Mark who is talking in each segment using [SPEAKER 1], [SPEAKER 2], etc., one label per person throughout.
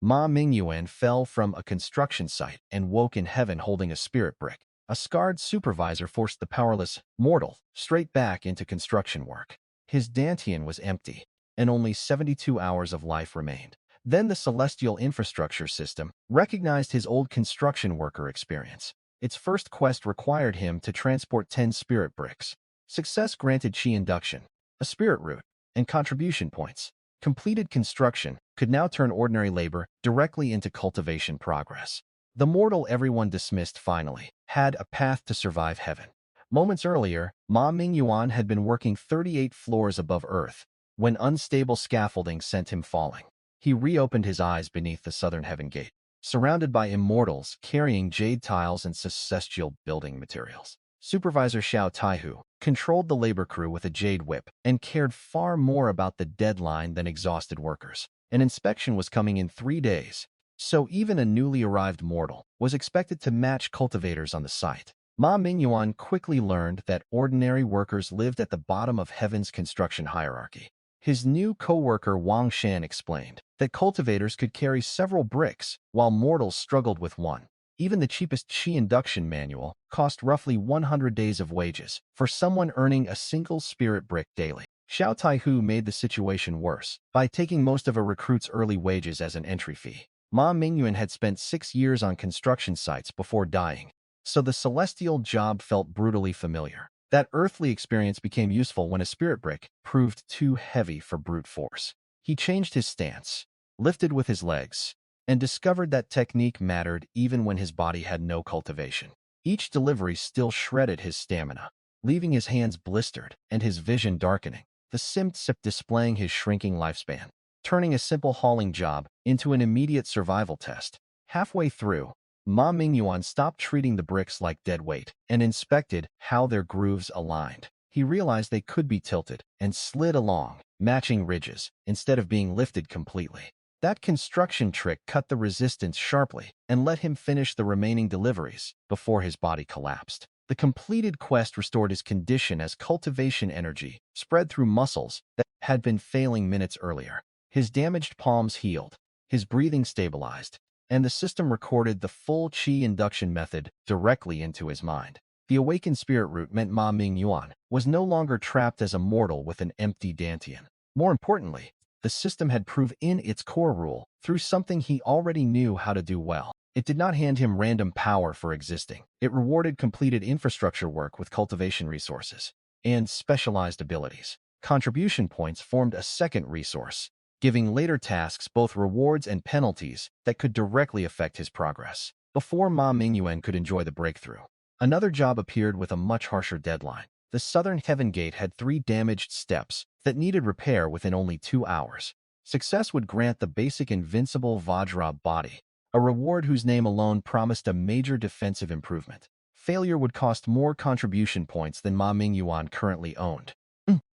[SPEAKER 1] Ma Mingyuan fell from a construction site and woke in heaven holding a spirit brick. A scarred supervisor forced the powerless mortal straight back into construction work. His dantian was empty, and only 72 hours of life remained. Then the celestial infrastructure system recognized his old construction worker experience. Its first quest required him to transport 10 spirit bricks. Success granted chi induction, a spirit root, and contribution points. Completed construction could now turn ordinary labor directly into cultivation progress. The mortal everyone dismissed finally had a path to survive heaven. Moments earlier, Ma Mingyuan had been working 38 floors above Earth when unstable scaffolding sent him falling. He reopened his eyes beneath the southern heaven gate, surrounded by immortals carrying jade tiles and celestial building materials. Supervisor Xiao Taihu controlled the labor crew with a jade whip and cared far more about the deadline than exhausted workers. An inspection was coming in 3 days, so even a newly arrived mortal was expected to match cultivators on the site. Ma Mingyuan quickly learned that ordinary workers lived at the bottom of heaven's construction hierarchy. His new co-worker Wang Shen explained that cultivators could carry several bricks while mortals struggled with one. Even the cheapest chi induction manual cost roughly 100 days of wages for someone earning a single spirit brick daily. Xiao Taihu made the situation worse by taking most of a recruit's early wages as an entry fee. Ma Mingyuan had spent 6 years on construction sites before dying, so the celestial job felt brutally familiar. That earthly experience became useful when a spirit brick proved too heavy for brute force. He changed his stance, lifted with his legs, and discovered that technique mattered even when his body had no cultivation. Each delivery still shredded his stamina, leaving his hands blistered and his vision darkening, the symptom displaying his shrinking lifespan, turning a simple hauling job into an immediate survival test. Halfway through, Ma Mingyuan stopped treating the bricks like dead weight and inspected how their grooves aligned. He realized they could be tilted and slid along, matching ridges, instead of being lifted completely. That construction trick cut the resistance sharply and let him finish the remaining deliveries before his body collapsed. The completed quest restored his condition as cultivation energy spread through muscles that had been failing minutes earlier. His damaged palms healed, his breathing stabilized, and the system recorded the full chi induction method directly into his mind. The awakened spirit root meant Ma Mingyuan was no longer trapped as a mortal with an empty dantian. More importantly, the system had proved in its core rule through something he already knew how to do well. It did not hand him random power for existing. It rewarded completed infrastructure work with cultivation resources and specialized abilities. Contribution points formed a second resource, giving later tasks both rewards and penalties that could directly affect his progress. Before Ma Mingyuan could enjoy the breakthrough, another job appeared with a much harsher deadline. The southern heaven gate had 3 damaged steps that needed repair within only 2 hours. Success would grant the basic invincible Vajra body, a reward whose name alone promised a major defensive improvement. Failure would cost more contribution points than Ma Mingyuan currently owned.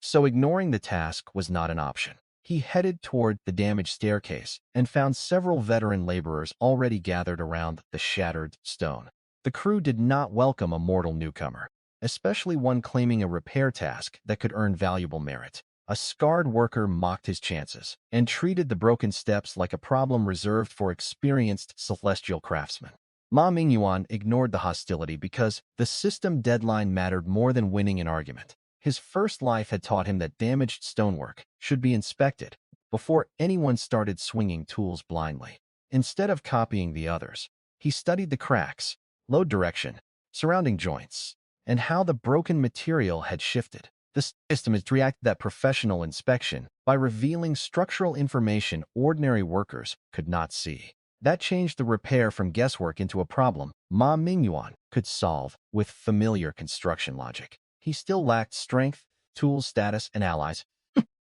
[SPEAKER 1] So ignoring the task was not an option. He headed toward the damaged staircase and found several veteran laborers already gathered around the shattered stone. The crew did not welcome a mortal newcomer, especially one claiming a repair task that could earn valuable merit. A scarred worker mocked his chances and treated the broken steps like a problem reserved for experienced celestial craftsmen. Ma Mingyuan ignored the hostility because the system deadline mattered more than winning an argument. His first life had taught him that damaged stonework should be inspected before anyone started swinging tools blindly. Instead of copying the others, he studied the cracks, load direction, surrounding joints, and how the broken material had shifted. The system had reacted to that professional inspection by revealing structural information ordinary workers could not see. That changed the repair from guesswork into a problem Ma Mingyuan could solve with familiar construction logic. He still lacked strength, tools, status, and allies,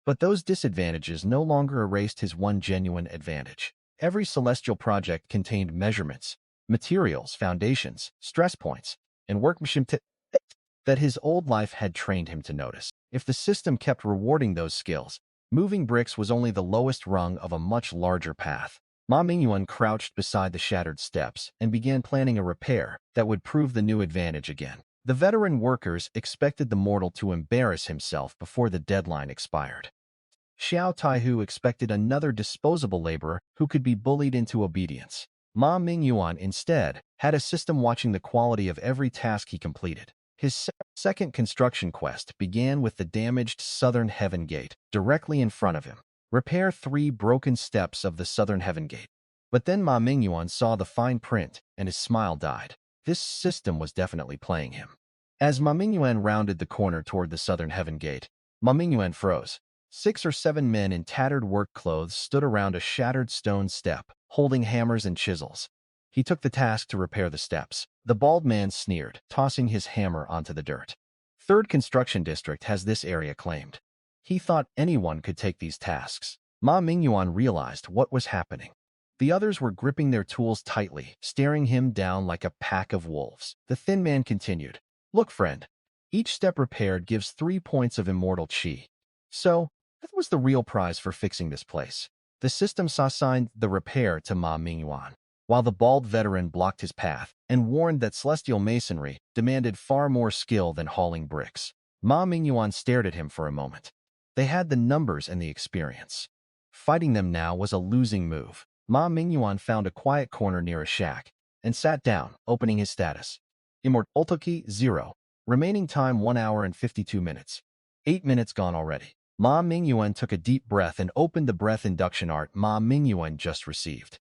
[SPEAKER 1] but those disadvantages no longer erased his one genuine advantage. Every celestial project contained measurements, materials, foundations, stress points, and workmanship that his old life had trained him to notice. If the system kept rewarding those skills, moving bricks was only the lowest rung of a much larger path. Ma Mingyuan crouched beside the shattered steps and began planning a repair that would prove the new advantage again. The veteran workers expected the mortal to embarrass himself before the deadline expired. Xiao Taihu expected another disposable laborer who could be bullied into obedience. Ma Mingyuan, instead, had a system watching the quality of every task he completed. His second construction quest began with the damaged Southern Heaven Gate directly in front of him. Repair 3 broken steps of the Southern Heaven Gate. But then Ma Mingyuan saw the fine print, and his smile died. This system was definitely playing him. As Ma Mingyuan rounded the corner toward the Southern Heaven Gate, Ma Mingyuan froze. 6 or 7 men in tattered work clothes stood around a shattered stone step, holding hammers and chisels. He took the task to repair the steps. The bald man sneered, tossing his hammer onto the dirt. Third Construction District has this area claimed. He thought anyone could take these tasks. Ma Mingyuan realized what was happening. The others were gripping their tools tightly, staring him down like a pack of wolves. The thin man continued, "Look, friend, each step repaired gives 3 points of immortal chi. So, that was the real prize for fixing this place." The system assigned the repair to Ma Mingyuan, while the bald veteran blocked his path and warned that celestial masonry demanded far more skill than hauling bricks. Ma Mingyuan stared at him for a moment. They had the numbers and the experience. Fighting them now was a losing move. Ma Mingyuan found a quiet corner near a shack and sat down, opening his status. Immortality 0. Remaining time 1 hour and 52 minutes. 8 minutes gone already. Ma Mingyuan took a deep breath and opened the breath induction art Ma Mingyuan just received.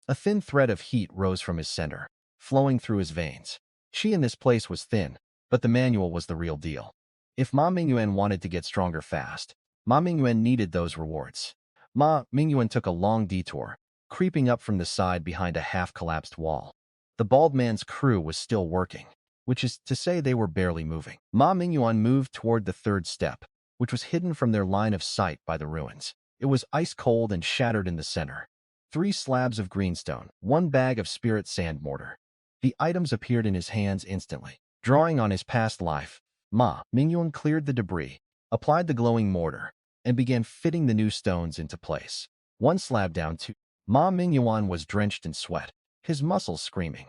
[SPEAKER 1] A thin thread of heat rose from his center, flowing through his veins. Chi in this place was thin, but the manual was the real deal. If Ma Mingyuan wanted to get stronger fast, Ma Mingyuan needed those rewards. Ma Mingyuan took a long detour, creeping up from the side behind a half-collapsed wall. The bald man's crew was still working, which is to say they were barely moving. Ma Mingyuan moved toward the third step, which was hidden from their line of sight by the ruins. It was ice-cold and shattered in the center. 3 slabs of greenstone, 1 bag of spirit sand mortar. The items appeared in his hands instantly. Drawing on his past life, Ma Mingyuan cleared the debris, applied the glowing mortar, and began fitting the new stones into place. 1 slab down, 2. Ma Mingyuan was drenched in sweat, his muscles screaming.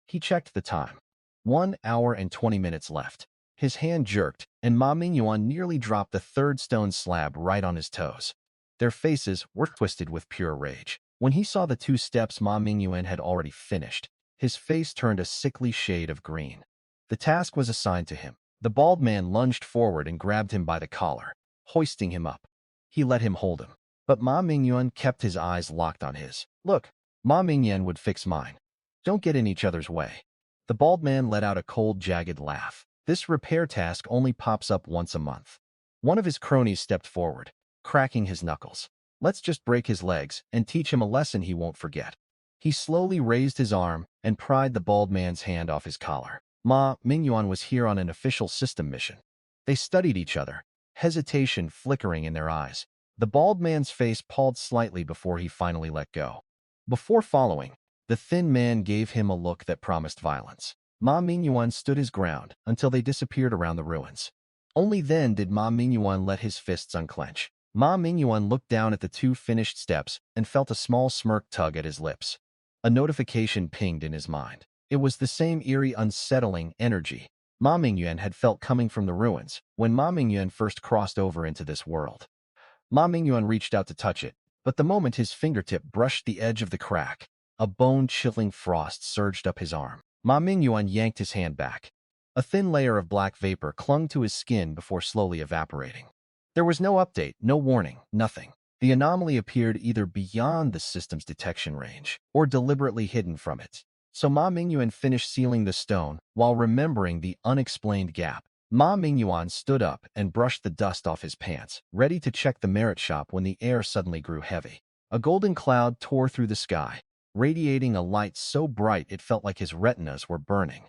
[SPEAKER 1] He checked the time. 1 hour and 20 minutes left. His hand jerked, and Ma Mingyuan nearly dropped the 3rd stone slab right on his toes. Their faces were twisted with pure rage. When he saw the 2 steps Ma Mingyuan had already finished, his face turned a sickly shade of green. The task was assigned to him. The bald man lunged forward and grabbed him by the collar, hoisting him up. He let him hold him, but Ma Mingyuan kept his eyes locked on his. "Look, Ma Mingyuan would fix mine. Don't get in each other's way." The bald man let out a cold, jagged laugh. "This repair task only pops up once a month." One of his cronies stepped forward, cracking his knuckles. "Let's just break his legs and teach him a lesson he won't forget." He slowly raised his arm and pried the bald man's hand off his collar. Ma Mingyuan was here on an official system mission. They studied each other, hesitation flickering in their eyes. The bald man's face palled slightly before he finally let go. Before following, the thin man gave him a look that promised violence. Ma Mingyuan stood his ground until they disappeared around the ruins. Only then did Ma Mingyuan let his fists unclench. Ma Mingyuan looked down at the 2 finished steps and felt a small smirk tug at his lips. A notification pinged in his mind. It was the same eerie, unsettling energy Ma Mingyuan had felt coming from the ruins when Ma Mingyuan first crossed over into this world. Ma Mingyuan reached out to touch it, but the moment his fingertip brushed the edge of the crack, a bone-chilling frost surged up his arm. Ma Mingyuan yanked his hand back. A thin layer of black vapor clung to his skin before slowly evaporating. There was no update, no warning, nothing. The anomaly appeared either beyond the system's detection range or deliberately hidden from it. So Ma Mingyuan finished sealing the stone while remembering the unexplained gap. Ma Mingyuan stood up and brushed the dust off his pants, ready to check the merit shop when the air suddenly grew heavy. A golden cloud tore through the sky, radiating a light so bright it felt like his retinas were burning.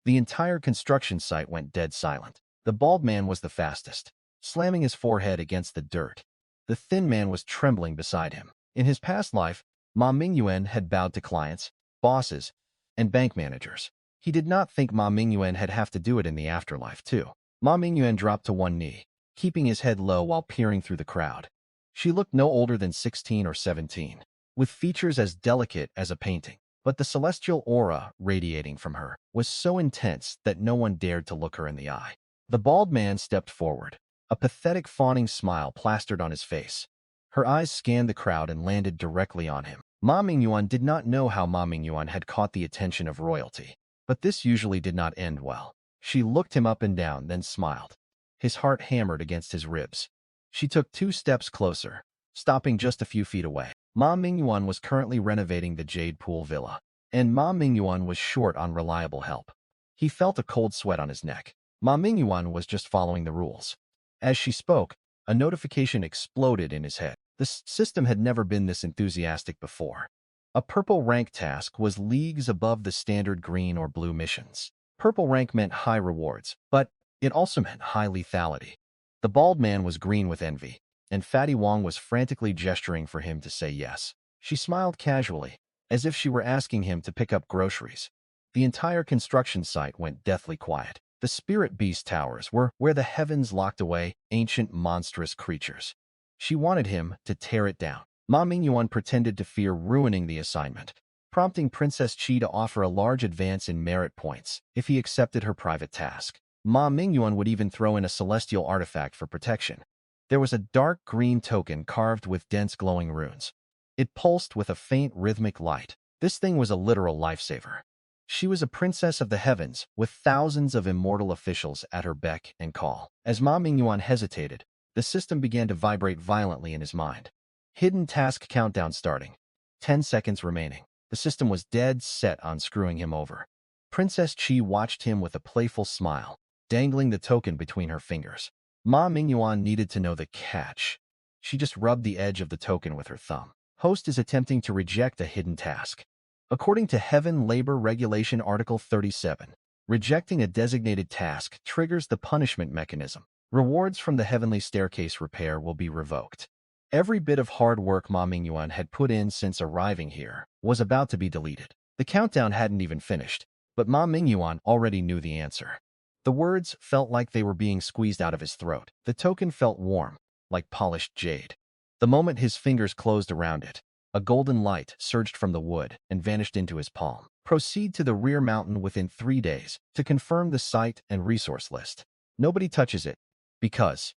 [SPEAKER 1] The entire construction site went dead silent. The bald man was the fastest, slamming his forehead against the dirt. The thin man was trembling beside him. In his past life, Ma Mingyuan had bowed to clients, bosses, and bank managers. He did not think Ma Mingyuan had have to do it in the afterlife, too. Ma Mingyuan dropped to one knee, keeping his head low while peering through the crowd. She looked no older than 16 or 17, with features as delicate as a painting. But the celestial aura radiating from her was so intense that no one dared to look her in the eye. The bald man stepped forward, a pathetic fawning smile plastered on his face. Her eyes scanned the crowd and landed directly on him. Ma Mingyuan did not know how Ma Mingyuan had caught the attention of royalty, but this usually did not end well. She looked him up and down, then smiled. His heart hammered against his ribs. She took 2 steps closer, stopping just a few feet away. Ma Mingyuan was currently renovating the Jade Pool Villa, and Ma Mingyuan was short on reliable help. He felt a cold sweat on his neck. Ma Mingyuan was just following the rules. As she spoke, a notification exploded in his head. The system had never been this enthusiastic before. A purple rank task was leagues above the standard green or blue missions. Purple rank meant high rewards, but it also meant high lethality. The bald man was green with envy, and Fatty Wong was frantically gesturing for him to say yes. She smiled casually, as if she were asking him to pick up groceries. The entire construction site went deathly quiet. The Spirit Beast Towers were where the heavens locked away ancient monstrous creatures. She wanted him to tear it down. Ma Mingyuan pretended to fear ruining the assignment, prompting Princess Chi to offer a large advance in merit points if he accepted her private task. Ma Mingyuan would even throw in a celestial artifact for protection. There was a dark green token carved with dense glowing runes. It pulsed with a faint rhythmic light. This thing was a literal lifesaver. She was a princess of the heavens, with thousands of immortal officials at her beck and call. As Ma Mingyuan hesitated, the system began to vibrate violently in his mind. Hidden task countdown starting. 10 seconds remaining. The system was dead set on screwing him over. Princess Chi watched him with a playful smile, dangling the token between her fingers. Ma Mingyuan needed to know the catch. She just rubbed the edge of the token with her thumb. Host is attempting to reject a hidden task. According to Heaven Labor Regulation Article 37, rejecting a designated task triggers the punishment mechanism. Rewards from the heavenly staircase repair will be revoked. Every bit of hard work Ma Mingyuan had put in since arriving here was about to be deleted. The countdown hadn't even finished, but Ma Mingyuan already knew the answer. The words felt like they were being squeezed out of his throat. The token felt warm, like polished jade. The moment his fingers closed around it, a golden light surged from the wood and vanished into his palm. Proceed to the rear mountain within 3 days to confirm the site and resource list. Nobody touches it. Because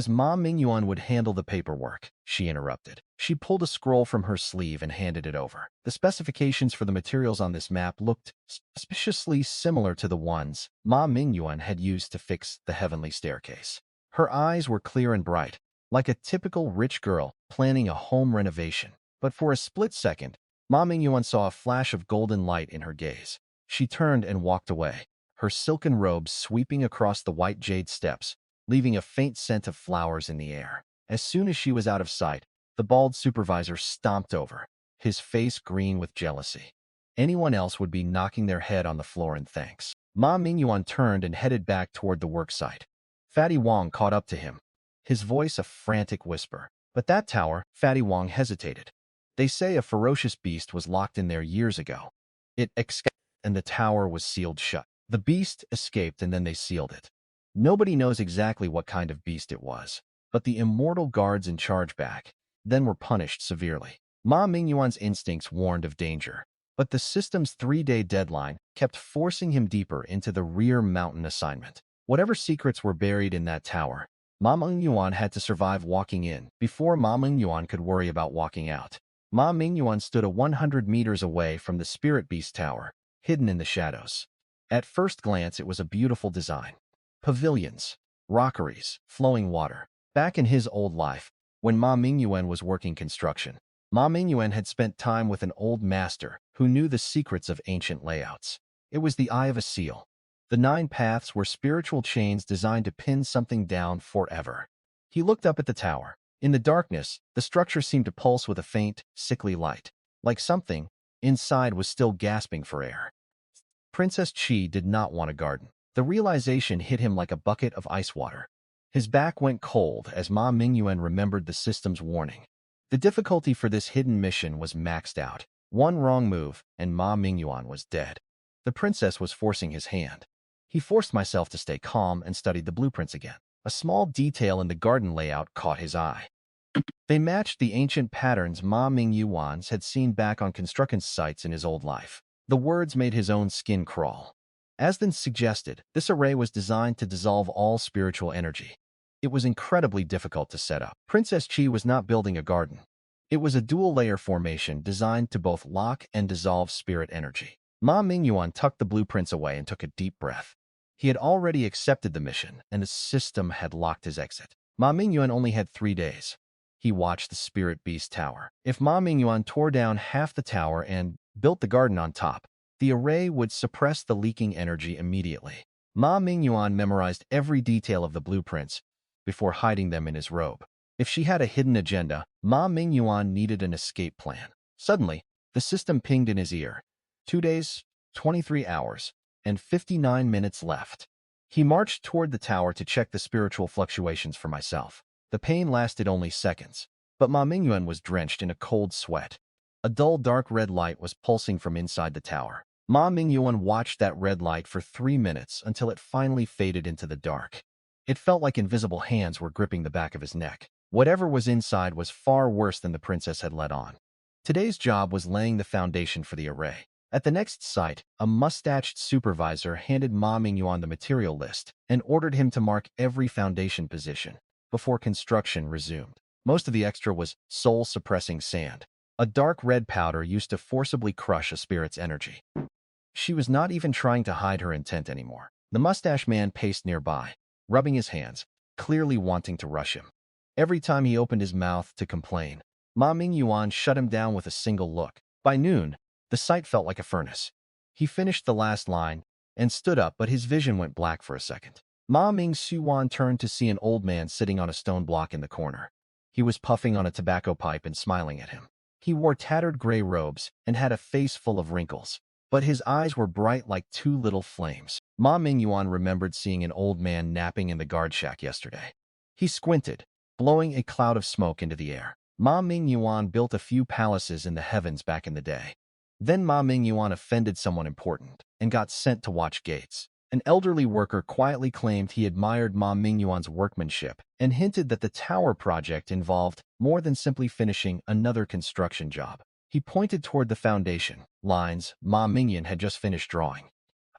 [SPEAKER 1] Ma Mingyuan would handle the paperwork, she interrupted. She pulled a scroll from her sleeve and handed it over. The specifications for the materials on this map looked suspiciously similar to the ones Ma Mingyuan had used to fix the heavenly staircase. Her eyes were clear and bright, like a typical rich girl planning a home renovation. But for a split second, Ma Mingyuan saw a flash of golden light in her gaze. She turned and walked away, her silken robes sweeping across the white jade steps, leaving a faint scent of flowers in the air. As soon as she was out of sight, the bald supervisor stomped over, his face green with jealousy. Anyone else would be knocking their head on the floor in thanks. Ma Mingyuan turned and headed back toward the work site. Fatty Wong caught up to him, his voice a frantic whisper. But that tower, Fatty Wong hesitated. They say a ferocious beast was locked in there years ago. It escaped, and the tower was sealed shut. The beast escaped, and then they sealed it. Nobody knows exactly what kind of beast it was, but the immortal guards in charge back then were punished severely. Ma Mingyuan's instincts warned of danger, but the system's 3-day deadline kept forcing him deeper into the rear mountain assignment. Whatever secrets were buried in that tower, Ma Mingyuan had to survive walking in before Ma Mingyuan could worry about walking out. Ma Mingyuan stood 100 meters away from the Spirit Beast Tower, hidden in the shadows. At first glance, it was a beautiful design. Pavilions, rockeries, flowing water. Back in his old life, when Ma Mingyuan was working construction, Ma Mingyuan had spent time with an old master who knew the secrets of ancient layouts. It was the eye of a seal. The 9 paths were spiritual chains designed to pin something down forever. He looked up at the tower. In the darkness, the structure seemed to pulse with a faint, sickly light, like something inside was still gasping for air. Princess Chi did not want a garden. The realization hit him like a bucket of ice water. His back went cold as Ma Mingyuan remembered the system's warning. The difficulty for this hidden mission was maxed out. One wrong move, and Ma Mingyuan was dead. The princess was forcing his hand. He forced myself to stay calm and studied the blueprints again. A small detail in the garden layout caught his eye. They matched the ancient patterns Ma Mingyuan had seen back on construction sites in his old life. The words made his own skin crawl. As then suggested, this array was designed to dissolve all spiritual energy. It was incredibly difficult to set up. Princess Chi was not building a garden. It was a dual-layer formation designed to both lock and dissolve spirit energy. Ma Mingyuan tucked the blueprints away and took a deep breath. He had already accepted the mission, and the system had locked his exit. Ma Mingyuan only had 3 days. He watched the Spirit Beast Tower. If Ma Mingyuan tore down half the tower and built the garden on top, the array would suppress the leaking energy immediately. Ma Mingyuan memorized every detail of the blueprints before hiding them in his robe. If she had a hidden agenda, Ma Mingyuan needed an escape plan. Suddenly, the system pinged in his ear. 2 days, 23 hours, and 59 minutes left. He marched toward the tower to check the spiritual fluctuations for myself. The pain lasted only seconds, but Ma Mingyuan was drenched in a cold sweat. A dull dark red light was pulsing from inside the tower. Ma Mingyuan watched that red light for 3 minutes until it finally faded into the dark. It felt like invisible hands were gripping the back of his neck. Whatever was inside was far worse than the princess had let on. Today's job was laying the foundation for the array. At the next site, a mustached supervisor handed Ma Mingyuan the material list and ordered him to mark every foundation position before construction resumed. Most of the extra was soul-suppressing sand, a dark red powder used to forcibly crush a spirit's energy. She was not even trying to hide her intent anymore. The mustache man paced nearby, rubbing his hands, clearly wanting to rush him. Every time he opened his mouth to complain, Ma Mingyuan shut him down with a single look. By noon, the site felt like a furnace. He finished the last line and stood up, but his vision went black for a second. Ma Mingyuan turned to see an old man sitting on a stone block in the corner. He was puffing on a tobacco pipe and smiling at him. He wore tattered gray robes and had a face full of wrinkles, but his eyes were bright like 2 little flames. Ma Mingyuan remembered seeing an old man napping in the guard shack yesterday. He squinted, blowing a cloud of smoke into the air. Ma Mingyuan built a few palaces in the heavens back in the day. Then Ma Mingyuan offended someone important and got sent to watch gates. An elderly worker quietly claimed he admired Ma Mingyuan's workmanship and hinted that the tower project involved more than simply finishing another construction job. He pointed toward the foundation lines Ma Mingyuan had just finished drawing.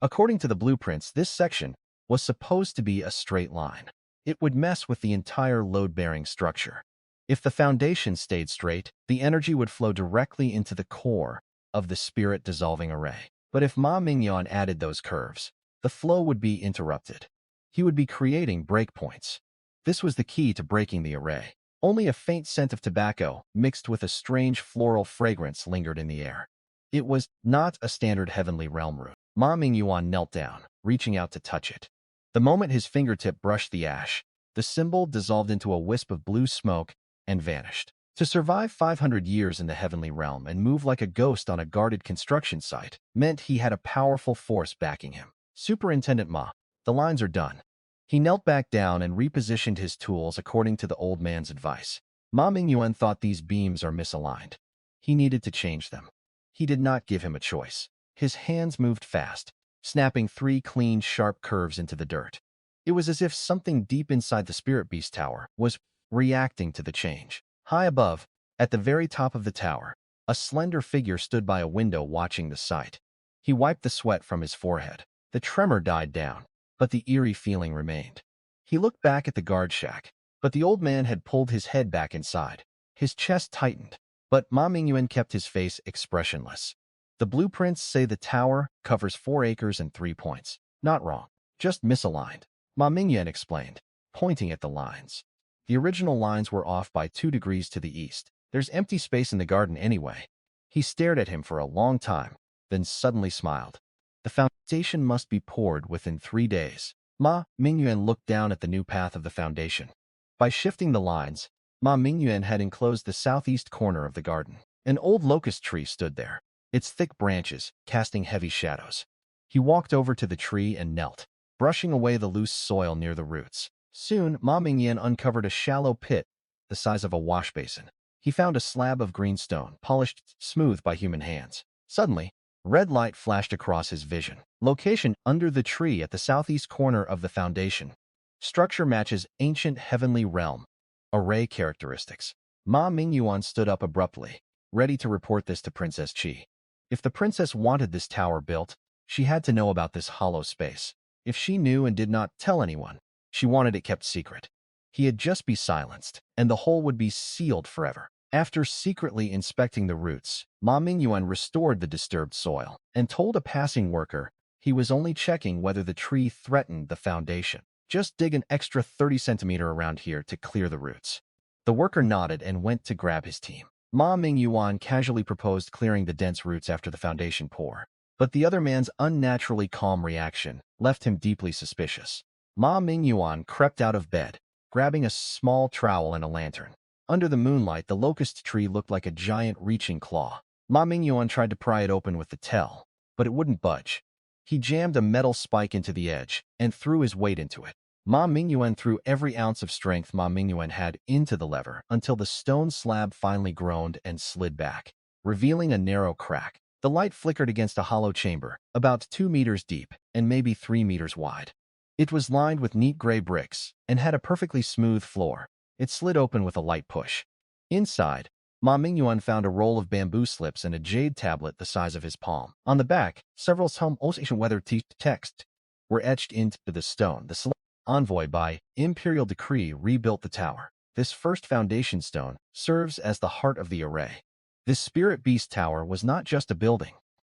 [SPEAKER 1] According to the blueprints, this section was supposed to be a straight line. It would mess with the entire load-bearing structure. If the foundation stayed straight, the energy would flow directly into the core of the spirit-dissolving array. But if Ma Mingyuan added those curves, the flow would be interrupted. He would be creating breakpoints. This was the key to breaking the array. Only a faint scent of tobacco, mixed with a strange floral fragrance, lingered in the air. It was not a standard heavenly realm root. Ma Mingyuan knelt down, reaching out to touch it. The moment his fingertip brushed the ash, the symbol dissolved into a wisp of blue smoke and vanished. To survive 500 years in the heavenly realm and move like a ghost on a guarded construction site meant he had a powerful force backing him. Superintendent Ma, the lines are done. He knelt back down and repositioned his tools according to the old man's advice. Ma Mingyuan thought these beams are misaligned. He needed to change them. He did not give him a choice. His hands moved fast, snapping 3 clean, sharp curves into the dirt. It was as if something deep inside the Spirit Beast Tower was reacting to the change. High above, at the very top of the tower, a slender figure stood by a window watching the sight. He wiped the sweat from his forehead. The tremor died down, but the eerie feeling remained. He looked back at the guard shack, but the old man had pulled his head back inside. His chest tightened, but Ma Mingyuan kept his face expressionless. The blueprints say the tower covers 4 acres and 3 points. Not wrong, just misaligned. Ma Mingyuan explained, pointing at the lines. The original lines were off by 2 degrees to the east. There's empty space in the garden anyway. He stared at him for a long time, then suddenly smiled. The foundation must be poured within 3 days. Ma Mingyuan looked down at the new path of the foundation. By shifting the lines, Ma Mingyuan had enclosed the southeast corner of the garden. An old locust tree stood there, its thick branches casting heavy shadows. He walked over to the tree and knelt, brushing away the loose soil near the roots. Soon, Ma Mingyuan uncovered a shallow pit the size of a wash basin. He found a slab of green stone, polished smooth by human hands. Suddenly, red light flashed across his vision. Location under the tree at the southeast corner of the foundation. Structure matches ancient heavenly realm. Array characteristics. Ma Mingyuan stood up abruptly, ready to report this to Princess Chi. If the princess wanted this tower built, she had to know about this hollow space. If she knew and did not tell anyone, she wanted it kept secret. He had just be silenced, and the hole would be sealed forever. After secretly inspecting the roots, Ma Mingyuan restored the disturbed soil and told a passing worker he was only checking whether the tree threatened the foundation. Just dig an extra 30 centimeters around here to clear the roots. The worker nodded and went to grab his team. Ma Mingyuan casually proposed clearing the dense roots after the foundation pour, but the other man's unnaturally calm reaction left him deeply suspicious. Ma Mingyuan crept out of bed, grabbing a small trowel and a lantern. Under the moonlight, the locust tree looked like a giant reaching claw. Ma Mingyuan tried to pry it open with the tell, but it wouldn't budge. He jammed a metal spike into the edge and threw his weight into it. Ma Mingyuan threw every ounce of strength Ma Mingyuan had into the lever until the stone slab finally groaned and slid back, revealing a narrow crack. The light flickered against a hollow chamber, about 2 meters deep and maybe 3 meters wide. It was lined with neat gray bricks and had a perfectly smooth floor. It slid open with a light push. Inside, Ma Mingyuan found a roll of bamboo slips and a jade tablet the size of his palm. On the back, several Assassination weather text were etched into the stone. The envoy by imperial decree rebuilt the tower. This first foundation stone serves as the heart of the array. This spirit beast tower was not just a building.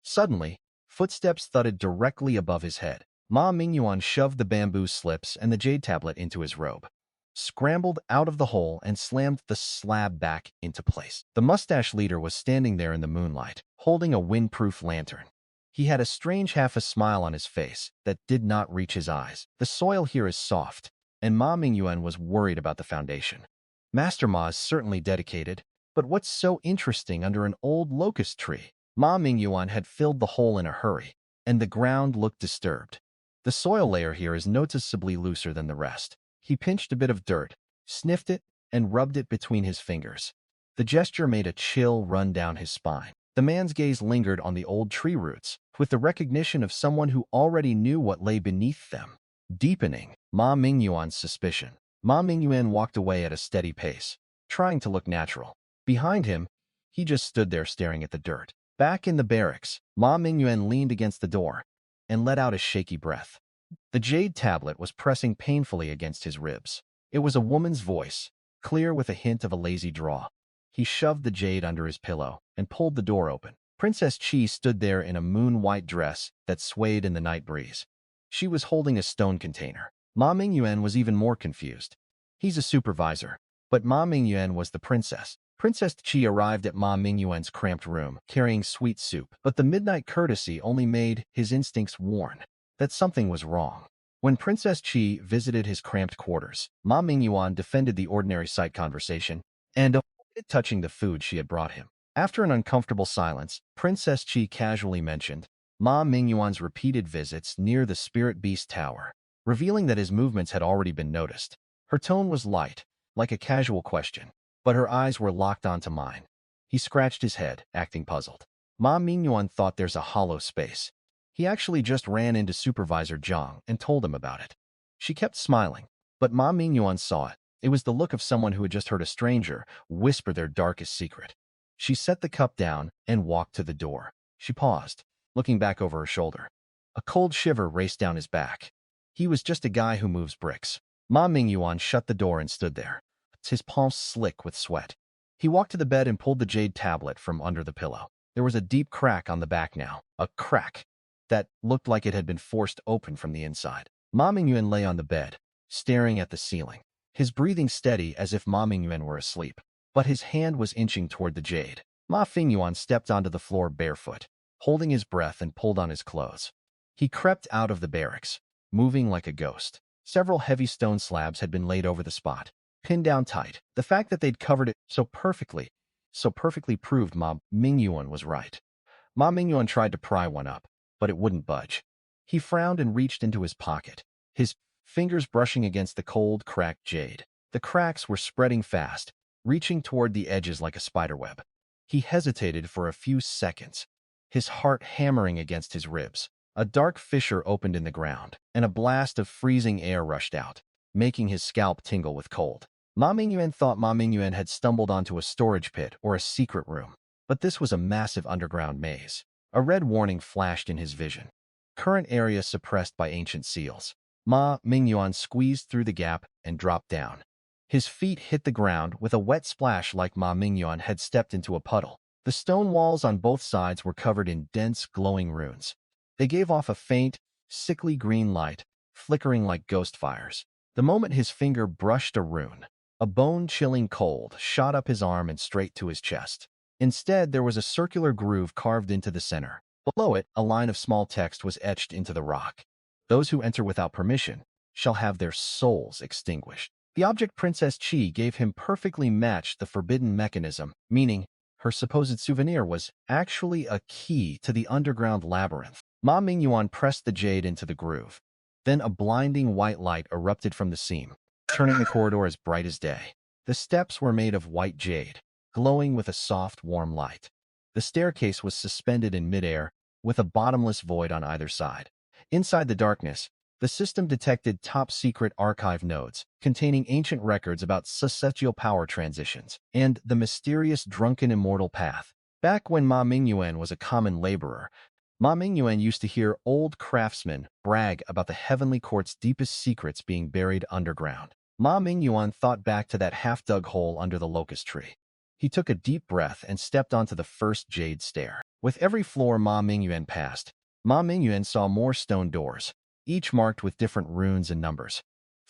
[SPEAKER 1] Suddenly, footsteps thudded directly above his head. Ma Mingyuan shoved the bamboo slips and the jade tablet into his robe, scrambled out of the hole and slammed the slab back into place. The mustache leader was standing there in the moonlight, holding a windproof lantern. He had a strange half-a-smile on his face that did not reach his eyes. The soil here is soft, and Ma Mingyuan was worried about the foundation. Master Ma is certainly dedicated, but what's so interesting under an old locust tree? Ma Mingyuan had filled the hole in a hurry, and the ground looked disturbed. The soil layer here is noticeably looser than the rest. He pinched a bit of dirt, sniffed it, and rubbed it between his fingers. The gesture made a chill run down his spine. The man's gaze lingered on the old tree roots, with the recognition of someone who already knew what lay beneath them, deepening Ma Mingyuan's suspicion. Ma Mingyuan walked away at a steady pace, trying to look natural. Behind him, he just stood there staring at the dirt. Back in the barracks, Ma Mingyuan leaned against the door and let out a shaky breath. The jade tablet was pressing painfully against his ribs. It was a woman's voice, clear with a hint of a lazy drawl. He shoved the jade under his pillow and pulled the door open. Princess Chi stood there in a moon-white dress that swayed in the night breeze. She was holding a stone container. Ma Mingyuan was even more confused. He's a supervisor, but Ma Mingyuan was the princess. Princess Chi arrived at Ma Mingyuan's cramped room, carrying sweet soup, but the midnight courtesy only made his instincts warn that something was wrong. When Princess Chi visited his cramped quarters, Ma Mingyuan defended the ordinary sight conversation and avoided touching the food she had brought him. After an uncomfortable silence, Princess Chi casually mentioned Ma Mingyuan's repeated visits near the Spirit Beast Tower, revealing that his movements had already been noticed. Her tone was light, like a casual question, but her eyes were locked onto mine. He scratched his head, acting puzzled. Ma Mingyuan thought there's a hollow space. He actually just ran into Supervisor Zhang and told him about it. She kept smiling, but Ma Mingyuan saw it. It was the look of someone who had just heard a stranger whisper their darkest secret. She set the cup down and walked to the door. She paused, looking back over her shoulder. A cold shiver raced down his back. He was just a guy who moves bricks. Ma Mingyuan shut the door and stood there, his palms slick with sweat. He walked to the bed and pulled the jade tablet from under the pillow. There was a deep crack on the back now, a crack that looked like it had been forced open from the inside. Ma Mingyuan lay on the bed, staring at the ceiling, his breathing steady as if Ma Mingyuan were asleep, but his hand was inching toward the jade. Ma Mingyuan stepped onto the floor barefoot, holding his breath and pulled on his clothes. He crept out of the barracks, moving like a ghost. Several heavy stone slabs had been laid over the spot, pinned down tight. The fact that they'd covered it so perfectly proved Ma Mingyuan was right. Ma Mingyuan tried to pry one up, but it wouldn't budge. He frowned and reached into his pocket, his fingers brushing against the cold, cracked jade. The cracks were spreading fast, reaching toward the edges like a spiderweb. He hesitated for a few seconds, his heart hammering against his ribs. A dark fissure opened in the ground, and a blast of freezing air rushed out, making his scalp tingle with cold. Ma Mingyuan thought Ma Mingyuan had stumbled onto a storage pit or a secret room, but this was a massive underground maze. A red warning flashed in his vision. Current area suppressed by ancient seals. Ma Mingyuan squeezed through the gap and dropped down. His feet hit the ground with a wet splash like Ma Mingyuan had stepped into a puddle. The stone walls on both sides were covered in dense, glowing runes. They gave off a faint, sickly green light, flickering like ghost fires. The moment his finger brushed a rune, a bone-chilling cold shot up his arm and straight to his chest. Instead, there was a circular groove carved into the center. Below it, a line of small text was etched into the rock. Those who enter without permission shall have their souls extinguished. The object Princess Qi gave him perfectly matched the forbidden mechanism, meaning her supposed souvenir was actually a key to the underground labyrinth. Ma Mingyuan pressed the jade into the groove. Then a blinding white light erupted from the seam, turning the corridor as bright as day. The steps were made of white jade, glowing with a soft, warm light. The staircase was suspended in midair, with a bottomless void on either side. Inside the darkness, the system detected top-secret archive nodes containing ancient records about celestial power transitions and the mysterious drunken immortal path. Back when Ma Mingyuan was a common laborer, Ma Mingyuan used to hear old craftsmen brag about the heavenly court's deepest secrets being buried underground. Ma Mingyuan thought back to that half-dug hole under the locust tree. He took a deep breath and stepped onto the first jade stair. With every floor Ma Mingyuan passed, Ma Mingyuan saw more stone doors, each marked with different runes and numbers.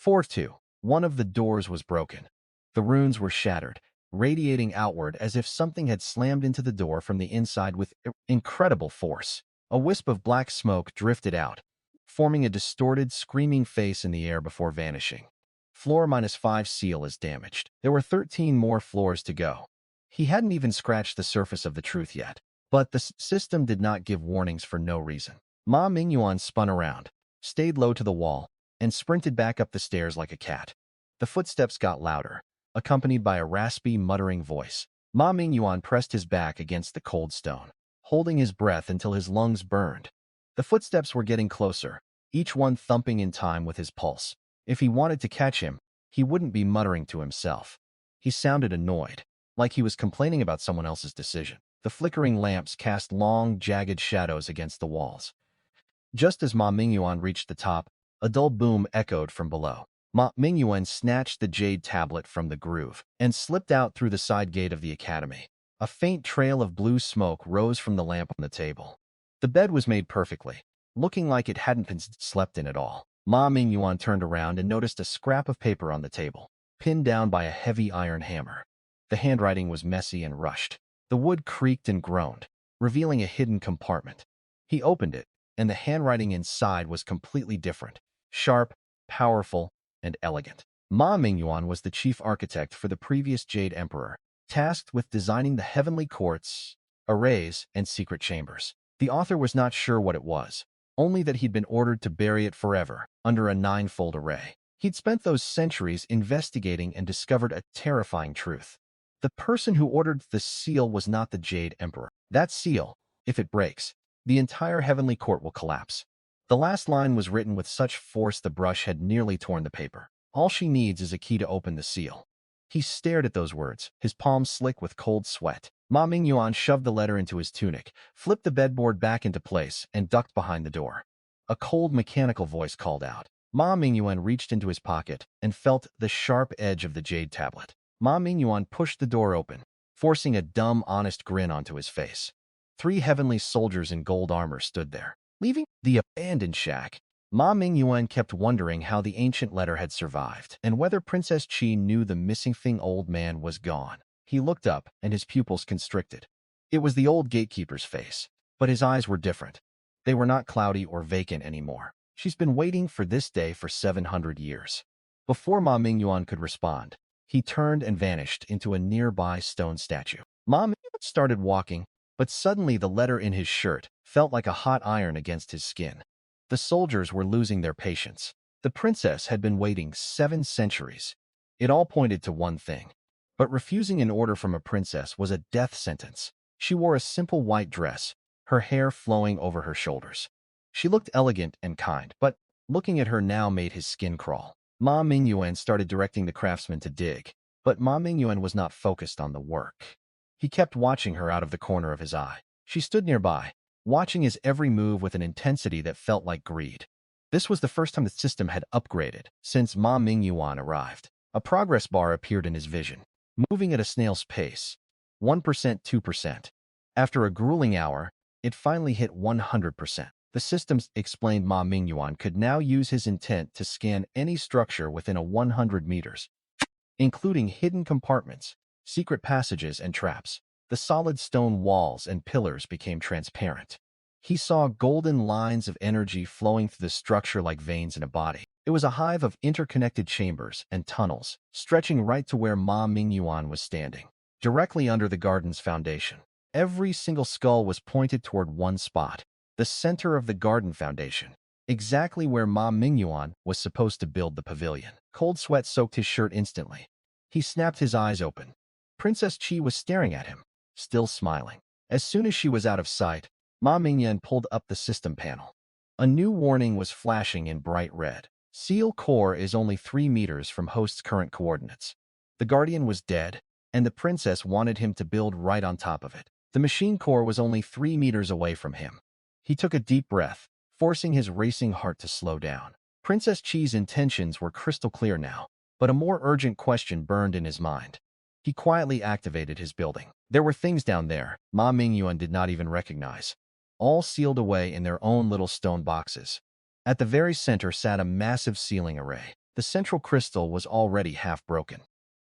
[SPEAKER 1] 4-2. One of the doors was broken. The runes were shattered, radiating outward as if something had slammed into the door from the inside with incredible force. A wisp of black smoke drifted out, forming a distorted, screaming face in the air before vanishing. Floor -5 seal is damaged. There were 13 more floors to go. He hadn't even scratched the surface of the truth yet. But the system did not give warnings for no reason. Ma Mingyuan spun around, stayed low to the wall, and sprinted back up the stairs like a cat. The footsteps got louder, accompanied by a raspy, muttering voice. Ma Mingyuan pressed his back against the cold stone, holding his breath until his lungs burned. The footsteps were getting closer, each one thumping in time with his pulse. If he wanted to catch him, he wouldn't be muttering to himself. He sounded annoyed, like he was complaining about someone else's decision. The flickering lamps cast long, jagged shadows against the walls. Just as Ma Mingyuan reached the top, a dull boom echoed from below. Ma Mingyuan snatched the jade tablet from the groove and slipped out through the side gate of the academy. A faint trail of blue smoke rose from the lamp on the table. The bed was made perfectly, looking like it hadn't been slept in at all. Ma Mingyuan turned around and noticed a scrap of paper on the table, pinned down by a heavy iron hammer. The handwriting was messy and rushed. The wood creaked and groaned, revealing a hidden compartment. He opened it, and the handwriting inside was completely different, sharp, powerful, and elegant. Ma Mingyuan was the chief architect for the previous Jade Emperor, tasked with designing the heavenly courts, arrays, and secret chambers. The author was not sure what it was, only that he'd been ordered to bury it forever under a 9-fold array. He'd spent those centuries investigating and discovered a terrifying truth. The person who ordered the seal was not the Jade Emperor. That seal, if it breaks, the entire heavenly court will collapse. The last line was written with such force the brush had nearly torn the paper. All she needs is a key to open the seal. He stared at those words, his palms slick with cold sweat. Ma Mingyuan shoved the letter into his tunic, flipped the bedboard back into place, and ducked behind the door. A cold mechanical voice called out. Ma Mingyuan reached into his pocket and felt the sharp edge of the jade tablet. Ma Mingyuan pushed the door open, forcing a dumb, honest grin onto his face. 3 heavenly soldiers in gold armor stood there. Leaving the abandoned shack, Ma Mingyuan kept wondering how the ancient letter had survived, and whether Princess Qi knew the missing thing. Old man was gone. He looked up, and his pupils constricted. It was the old gatekeeper's face, but his eyes were different. They were not cloudy or vacant anymore. She's been waiting for this day for 700 years. Before Ma Mingyuan could respond, he turned and vanished into a nearby stone statue. Ma Mingyuan started walking, but suddenly the letter in his shirt felt like a hot iron against his skin. The soldiers were losing their patience. The princess had been waiting 7 centuries. It all pointed to one thing. But refusing an order from a princess was a death sentence. She wore a simple white dress, her hair flowing over her shoulders. She looked elegant and kind, but looking at her now made his skin crawl. Ma Mingyuan started directing the craftsman to dig, but Ma Mingyuan was not focused on the work. He kept watching her out of the corner of his eye. She stood nearby, watching his every move with an intensity that felt like greed. This was the first time the system had upgraded since Ma Mingyuan arrived. A progress bar appeared in his vision, moving at a snail's pace. 1%, 2%. After a grueling hour, it finally hit 100%. The systems, explained Ma Mingyuan, could now use his intent to scan any structure within a 100 meters, including hidden compartments, secret passages, and traps. The solid stone walls and pillars became transparent. He saw golden lines of energy flowing through the structure like veins in a body. It was a hive of interconnected chambers and tunnels, stretching right to where Ma Mingyuan was standing, directly under the garden's foundation. Every single skull was pointed toward one spot, the center of the garden foundation, exactly where Ma Mingyuan was supposed to build the pavilion. Cold sweat soaked his shirt instantly. He snapped his eyes open. Princess Chi was staring at him, still smiling. As soon as she was out of sight, Ma Mingyuan pulled up the system panel. A new warning was flashing in bright red. Seal core is only 3 meters from host's current coordinates. The Guardian was dead, and the princess wanted him to build right on top of it. The machine core was only 3 meters away from him. He took a deep breath, forcing his racing heart to slow down. Princess Chi's intentions were crystal clear now, but a more urgent question burned in his mind. He quietly activated his building. There were things down there Ma Mingyuan did not even recognize, all sealed away in their own little stone boxes. At the very center sat a massive ceiling array. The central crystal was already half broken.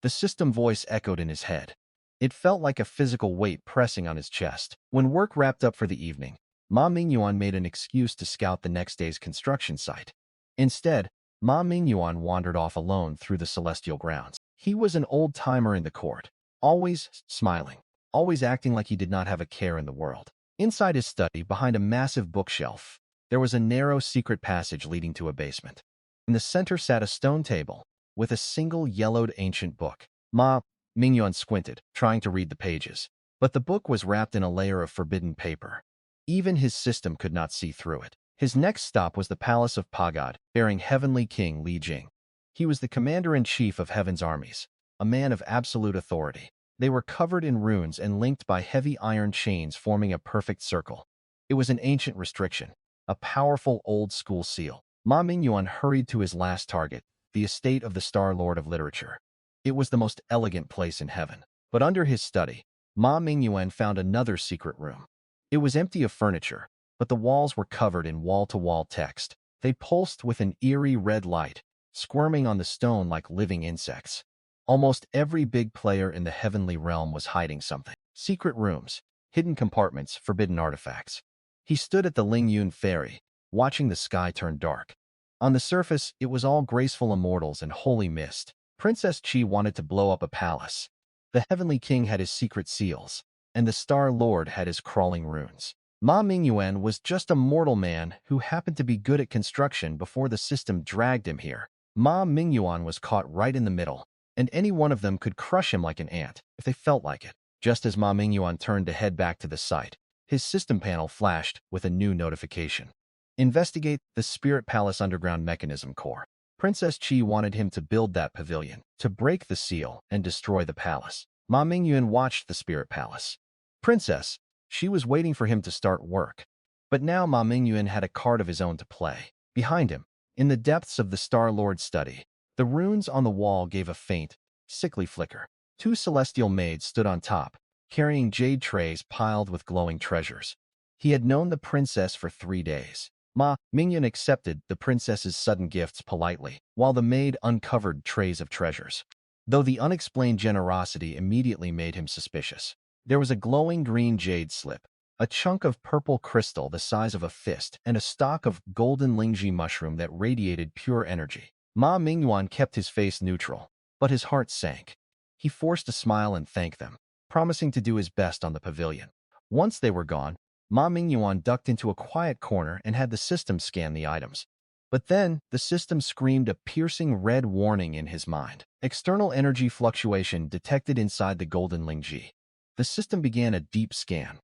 [SPEAKER 1] The system voice echoed in his head. It felt like a physical weight pressing on his chest. When work wrapped up for the evening, Ma Mingyuan made an excuse to scout the next day's construction site. Instead, Ma Mingyuan wandered off alone through the celestial grounds. He was an old-timer in the court, always smiling, always acting like he did not have a care in the world. Inside his study, behind a massive bookshelf, there was a narrow secret passage leading to a basement. In the center sat a stone table with a single yellowed ancient book. Ma Mingyuan squinted, trying to read the pages, but the book was wrapped in a layer of forbidden paper. Even his system could not see through it. His next stop was the palace of Pagod, bearing Heavenly King Li Jing. He was the commander-in-chief of Heaven's armies, a man of absolute authority. They were covered in runes and linked by heavy iron chains forming a perfect circle. It was an ancient restriction, a powerful old-school seal. Ma Mingyuan hurried to his last target, the estate of the Star Lord of Literature. It was the most elegant place in heaven. But under his study, Ma Mingyuan found another secret room. It was empty of furniture, but the walls were covered in wall-to-wall text. They pulsed with an eerie red light, squirming on the stone like living insects. Almost every big player in the heavenly realm was hiding something. Secret rooms, hidden compartments, forbidden artifacts. He stood at the Lingyun ferry, watching the sky turn dark. On the surface, it was all graceful immortals and holy mist. Princess Chi wanted to blow up a palace. The Heavenly King had his secret seals, and the Star Lord had his crawling runes. Ma Mingyuan was just a mortal man who happened to be good at construction before the system dragged him here. Ma Mingyuan was caught right in the middle, and any one of them could crush him like an ant if they felt like it. Just as Ma Mingyuan turned to head back to the site, his system panel flashed with a new notification. Investigate the Spirit Palace Underground Mechanism Core. Princess Chi wanted him to build that pavilion, to break the seal and destroy the palace. Ma Mingyuan watched the Spirit Palace. Princess, she was waiting for him to start work. But now Ma Mingyuan had a card of his own to play. Behind him, in the depths of the Star Lord's study, the runes on the wall gave a faint, sickly flicker. 2 celestial maids stood on top, carrying jade trays piled with glowing treasures. He had known the princess for 3 days. Ma Mingyuan accepted the princess's sudden gifts politely, while the maid uncovered trays of treasures. Though the unexplained generosity immediately made him suspicious. There was a glowing green jade slip, a chunk of purple crystal the size of a fist, and a stalk of golden lingji mushroom that radiated pure energy. Ma Mingyuan kept his face neutral, but his heart sank. He forced a smile and thanked them, promising to do his best on the pavilion. Once they were gone, Ma Mingyuan ducked into a quiet corner and had the system scan the items. But then, the system screamed a piercing red warning in his mind. External energy fluctuation detected inside the golden lingji. The system began a deep scan.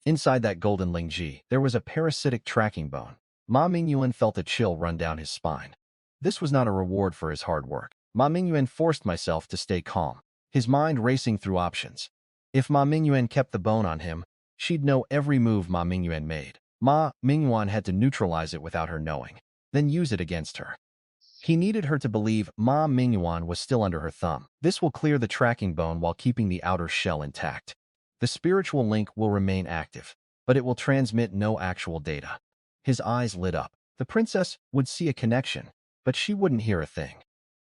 [SPEAKER 1] Inside that golden lingji, there was a parasitic tracking bone. Ma Mingyuan felt a chill run down his spine. This was not a reward for his hard work. Ma Mingyuan forced myself to stay calm, his mind racing through options. If Ma Mingyuan kept the bone on him, she'd know every move Ma Mingyuan made. Ma Mingyuan had to neutralize it without her knowing, then use it against her. He needed her to believe Ma Mingyuan was still under her thumb. This will clear the tracking bone while keeping the outer shell intact. The spiritual link will remain active, but it will transmit no actual data. His eyes lit up. The princess would see a connection, but she wouldn't hear a thing.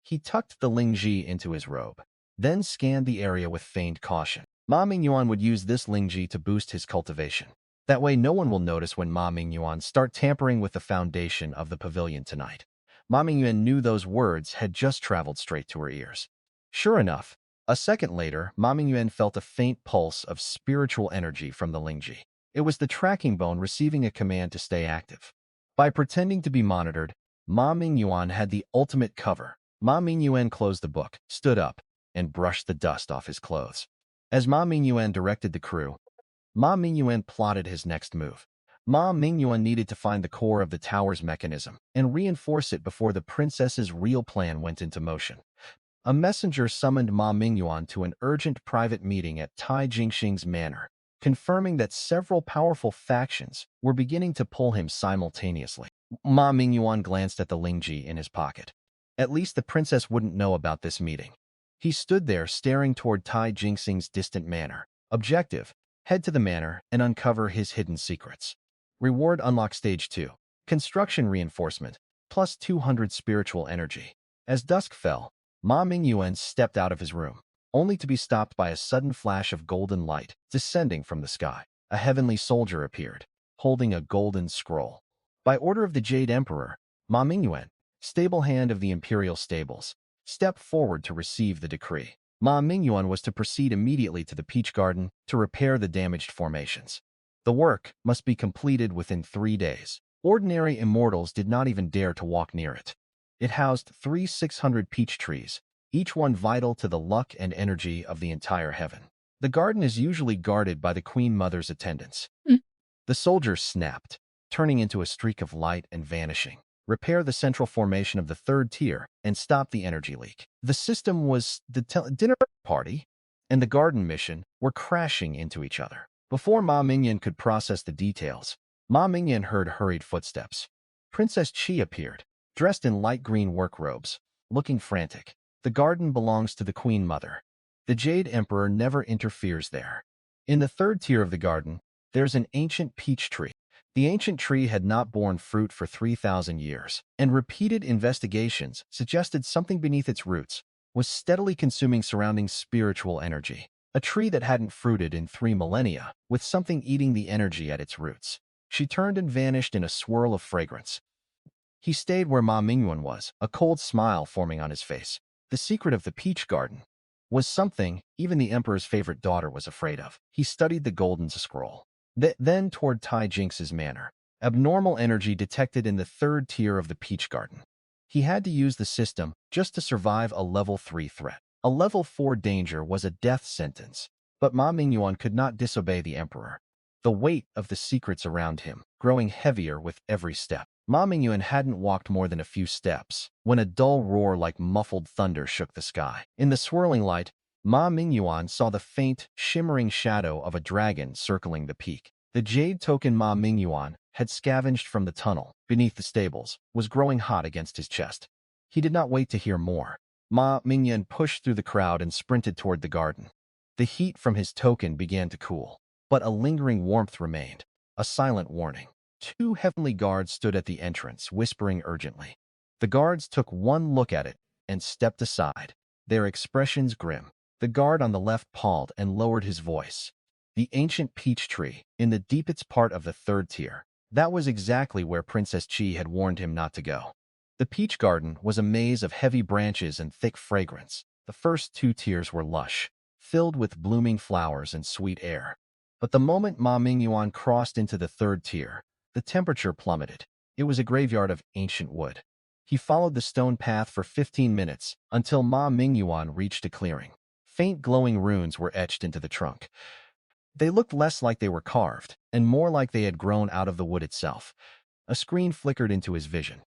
[SPEAKER 1] He tucked the Lingji into his robe, then scanned the area with feigned caution. Ma Mingyuan would use this Lingji to boost his cultivation. That way no one will notice when Ma Mingyuan start tampering with the foundation of the pavilion tonight. Ma Mingyuan knew those words had just traveled straight to her ears. Sure enough, a second later, Ma Mingyuan felt a faint pulse of spiritual energy from the Lingji. It was the tracking bone receiving a command to stay active. By pretending to be monitored, Ma Mingyuan had the ultimate cover. Ma Mingyuan closed the book, stood up, and brushed the dust off his clothes. As Ma Mingyuan directed the crew, Ma Mingyuan plotted his next move. Ma Mingyuan needed to find the core of the tower's mechanism and reinforce it before the princess's real plan went into motion. A messenger summoned Ma Mingyuan to an urgent private meeting at Tai Jingxing's manor, confirming that several powerful factions were beginning to pull him simultaneously. Ma Mingyuan glanced at the Lingji in his pocket. At least the princess wouldn't know about this meeting. He stood there staring toward Tai Jingxing's distant manor. Objective: head to the manor and uncover his hidden secrets. Reward: unlock stage 2. Construction reinforcement, plus 200 spiritual energy. As dusk fell, Ma Mingyuan stepped out of his room, only to be stopped by a sudden flash of golden light descending from the sky. A heavenly soldier appeared, holding a golden scroll. By order of the Jade Emperor, Ma Mingyuan, stable hand of the imperial stables, stepped forward to receive the decree. Ma Mingyuan was to proceed immediately to the Peach Garden to repair the damaged formations. The work must be completed within 3 days. Ordinary immortals did not even dare to walk near it. It housed 600 peach trees, each one vital to the luck and energy of the entire heaven. The garden is usually guarded by the Queen Mother's attendants. The soldiers snapped, turning into a streak of light and vanishing. Repair the central formation of the 3rd tier and stop the energy leak. The system was the dinner party and the garden mission were crashing into each other. Before Ma Mingyuan could process the details, Ma Mingyuan heard hurried footsteps. Princess Qi appeared, dressed in light green work robes, looking frantic. The garden belongs to the Queen Mother. The Jade Emperor never interferes there. In the 3rd tier of the garden, there's an ancient peach tree. The ancient tree had not borne fruit for 3,000 years, and repeated investigations suggested something beneath its roots was steadily consuming surrounding spiritual energy. A tree that hadn't fruited in 3 millennia, with something eating the energy at its roots. She turned and vanished in a swirl of fragrance. He stayed where Ma Mingyuan was, a cold smile forming on his face. The secret of the peach garden was something even the emperor's favorite daughter was afraid of. He studied the golden scroll. Then toward Tai Jinx's manor. Abnormal energy detected in the 3rd tier of the peach garden. He had to use the system just to survive a level 3 threat. A level 4 danger was a death sentence, but Ma Mingyuan could not disobey the emperor. The weight of the secrets around him, growing heavier with every step. Ma Mingyuan hadn't walked more than a few steps when a dull roar like muffled thunder shook the sky. In the swirling light, Ma Mingyuan saw the faint, shimmering shadow of a dragon circling the peak. The jade token Ma Mingyuan had scavenged from the tunnel beneath the stables was growing hot against his chest. He did not wait to hear more. Ma Mingyuan pushed through the crowd and sprinted toward the garden. The heat from his token began to cool, but a lingering warmth remained, a silent warning. 2 heavenly guards stood at the entrance, whispering urgently. The guards took one look at it and stepped aside, their expressions grim. The guard on the left paused and lowered his voice. The ancient peach tree, in the deepest part of the 3rd tier. That was exactly where Princess Qi had warned him not to go. The peach garden was a maze of heavy branches and thick fragrance. The first 2 tiers were lush, filled with blooming flowers and sweet air. But the moment Ma Mingyuan crossed into the 3rd tier, the temperature plummeted. It was a graveyard of ancient wood. He followed the stone path for 15 minutes until Ma Mingyuan reached a clearing. Faint glowing runes were etched into the trunk. They looked less like they were carved, and more like they had grown out of the wood itself. A screen flickered into his vision.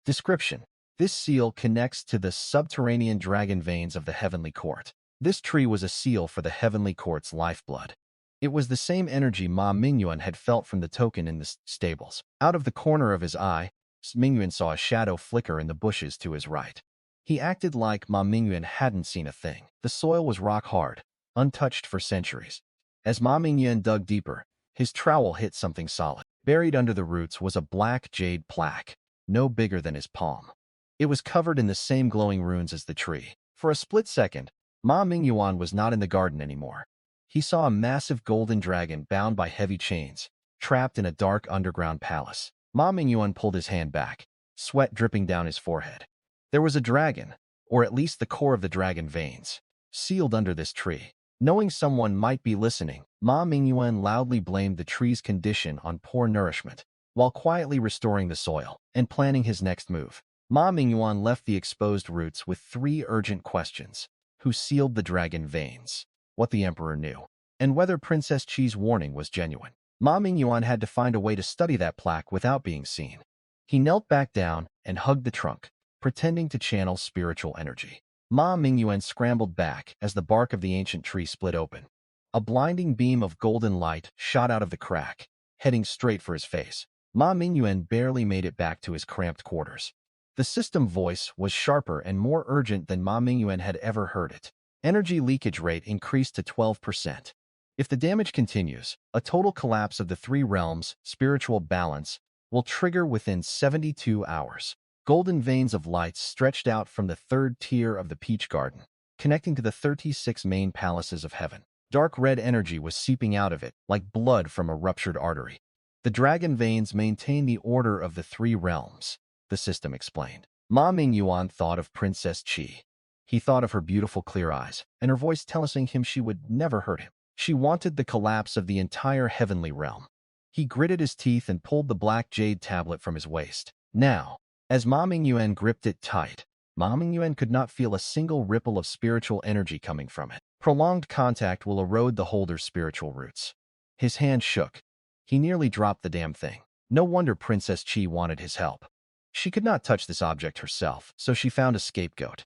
[SPEAKER 1] Description: this seal connects to the subterranean dragon veins of the heavenly court. This tree was a seal for the heavenly court's lifeblood. It was the same energy Ma Mingyuan had felt from the token in the stables. Out of the corner of his eye, Mingyuan saw a shadow flicker in the bushes to his right. He acted like Ma Mingyuan hadn't seen a thing. The soil was rock hard, untouched for centuries. As Ma Mingyuan dug deeper, his trowel hit something solid. Buried under the roots was a black jade plaque, no bigger than his palm. It was covered in the same glowing runes as the tree. For a split second, Ma Mingyuan was not in the garden anymore. He saw a massive golden dragon bound by heavy chains, trapped in a dark underground palace. Ma Mingyuan pulled his hand back, sweat dripping down his forehead. There was a dragon, or at least the core of the dragon veins, sealed under this tree. Knowing someone might be listening, Ma Mingyuan loudly blamed the tree's condition on poor nourishment, while quietly restoring the soil and planning his next move. Ma Mingyuan left the exposed roots with 3 urgent questions: who sealed the dragon veins, what the emperor knew, and whether Princess Chi's warning was genuine. Ma Mingyuan had to find a way to study that plaque without being seen. He knelt back down and hugged the trunk, pretending to channel spiritual energy. Ma Mingyuan scrambled back as the bark of the ancient tree split open. A blinding beam of golden light shot out of the crack, heading straight for his face. Ma Mingyuan barely made it back to his cramped quarters. The system voice was sharper and more urgent than Ma Mingyuan had ever heard it. Energy leakage rate increased to 12%. If the damage continues, a total collapse of the 3 realms' spiritual balance will trigger within 72 hours. Golden veins of light stretched out from the 3rd tier of the Peach Garden, connecting to the 36 main palaces of heaven. Dark red energy was seeping out of it, like blood from a ruptured artery. The dragon veins maintain the order of the 3 realms, the system explained. Ma Mingyuan thought of Princess Chi. He thought of her beautiful clear eyes, and her voice telling him she would never hurt him. She wanted the collapse of the entire heavenly realm. He gritted his teeth and pulled the black jade tablet from his waist. Now, as Ma Mingyuan gripped it tight, Ma Mingyuan could not feel a single ripple of spiritual energy coming from it. Prolonged contact will erode the holder's spiritual roots. His hand shook. He nearly dropped the damn thing. No wonder Princess Chi wanted his help. She could not touch this object herself, so she found a scapegoat.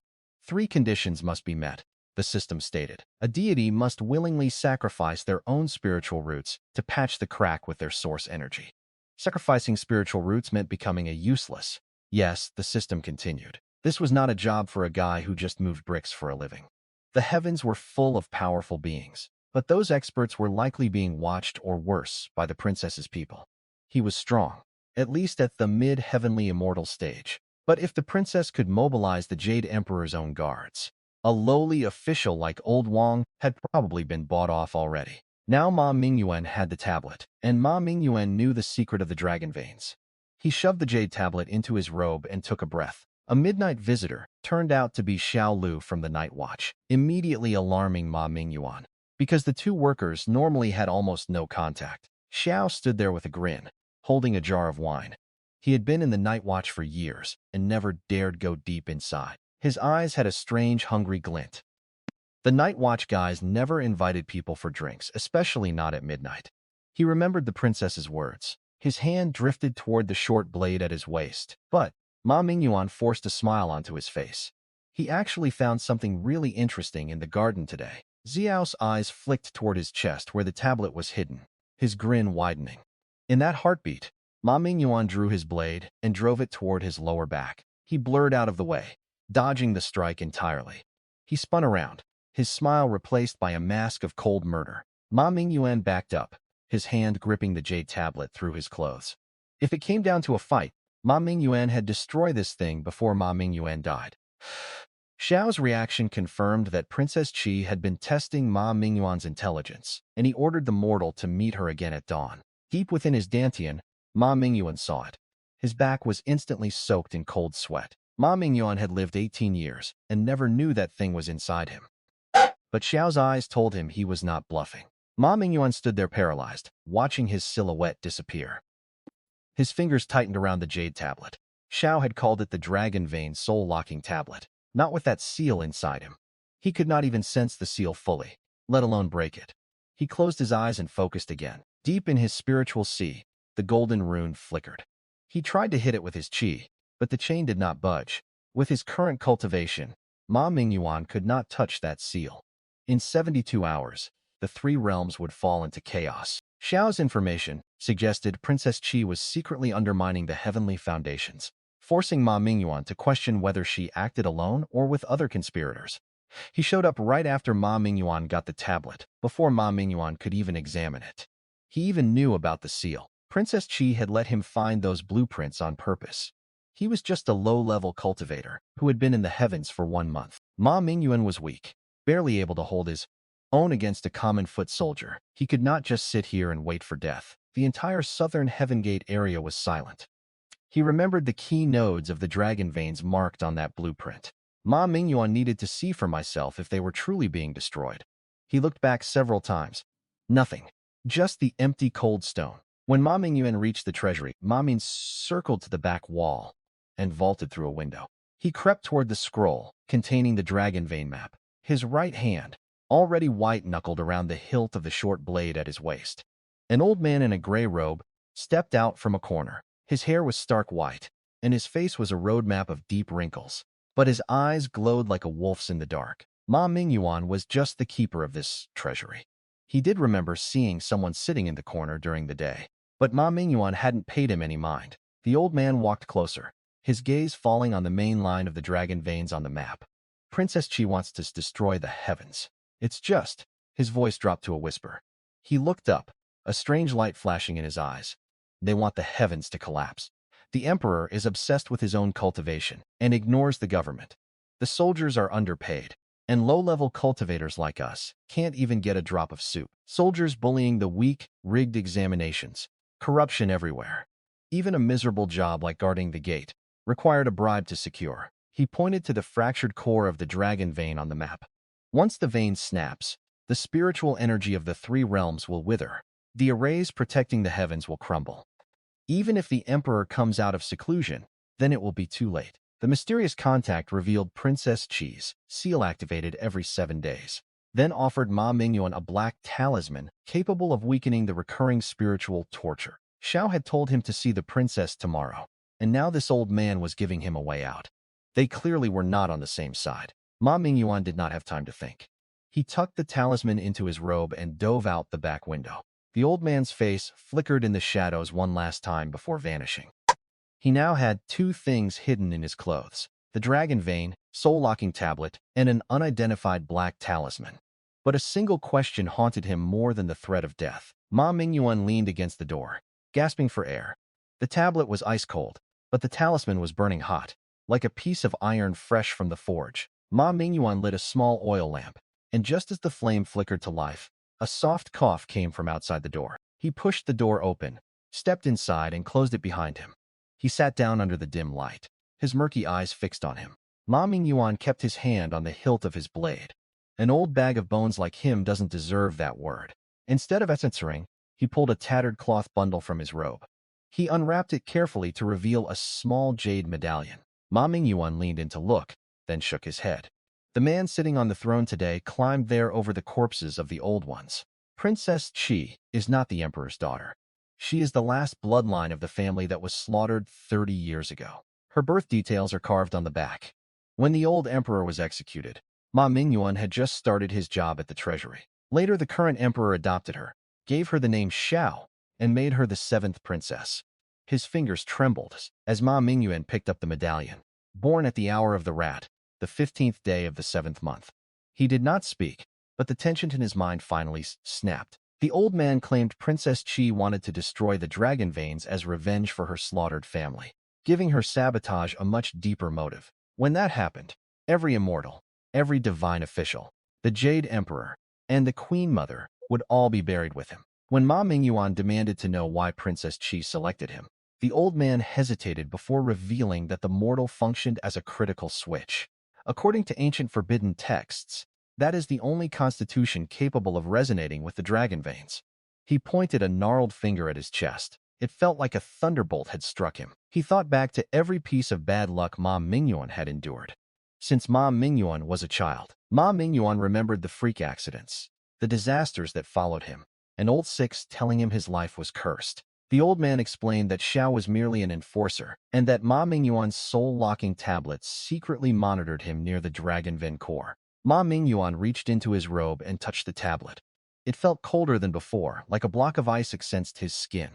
[SPEAKER 1] 3 conditions must be met, the system stated. A deity must willingly sacrifice their own spiritual roots to patch the crack with their source energy. Sacrificing spiritual roots meant becoming a useless. Yes, the system continued. This was not a job for a guy who just moved bricks for a living. The heavens were full of powerful beings, but those experts were likely being watched, or worse, by the princess's people. He was strong, at least at the mid-heavenly immortal stage. But if the princess could mobilize the Jade Emperor's own guards, a lowly official like Old Wang had probably been bought off already. Now Ma Mingyuan had the tablet, and Ma Mingyuan knew the secret of the dragon veins. He shoved the jade tablet into his robe and took a breath. A midnight visitor turned out to be Xiao Lu from the Night Watch, immediately alarming Ma Mingyuan. Because the 2 workers normally had almost no contact, Xiao stood there with a grin, holding a jar of wine. He had been in the Night Watch for years and never dared go deep inside. His eyes had a strange, hungry glint. The Night Watch guys never invited people for drinks, especially not at midnight. He remembered the princess's words. His hand drifted toward the short blade at his waist, but Ma Mingyuan forced a smile onto his face. He actually found something really interesting in the garden today. Xiao's eyes flicked toward his chest where the tablet was hidden, his grin widening. In that heartbeat, Ma Mingyuan drew his blade and drove it toward his lower back. He blurred out of the way, dodging the strike entirely. He spun around, his smile replaced by a mask of cold murder. Ma Mingyuan backed up, his hand gripping the jade tablet through his clothes. If it came down to a fight, Ma Mingyuan had destroyed this thing before Ma Mingyuan died. Xiao's reaction confirmed that Princess Chi had been testing Ma Mingyuan's intelligence, and he ordered the mortal to meet her again at dawn. Deep within his dantian, Ma Mingyuan saw it. His back was instantly soaked in cold sweat. Ma Mingyuan had lived 18 years and never knew that thing was inside him. But Xiao's eyes told him he was not bluffing. Ma Mingyuan stood there paralyzed, watching his silhouette disappear. His fingers tightened around the jade tablet. Xiao had called it the Dragon Vein soul-locking tablet, not with that seal inside him. He could not even sense the seal fully, let alone break it. He closed his eyes and focused again. Deep in his spiritual sea, the golden rune flickered. He tried to hit it with his chi, but the chain did not budge. With his current cultivation, Ma Mingyuan could not touch that seal. In 72 hours, the 3 realms would fall into chaos. Xiao's information suggested Princess Qi was secretly undermining the heavenly foundations, forcing Ma Mingyuan to question whether she acted alone or with other conspirators. He showed up right after Ma Mingyuan got the tablet, before Ma Mingyuan could even examine it. He even knew about the seal. Princess Qi had let him find those blueprints on purpose. He was just a low-level cultivator who had been in the heavens for 1 month. Ma Mingyuan was weak, barely able to hold his own against a common foot soldier. He could not just sit here and wait for death. The entire southern Heaven Gate area was silent. He remembered the key nodes of the dragon veins marked on that blueprint. Ma Mingyuan needed to see for myself if they were truly being destroyed. He looked back several times. Nothing. Just the empty cold stone. When Ma Mingyuan reached the treasury, Ma Ming circled to the back wall and vaulted through a window. He crept toward the scroll containing the dragon vein map. His right hand, already white-knuckled around the hilt of the short blade at his waist. An old man in a gray robe stepped out from a corner. His hair was stark white, and his face was a roadmap of deep wrinkles. But his eyes glowed like a wolf's in the dark. Ma Mingyuan was just the keeper of this treasury. He did remember seeing someone sitting in the corner during the day, but Ma Mingyuan hadn't paid him any mind. The old man walked closer, his gaze falling on the main line of the dragon veins on the map. Princess Qi wants to destroy the heavens. It's just, his voice dropped to a whisper. He looked up, a strange light flashing in his eyes. They want the heavens to collapse. The emperor is obsessed with his own cultivation and ignores the government. The soldiers are underpaid, and low-level cultivators like us can't even get a drop of soup. Soldiers bullying the weak, rigged examinations, corruption everywhere. Even a miserable job like guarding the gate required a bribe to secure. He pointed to the fractured core of the dragon vein on the map. Once the vein snaps, the spiritual energy of the three realms will wither. The arrays protecting the heavens will crumble. Even if the emperor comes out of seclusion, then it will be too late. The mysterious contact revealed Princess Qi's seal activated every 7 days, then offered Ma Mingyuan a black talisman capable of weakening the recurring spiritual torture. Xiao had told him to see the princess tomorrow, and now this old man was giving him a way out. They clearly were not on the same side. Ma Mingyuan did not have time to think. He tucked the talisman into his robe and dove out the back window. The old man's face flickered in the shadows one last time before vanishing. He now had 2 things hidden in his clothes: the dragon vein, soul-locking tablet, and an unidentified black talisman. But a single question haunted him more than the threat of death. Ma Mingyuan leaned against the door, gasping for air. The tablet was ice-cold, but the talisman was burning hot, like a piece of iron fresh from the forge. Ma Mingyuan lit a small oil lamp, and just as the flame flickered to life, a soft cough came from outside the door. He pushed the door open, stepped inside, and closed it behind him. He sat down under the dim light, his murky eyes fixed on him. Ma Mingyuan kept his hand on the hilt of his blade. An old bag of bones like him doesn't deserve that word. Instead of answering, he pulled a tattered cloth bundle from his robe. He unwrapped it carefully to reveal a small jade medallion. Ma Mingyuan leaned in to look, then shook his head. The man sitting on the throne today climbed there over the corpses of the old ones. Princess Qi is not the emperor's daughter. She is the last bloodline of the family that was slaughtered 30 years ago. Her birth details are carved on the back. When the old emperor was executed, Ma Mingyuan had just started his job at the treasury. Later, the current emperor adopted her, gave her the name Xiao, and made her the 7th princess. His fingers trembled as Ma Mingyuan picked up the medallion. Born at the hour of the rat, the 15th day of the 7th month. He did not speak, but the tension in his mind finally snapped. The old man claimed Princess Qi wanted to destroy the dragon veins as revenge for her slaughtered family, giving her sabotage a much deeper motive. When that happened, every immortal, every divine official, the Jade Emperor, and the Queen Mother would all be buried with him. When Ma Mingyuan demanded to know why Princess Qi selected him, the old man hesitated before revealing that the mortal functioned as a critical switch. According to ancient forbidden texts, that is the only constitution capable of resonating with the dragon veins. He pointed a gnarled finger at his chest. It felt like a thunderbolt had struck him. He thought back to every piece of bad luck Ma Mingyuan had endured. Since Ma Mingyuan was a child, Ma Mingyuan remembered the freak accidents, the disasters that followed him, an old six telling him his life was cursed. The old man explained that Xiao was merely an enforcer, and that Ma Mingyuan's soul-locking tablets secretly monitored him near the dragon vein core. Ma Mingyuan reached into his robe and touched the tablet. It felt colder than before, like a block of ice against his skin.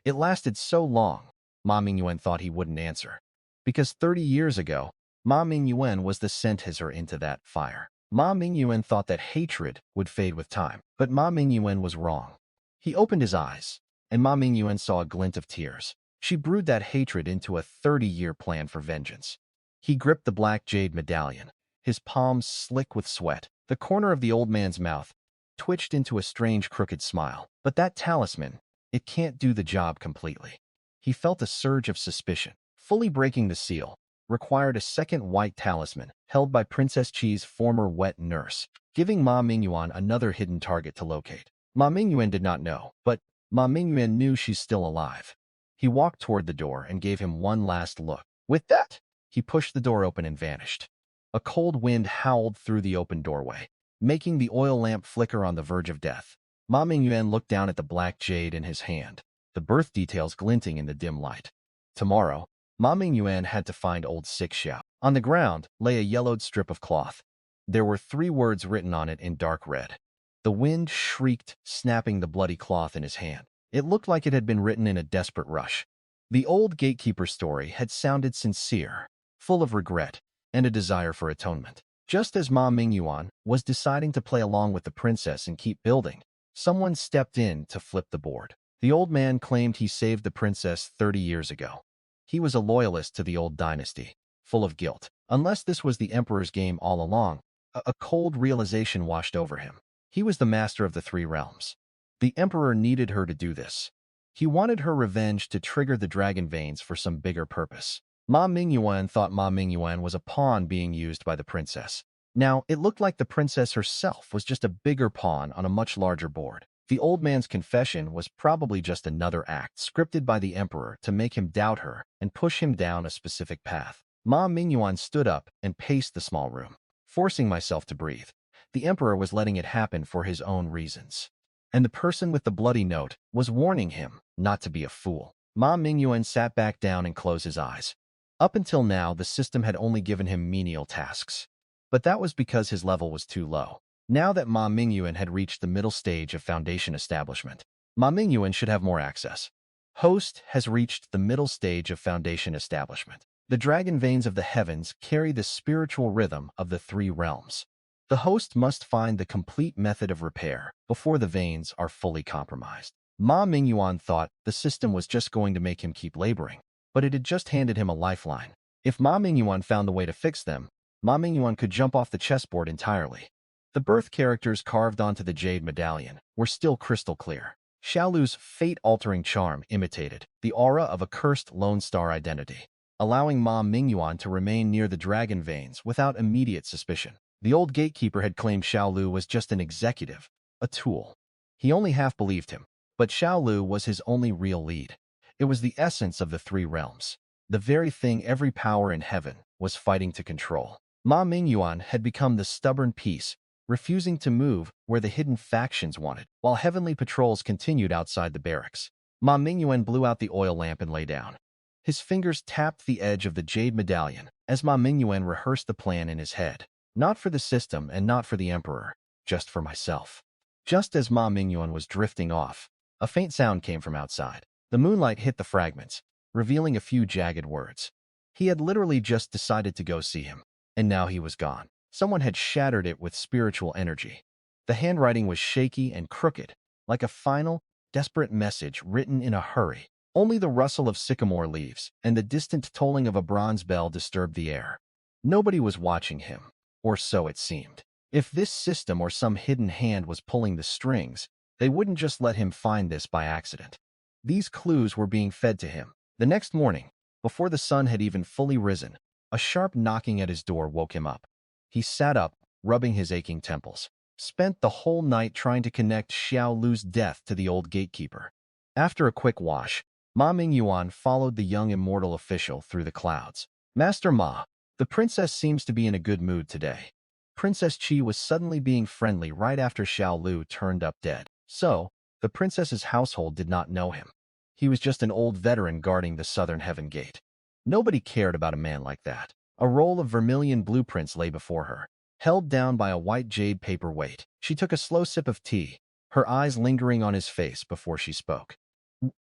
[SPEAKER 1] It lasted so long, Ma Mingyuan thought he wouldn't answer. Because 30 years ago, Ma Mingyuan was the sentizer into that fire. Ma Mingyuan thought that hatred would fade with time, but Ma Mingyuan was wrong. He opened his eyes, and Ma Mingyuan saw a glint of tears. She brewed that hatred into a 30-year plan for vengeance. He gripped the black jade medallion, his palms slick with sweat. The corner of the old man's mouth twitched into a strange crooked smile. But that talisman, it can't do the job completely. He felt a surge of suspicion. Fully breaking the seal required a second white talisman held by Princess Chi's former wet nurse, giving Ma Mingyuan another hidden target to locate. Ma Mingyuan did not know, but Ma Mingyuan knew she's still alive. He walked toward the door and gave him one last look. With that, he pushed the door open and vanished. A cold wind howled through the open doorway, making the oil lamp flicker on the verge of death. Ma Mingyuan looked down at the black jade in his hand, the birth details glinting in the dim light. Tomorrow, Ma Mingyuan had to find old Sick Xiao. On the ground lay a yellowed strip of cloth. There were 3 words written on it in dark red. The wind shrieked, snapping the bloody cloth in his hand. It looked like it had been written in a desperate rush. The old gatekeeper story had sounded sincere, full of regret, and a desire for atonement. Just as Ma Mingyuan was deciding to play along with the princess and keep building, someone stepped in to flip the board. The old man claimed he saved the princess 30 years ago. He was a loyalist to the old dynasty, full of guilt. Unless this was the emperor's game all along, a cold realization washed over him. He was the master of the 3 realms. The emperor needed her to do this. He wanted her revenge to trigger the dragon veins for some bigger purpose. Ma Mingyuan thought Ma Mingyuan was a pawn being used by the princess. Now, it looked like the princess herself was just a bigger pawn on a much larger board. The old man's confession was probably just another act scripted by the emperor to make him doubt her and push him down a specific path. Ma Mingyuan stood up and paced the small room, forcing myself to breathe. The emperor was letting it happen for his own reasons. And the person with the bloody note was warning him not to be a fool. Ma Mingyuan sat back down and closed his eyes. Up until now, the system had only given him menial tasks. But that was because his level was too low. Now that Ma Mingyuan had reached the middle stage of Foundation establishment, Ma Mingyuan should have more access. Host has reached the middle stage of Foundation establishment. The dragon veins of the heavens carry the spiritual rhythm of the 3 realms. The host must find the complete method of repair before the veins are fully compromised. Ma Mingyuan thought the system was just going to make him keep laboring, but it had just handed him a lifeline. If Ma Mingyuan found the way to fix them, Ma Mingyuan could jump off the chessboard entirely. The birth characters carved onto the jade medallion were still crystal clear. Xiaolu's fate-altering charm imitated the aura of a cursed Lone Star identity, allowing Ma Mingyuan to remain near the dragon veins without immediate suspicion. The old gatekeeper had claimed Xiaolu was just an executive, a tool. He only half believed him, but Xiaolu was his only real lead. It was the essence of the 3 realms, the very thing every power in heaven was fighting to control. Ma Mingyuan had become the stubborn piece, refusing to move where the hidden factions wanted, while heavenly patrols continued outside the barracks. Ma Mingyuan blew out the oil lamp and lay down. His fingers tapped the edge of the jade medallion as Ma Mingyuan rehearsed the plan in his head. Not for the system and not for the emperor, just for myself. Just as Ma Mingyuan was drifting off, a faint sound came from outside. The moonlight hit the fragments, revealing a few jagged words. He had literally just decided to go see him, and now he was gone. Someone had shattered it with spiritual energy. The handwriting was shaky and crooked, like a final, desperate message written in a hurry. Only the rustle of sycamore leaves and the distant tolling of a bronze bell disturbed the air. Nobody was watching him, or so it seemed. If this system or some hidden hand was pulling the strings, they wouldn't just let him find this by accident. These clues were being fed to him. The next morning, before the sun had even fully risen, a sharp knocking at his door woke him up. He sat up, rubbing his aching temples. Spent the whole night trying to connect Xiaolu's death to the old gatekeeper. After a quick wash, Ma Mingyuan followed the young immortal official through the clouds. Master Ma, the princess seems to be in a good mood today. Princess Chi was suddenly being friendly right after Xiaolu turned up dead. So, the princess's household did not know him. He was just an old veteran guarding the southern heaven gate. Nobody cared about a man like that. A roll of vermilion blueprints lay before her, held down by a white jade paperweight. She took a slow sip of tea, her eyes lingering on his face before she spoke.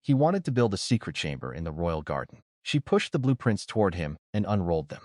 [SPEAKER 1] He wanted to build a secret chamber in the royal garden. She pushed the blueprints toward him and unrolled them.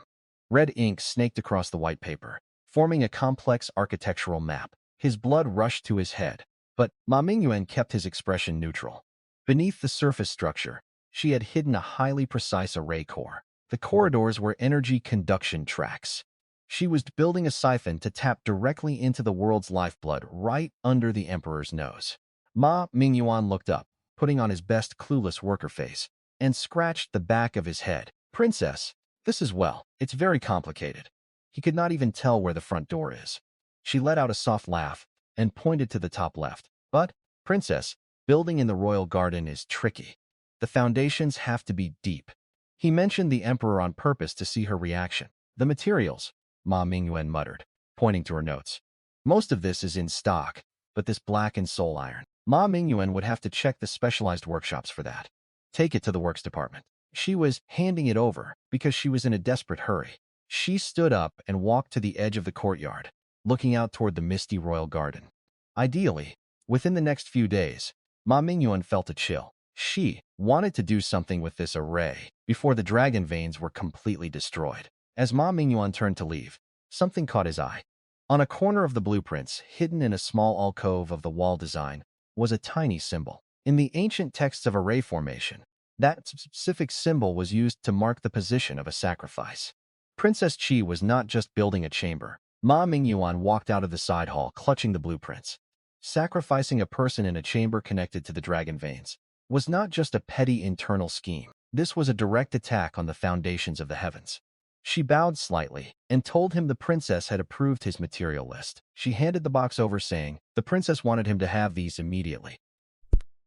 [SPEAKER 1] Red ink snaked across the white paper, forming a complex architectural map. His blood rushed to his head, but Ma Mingyuan kept his expression neutral. Beneath the surface structure, she had hidden a highly precise array core. The corridors were energy conduction tracks. She was building a siphon to tap directly into the world's lifeblood right under the emperor's nose. Ma Mingyuan looked up, putting on his best clueless worker face, and scratched the back of his head. Princess, it's very complicated. He could not even tell where the front door is. She let out a soft laugh and pointed to the top left. But, Princess, building in the royal garden is tricky. The foundations have to be deep. He mentioned the emperor on purpose to see her reaction. The materials, Ma Mingyuan muttered, pointing to her notes. Most of this is in stock, but this black and soul iron. Ma Mingyuan would have to check the specialized workshops for that. Take it to the works department. She was handing it over because she was in a desperate hurry. She stood up and walked to the edge of the courtyard, looking out toward the misty royal garden. Ideally, within the next few days, Ma Mingyuan felt a chill. She wanted to do something with this array before the dragon veins were completely destroyed. As Ma Mingyuan turned to leave, something caught his eye. On a corner of the blueprints, hidden in a small alcove of the wall design, was a tiny symbol. In the ancient texts of array formation, that specific symbol was used to mark the position of a sacrifice. Princess Qi was not just building a chamber. Ma Mingyuan walked out of the side hall, clutching the blueprints. Sacrificing a person in a chamber connected to the dragon veins was not just a petty internal scheme. This was a direct attack on the foundations of the heavens. She bowed slightly and told him the princess had approved his material list. She handed the box over, saying the princess wanted him to have these immediately.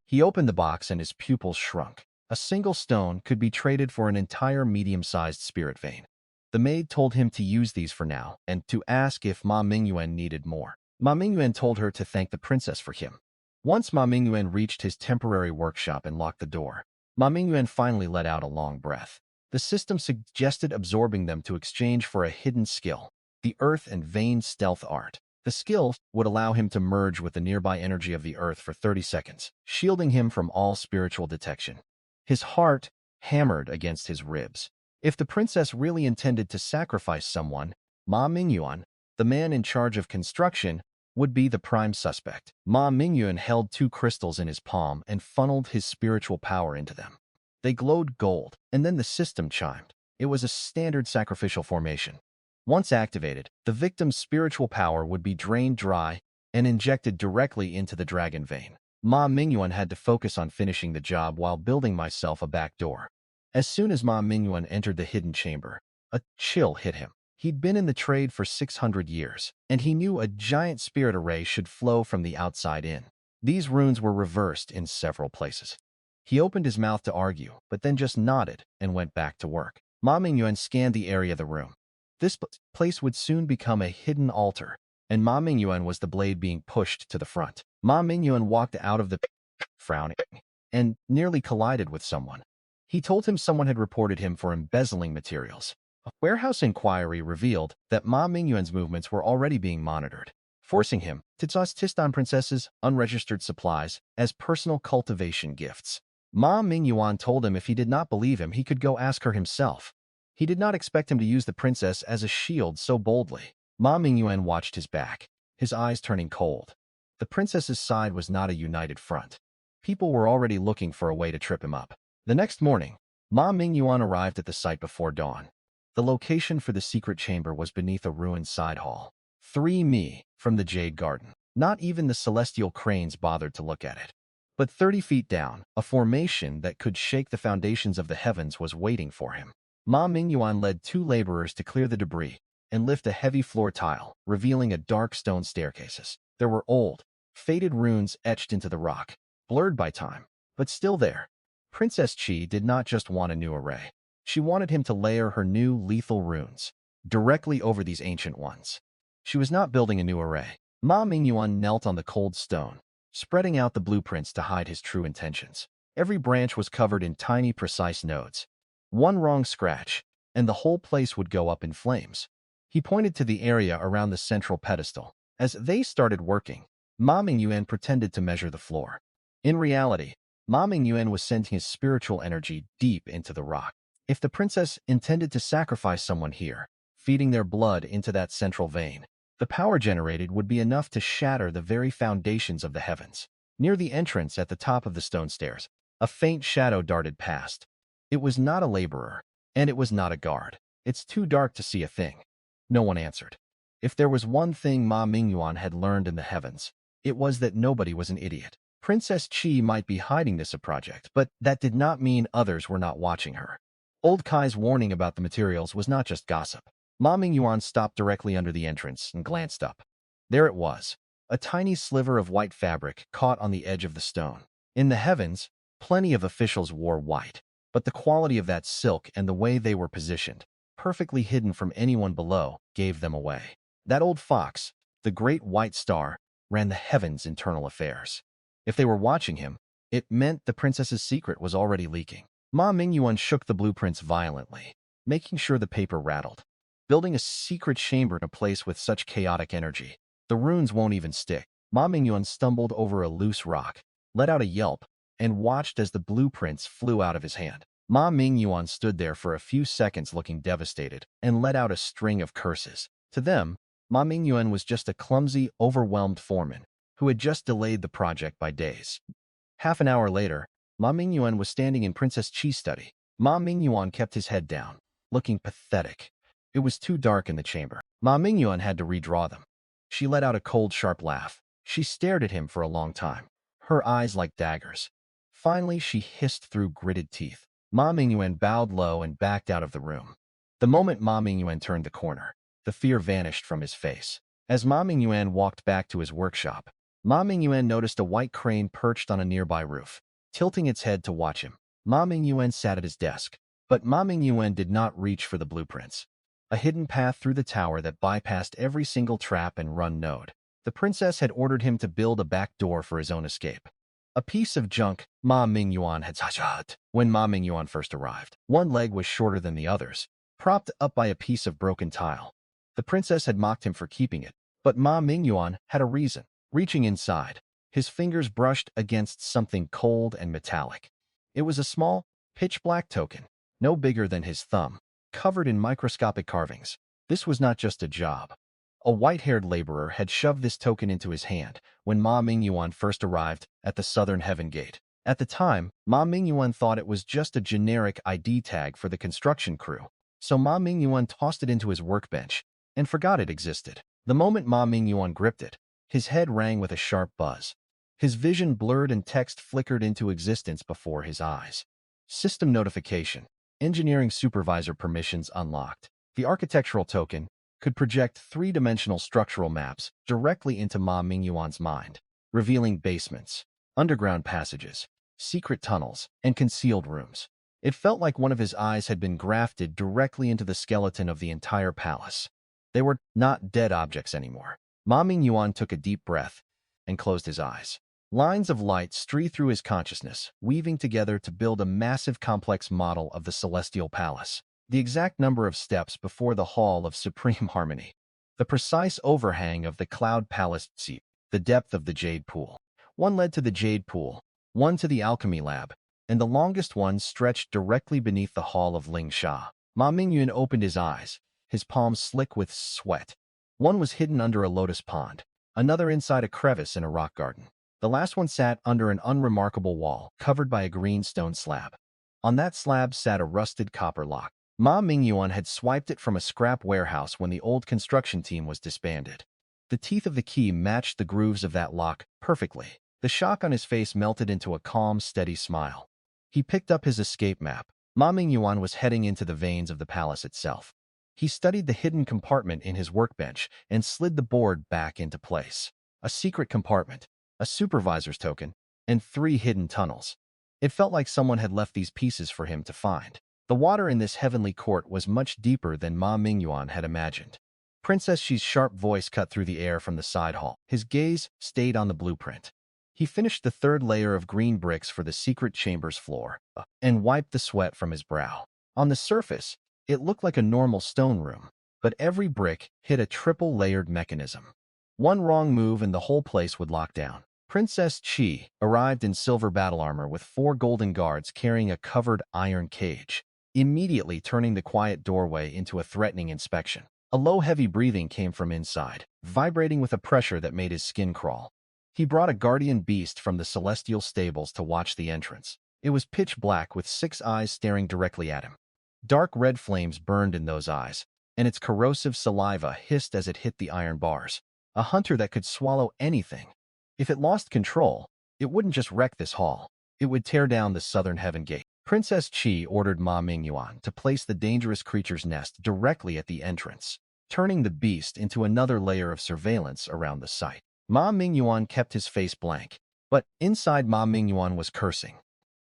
[SPEAKER 1] He opened the box and his pupils shrunk. A single stone could be traded for an entire medium-sized spirit vein. The maid told him to use these for now and to ask if Ma Mingyuan needed more. Ma Mingyuan told her to thank the princess for him. Once Ma Mingyuan reached his temporary workshop and locked the door, Ma Mingyuan finally let out a long breath. The system suggested absorbing them to exchange for a hidden skill, the Earth and Vein Stealth Art. The skill would allow him to merge with the nearby energy of the Earth for 30 seconds, shielding him from all spiritual detection. His heart hammered against his ribs. If the princess really intended to sacrifice someone, Ma Mingyuan, the man in charge of construction, would be the prime suspect. Ma Mingyuan held 2 crystals in his palm and funneled his spiritual power into them. They glowed gold, and then the system chimed. It was a standard sacrificial formation. Once activated, the victim's spiritual power would be drained dry and injected directly into the dragon vein. Ma Mingyuan had to focus on finishing the job while building myself a back door. As soon as Ma Mingyuan entered the hidden chamber, a chill hit him. He'd been in the trade for 600 years, and he knew a giant spirit array should flow from the outside in. These runes were reversed in several places. He opened his mouth to argue, but then just nodded and went back to work. Ma Mingyuan scanned the area of the room. This place would soon become a hidden altar, and Ma Mingyuan was the blade being pushed to the front. Ma Mingyuan walked out of the frowning and nearly collided with someone. He told him someone had reported him for embezzling materials. A warehouse inquiry revealed that Ma Mingyuan's movements were already being monitored, forcing him to toss Tistan Princess's unregistered supplies as personal cultivation gifts. Ma Mingyuan told him if he did not believe him, he could go ask her himself. He did not expect him to use the princess as a shield so boldly. Ma Mingyuan watched his back, his eyes turning cold. The princess's side was not a united front. People were already looking for a way to trip him up. The next morning, Ma Mingyuan arrived at the site before dawn. The location for the secret chamber was beneath a ruined side hall. 3 mi from the Jade Garden. Not even the celestial cranes bothered to look at it. But 30 feet down, a formation that could shake the foundations of the heavens was waiting for him. Ma Mingyuan led 2 laborers to clear the debris and lift a heavy floor tile, revealing a dark stone staircases. There were old, faded runes etched into the rock, blurred by time, but still there. Princess Qi did not just want a new array. She wanted him to layer her new lethal runes directly over these ancient ones. She was not building a new array. Ma Mingyuan knelt on the cold stone, spreading out the blueprints to hide his true intentions. Every branch was covered in tiny, precise nodes. One wrong scratch, and the whole place would go up in flames. He pointed to the area around the central pedestal. As they started working, Ma Mingyuan pretended to measure the floor. In reality, Ma Mingyuan was sending his spiritual energy deep into the rock. If the princess intended to sacrifice someone here, feeding their blood into that central vein, the power generated would be enough to shatter the very foundations of the heavens. Near the entrance at the top of the stone stairs, a faint shadow darted past. It was not a laborer, and it was not a guard. It's too dark to see a thing. No one answered. If there was one thing Ma Mingyuan had learned in the heavens, it was that nobody was an idiot. Princess Qi might be hiding this project, but that did not mean others were not watching her. Old Kai's warning about the materials was not just gossip. Ma Mingyuan stopped directly under the entrance and glanced up. There it was, a tiny sliver of white fabric caught on the edge of the stone. In the heavens, plenty of officials wore white, but the quality of that silk and the way they were positioned, perfectly hidden from anyone below, gave them away. That old fox, the great white star, ran the heavens' internal affairs. If they were watching him, it meant the princess's secret was already leaking. Ma Mingyuan shook the blueprints violently, making sure the paper rattled. Building a secret chamber in a place with such chaotic energy, the runes won't even stick. Ma Mingyuan stumbled over a loose rock, let out a yelp, and watched as the blueprints flew out of his hand. Ma Mingyuan stood there for a few seconds looking devastated and let out a string of curses. To them, Ma Mingyuan was just a clumsy, overwhelmed foreman who had just delayed the project by days. Half an hour later, Ma Mingyuan was standing in Princess Qi's study. Ma Mingyuan kept his head down, looking pathetic. It was too dark in the chamber. Ma Mingyuan had to redraw them. She let out a cold, sharp laugh. She stared at him for a long time, her eyes like daggers. Finally, she hissed through gritted teeth. Ma Mingyuan bowed low and backed out of the room. The moment Ma Mingyuan turned the corner, the fear vanished from his face. As Ma Mingyuan walked back to his workshop, Ma Mingyuan noticed a white crane perched on a nearby roof, tilting its head to watch him. Ma Mingyuan sat at his desk, but Ma Mingyuan did not reach for the blueprints. A hidden path through the tower that bypassed every single trap and run node. The princess had ordered him to build a back door for his own escape. A piece of junk Ma Mingyuan had shot when Ma Mingyuan first arrived. One leg was shorter than the others, propped up by a piece of broken tile. The princess had mocked him for keeping it, but Ma Mingyuan had a reason. Reaching inside, his fingers brushed against something cold and metallic. It was a small, pitch-black token, no bigger than his thumb, covered in microscopic carvings. This was not just a job. A white-haired laborer had shoved this token into his hand when Ma Mingyuan first arrived at the southern heaven gate. At the time, Ma Mingyuan thought it was just a generic ID tag for the construction crew, so Ma Mingyuan tossed it into his workbench and forgot it existed. The moment Ma Mingyuan gripped it, his head rang with a sharp buzz. His vision blurred and text flickered into existence before his eyes. System notification. Engineering supervisor permissions unlocked. The architectural token could project three-dimensional structural maps directly into Ma Mingyuan's mind, revealing basements, underground passages, secret tunnels, and concealed rooms. It felt like one of his eyes had been grafted directly into the skeleton of the entire palace. They were not dead objects anymore. Ma Mingyuan took a deep breath and closed his eyes. Lines of light streaked through his consciousness, weaving together to build a massive complex model of the celestial palace. The exact number of steps before the Hall of Supreme Harmony. The precise overhang of the Cloud Palace seat. The depth of the Jade Pool. One led to the Jade Pool, one to the Alchemy Lab, and the longest one stretched directly beneath the Hall of Ling Sha. Ma Mingyuan opened his eyes, his palms slick with sweat. One was hidden under a lotus pond, another inside a crevice in a rock garden. The last one sat under an unremarkable wall, covered by a green stone slab. On that slab sat a rusted copper lock. Ma Mingyuan had swiped it from a scrap warehouse when the old construction team was disbanded. The teeth of the key matched the grooves of that lock perfectly. The shock on his face melted into a calm, steady smile. He picked up his escape map. Ma Mingyuan was heading into the veins of the palace itself. He studied the hidden compartment in his workbench and slid the board back into place. A secret compartment, a supervisor's token, and 3 hidden tunnels. It felt like someone had left these pieces for him to find. The water in this heavenly court was much deeper than Ma Mingyuan had imagined. Princess Xi's sharp voice cut through the air from the side hall. His gaze stayed on the blueprint. He finished the 3rd layer of green bricks for the secret chamber's floor and wiped the sweat from his brow. On the surface, it looked like a normal stone room, but every brick hid a triple-layered mechanism. One wrong move and the whole place would lock down. Princess Chi arrived in silver battle armor with 4 golden guards carrying a covered iron cage, immediately turning the quiet doorway into a threatening inspection. A low, heavy breathing came from inside, vibrating with a pressure that made his skin crawl. He brought a guardian beast from the celestial stables to watch the entrance. It was pitch black with 6 eyes staring directly at him. Dark red flames burned in those eyes, and its corrosive saliva hissed as it hit the iron bars. A hunter that could swallow anything. If it lost control, it wouldn't just wreck this hall. It would tear down the southern heaven gate. Princess Chi ordered Ma Mingyuan to place the dangerous creature's nest directly at the entrance, turning the beast into another layer of surveillance around the site. Ma Mingyuan kept his face blank, but inside Ma Mingyuan was cursing.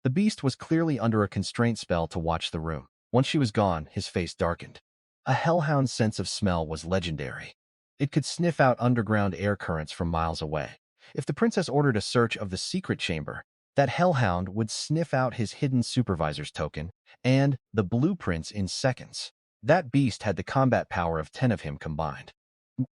[SPEAKER 1] The beast was clearly under a constraint spell to watch the room. Once she was gone, his face darkened. A hellhound's sense of smell was legendary. It could sniff out underground air currents from miles away. If the princess ordered a search of the secret chamber, that hellhound would sniff out his hidden supervisor's token and the blueprints in seconds. That beast had the combat power of 10 of him combined.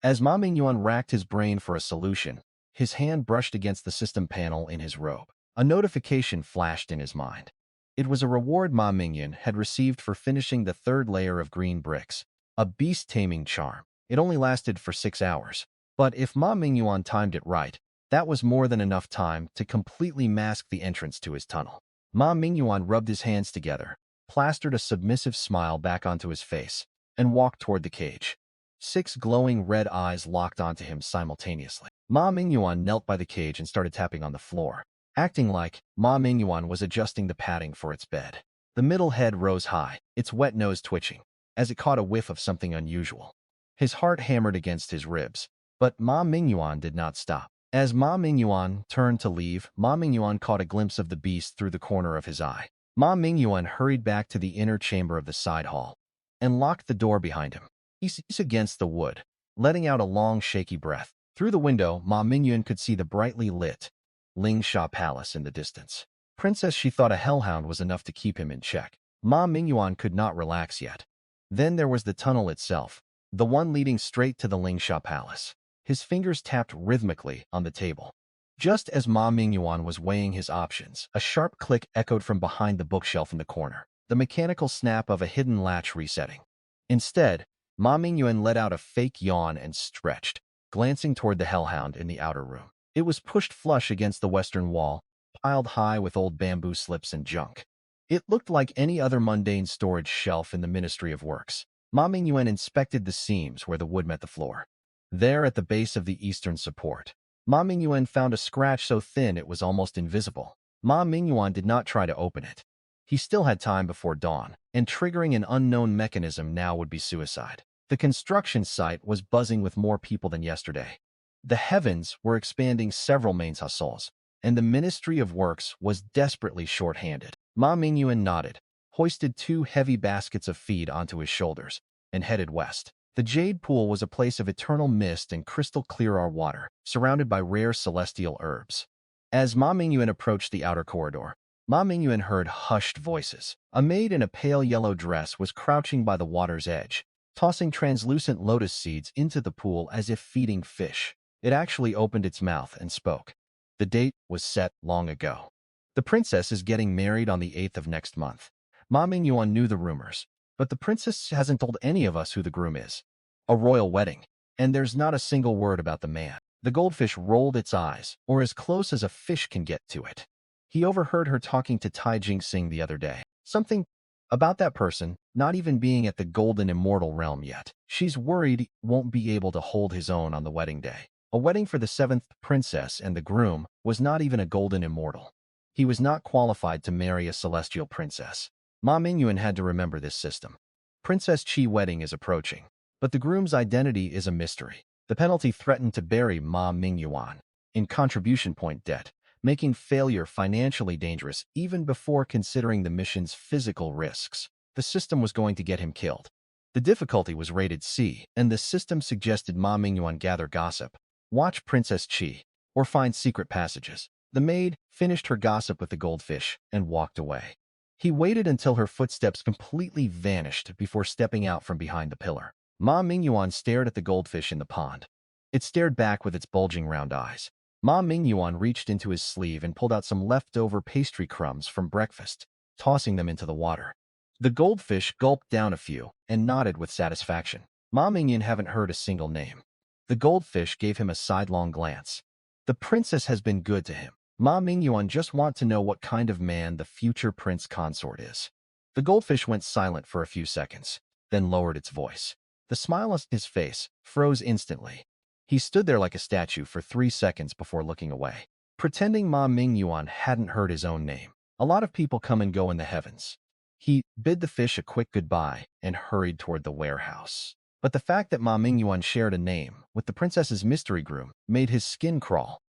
[SPEAKER 1] As Ma Mingyuan racked his brain for a solution, his hand brushed against the system panel in his robe. A notification flashed in his mind. It was a reward Ma Mingyuan had received for finishing the 3rd layer of green bricks, a beast-taming charm. It only lasted for 6 hours. But if Ma Mingyuan timed it right, that was more than enough time to completely mask the entrance to his tunnel. Ma Mingyuan rubbed his hands together, plastered a submissive smile back onto his face, and walked toward the cage. 6 glowing red eyes locked onto him simultaneously. Ma Mingyuan knelt by the cage and started tapping on the floor, acting like Ma Mingyuan was adjusting the padding for its bed. The middle head rose high, its wet nose twitching, as it caught a whiff of something unusual. His heart hammered against his ribs, but Ma Mingyuan did not stop. As Ma Mingyuan turned to leave, Ma Mingyuan caught a glimpse of the beast through the corner of his eye. Ma Mingyuan hurried back to the inner chamber of the side hall and locked the door behind him. He seized against the wood, letting out a long, shaky breath. Through the window, Ma Mingyuan could see the brightly lit Lingsha Palace in the distance. Princess, she thought a hellhound was enough to keep him in check. Ma Mingyuan could not relax yet. Then there was the tunnel itself, the one leading straight to the Lingsha Palace. His fingers tapped rhythmically on the table. Just as Ma Mingyuan was weighing his options, a sharp click echoed from behind the bookshelf in the corner, the mechanical snap of a hidden latch resetting. Instead, Ma Mingyuan let out a fake yawn and stretched, glancing toward the hellhound in the outer room. It was pushed flush against the western wall, piled high with old bamboo slips and junk. It looked like any other mundane storage shelf in the Ministry of Works. Ma Mingyuan inspected the seams where the wood met the floor. There, at the base of the eastern support, Ma Mingyuan found a scratch so thin it was almost invisible. Ma Mingyuan did not try to open it. He still had time before dawn, and triggering an unknown mechanism now would be suicide. The construction site was buzzing with more people than yesterday. The heavens were expanding several Manhwa souls, and the Ministry of Works was desperately short-handed. Ma Mingyuan nodded, hoisted 2 heavy baskets of feed onto his shoulders, and headed west. The Jade Pool was a place of eternal mist and crystal-clear water, surrounded by rare celestial herbs. As Ma Mingyuan approached the outer corridor, Ma Mingyuan heard hushed voices. A maid in a pale yellow dress was crouching by the water's edge, tossing translucent lotus seeds into the pool as if feeding fish. It actually opened its mouth and spoke. The date was set long ago. The princess is getting married on the 8th of next month. Ma Mingyuan knew the rumors, but the princess hasn't told any of us who the groom is. A royal wedding, and there's not a single word about the man. The goldfish rolled its eyes, or as close as a fish can get to it. He overheard her talking to Tai Jing-sing the other day. Something about that person not even being at the golden immortal realm yet. She's worried he won't be able to hold his own on the wedding day. A wedding for the 7th princess and the groom was not even a golden immortal. He was not qualified to marry a celestial princess. Ma Mingyuan had to remember this system. Princess Chi wedding is approaching, but the groom's identity is a mystery. The penalty threatened to bury Ma Mingyuan in contribution point debt, making failure financially dangerous even before considering the mission's physical risks. The system was going to get him killed. The difficulty was rated C, and the system suggested Ma Mingyuan gather gossip, watch Princess Chi, or find secret passages. The maid finished her gossip with the goldfish and walked away. He waited until her footsteps completely vanished before stepping out from behind the pillar. Ma Mingyuan stared at the goldfish in the pond. It stared back with its bulging round eyes. Ma Mingyuan reached into his sleeve and pulled out some leftover pastry crumbs from breakfast, tossing them into the water. The goldfish gulped down a few and nodded with satisfaction. Ma Mingyuan haven't heard a single name. The goldfish gave him a sidelong glance. The princess has been good to him. Ma Mingyuan just want to know what kind of man the future prince consort is. The goldfish went silent for a few seconds, then lowered its voice. The smile on his face froze instantly. He stood there like a statue for 3 seconds before looking away, pretending Ma Mingyuan hadn't heard his own name. A lot of people come and go in the heavens. He bid the fish a quick goodbye and hurried toward the warehouse. But the fact that Ma Mingyuan shared a name with the princess's mystery groom made his skin crawl.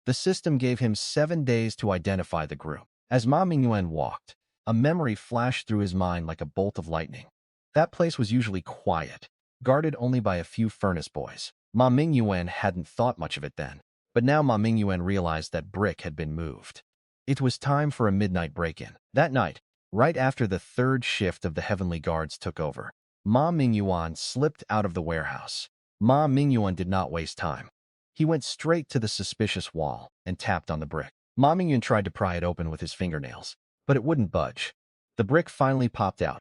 [SPEAKER 1] The system gave him 7 days to identify the groom. As Ma Mingyuan walked, a memory flashed through his mind like a bolt of lightning. That place was usually quiet, guarded only by a few furnace boys. Ma Mingyuan hadn't thought much of it then, but now Ma Mingyuan realized that brick had been moved. It was time for a midnight break-in. That night, right after the 3rd shift of the Heavenly Guards took over, Ma Mingyuan slipped out of the warehouse. Ma Mingyuan did not waste time. He went straight to the suspicious wall and tapped on the brick. Ma Mingyuan tried to pry it open with his fingernails, but it wouldn't budge. The brick finally popped out,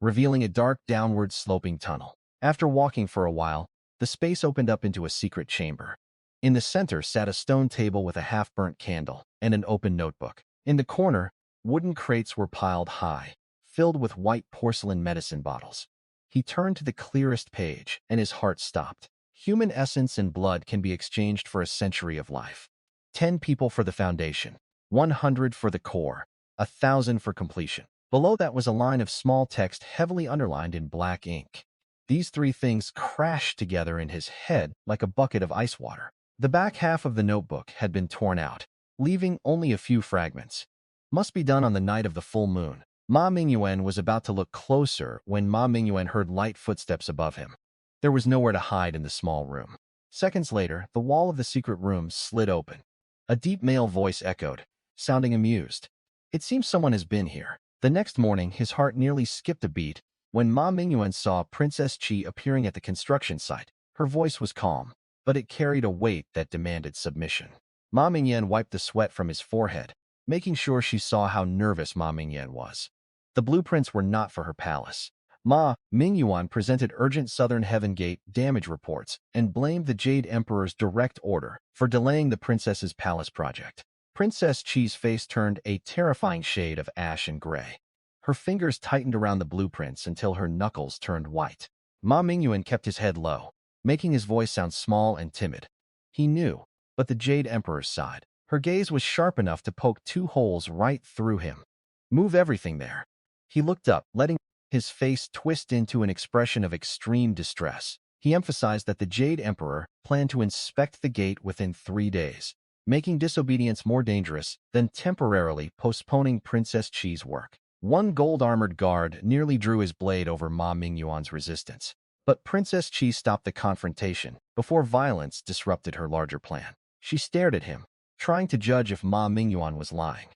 [SPEAKER 1] revealing a dark downward-sloping tunnel. After walking for a while, the space opened up into a secret chamber. In the center sat a stone table with a half-burnt candle and an open notebook. In the corner, wooden crates were piled high, filled with white porcelain medicine bottles. He turned to the clearest page, and his heart stopped. Human essence and blood can be exchanged for a century of life. 10 people for the foundation, 100 for the core, 1,000 for completion. Below that was a line of small text heavily underlined in black ink. These 3 things crashed together in his head like a bucket of ice water. The back half of the notebook had been torn out, leaving only a few fragments. Must be done on the night of the full moon. Ma Mingyuan was about to look closer when Ma Mingyuan heard light footsteps above him. There was nowhere to hide in the small room. Seconds later, the wall of the secret room slid open. A deep male voice echoed, sounding amused. It seems someone has been here. The next morning, his heart nearly skipped a beat when Ma Mingyuan saw Princess Qi appearing at the construction site. Her voice was calm, but it carried a weight that demanded submission. Ma Mingyuan wiped the sweat from his forehead, making sure she saw how nervous Ma Mingyuan was. The blueprints were not for her palace. Ma Mingyuan presented urgent Southern Heaven Gate damage reports and blamed the Jade Emperor's direct order for delaying the princess's palace project. Princess Qi's face turned a terrifying shade of ash and gray. Her fingers tightened around the blueprints until her knuckles turned white. Ma Mingyuan kept his head low, making his voice sound small and timid. He knew, but the Jade Emperor sighed. Her gaze was sharp enough to poke 2 holes right through him. Move everything there. He looked up, letting his face twist into an expression of extreme distress. He emphasized that the Jade Emperor planned to inspect the gate within 3 days, making disobedience more dangerous than temporarily postponing Princess Qi's work. 1 gold-armored guard nearly drew his blade over Ma Mingyuan's resistance, but Princess Qi stopped the confrontation before violence disrupted her larger plan. She stared at him, trying to judge if Ma Mingyuan was lying.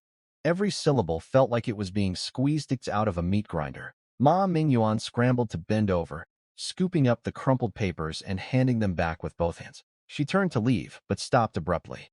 [SPEAKER 1] Every syllable felt like it was being squeezed out of a meat grinder. Ma Mingyuan scrambled to bend over, scooping up the crumpled papers and handing them back with both hands. She turned to leave, but stopped abruptly.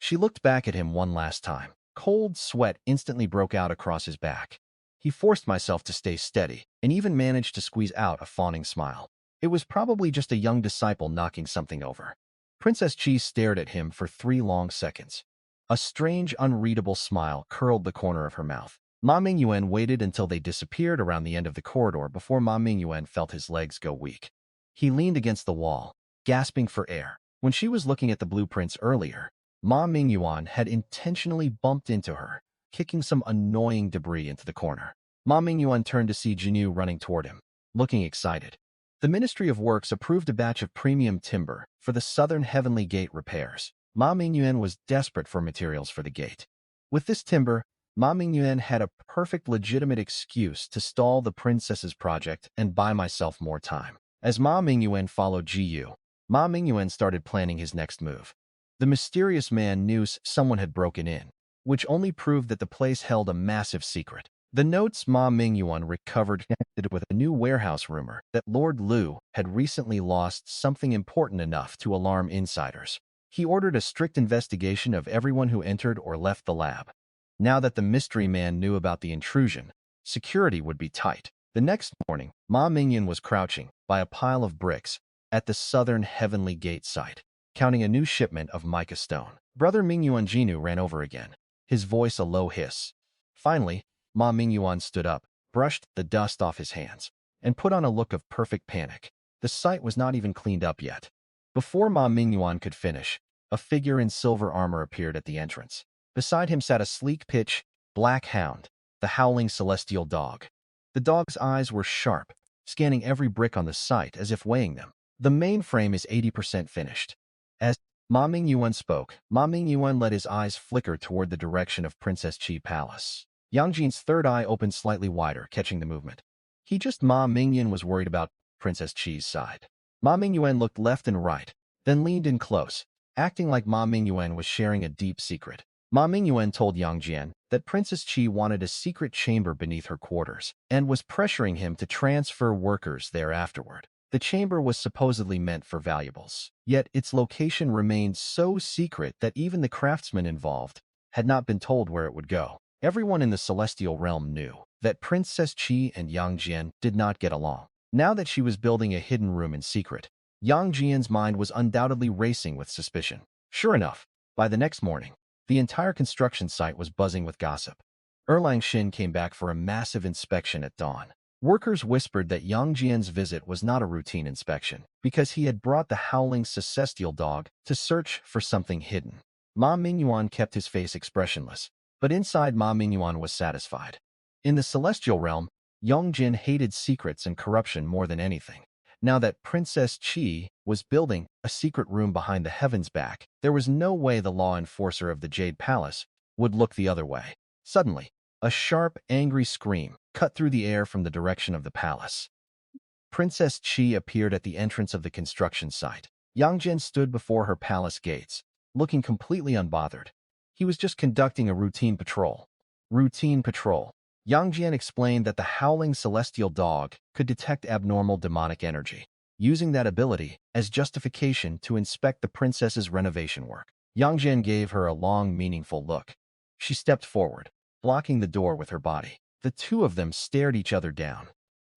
[SPEAKER 1] She looked back at him one last time. Cold sweat instantly broke out across his back. He forced himself to stay steady, and even managed to squeeze out a fawning smile. It was probably just a young disciple knocking something over. Princess Qi stared at him for 3 long seconds. A strange, unreadable smile curled the corner of her mouth. Ma Mingyuan waited until they disappeared around the end of the corridor before Ma Mingyuan felt his legs go weak. He leaned against the wall, gasping for air. When she was looking at the blueprints earlier, Ma Mingyuan had intentionally bumped into her, kicking some annoying debris into the corner. Ma Mingyuan turned to see Jinyu running toward him, looking excited. The Ministry of Works approved a batch of premium timber for the Southern Heavenly Gate repairs. Ma Mingyuan was desperate for materials for the gate. With this timber, Ma Mingyuan had a perfect legitimate excuse to stall the princess's project and buy myself more time. As Ma Mingyuan followed Jiyu, Ma Mingyuan started planning his next move. The mysterious man knew someone had broken in, which only proved that the place held a massive secret. The notes Ma Mingyuan recovered connected with a new warehouse rumor that Lord Liu had recently lost something important enough to alarm insiders. He ordered a strict investigation of everyone who entered or left the lab. Now that the mystery man knew about the intrusion, security would be tight. The next morning, Ma Mingyuan was crouching by a pile of bricks at the southern Heavenly Gate site, counting a new shipment of mica stone. Brother Mingyuan Jinu ran over again, his voice a low hiss. Finally, Ma Mingyuan stood up, brushed the dust off his hands, and put on a look of perfect panic. The site was not even cleaned up yet. Before Ma Mingyuan could finish, a figure in silver armor appeared at the entrance. Beside him sat a sleek pitch, black hound, the howling celestial dog. The dog's eyes were sharp, scanning every brick on the site as if weighing them. The mainframe is 80% finished. As Ma Mingyuan spoke, Ma Mingyuan let his eyes flicker toward the direction of Princess Chi Palace. Yang Jin's third eye opened slightly wider, catching the movement. Ma Mingyuan was worried about Princess Chi's side. Ma Mingyuan looked left and right, then leaned in close, acting like Ma Mingyuan was sharing a deep secret. Ma Mingyuan told Yang Jian that Princess Chi wanted a secret chamber beneath her quarters and was pressuring him to transfer workers there afterward. The chamber was supposedly meant for valuables, yet its location remained so secret that even the craftsmen involved had not been told where it would go. Everyone in the celestial realm knew that Princess Chi and Yang Jian did not get along. Now that she was building a hidden room in secret, Yang Jian's mind was undoubtedly racing with suspicion. Sure enough, by the next morning, the entire construction site was buzzing with gossip. Erlang Shen came back for a massive inspection at dawn. Workers whispered that Yang Jian's visit was not a routine inspection, because he had brought the howling celestial dog to search for something hidden. Ma Mingyuan kept his face expressionless, but inside Ma Mingyuan was satisfied. In the celestial realm, Yang Jin hated secrets and corruption more than anything. Now that Princess Chi was building a secret room behind the heavens back, there was no way the law enforcer of the Jade Palace would look the other way. Suddenly, a sharp, angry scream cut through the air from the direction of the palace. Princess Chi appeared at the entrance of the construction site. Yang Jin stood before her palace gates, looking completely unbothered. He was just conducting a routine patrol. Routine patrol. Yang Jian explained that the howling celestial dog could detect abnormal demonic energy, using that ability as justification to inspect the princess's renovation work. Yang Jian gave her a long, meaningful look. She stepped forward, blocking the door with her body. The two of them stared each other down.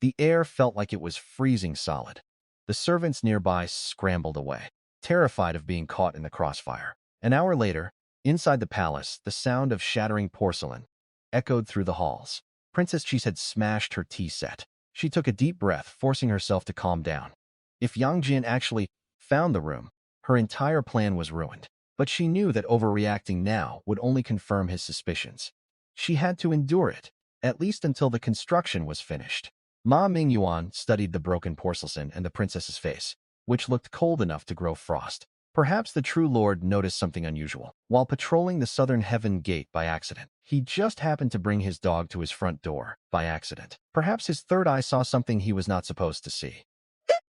[SPEAKER 1] The air felt like it was freezing solid. The servants nearby scrambled away, terrified of being caught in the crossfire. An hour later, inside the palace, the sound of shattering porcelain echoed through the halls. Princess Chi had smashed her tea set. She took a deep breath, forcing herself to calm down. If Yang Jian actually found the room, her entire plan was ruined. But she knew that overreacting now would only confirm his suspicions. She had to endure it, at least until the construction was finished. Ma Mingyuan studied the broken porcelain and the princess's face, which looked cold enough to grow frost. Perhaps the true lord noticed something unusual. While patrolling the southern heaven gate by accident, he just happened to bring his dog to his front door by accident. Perhaps his third eye saw something he was not supposed to see.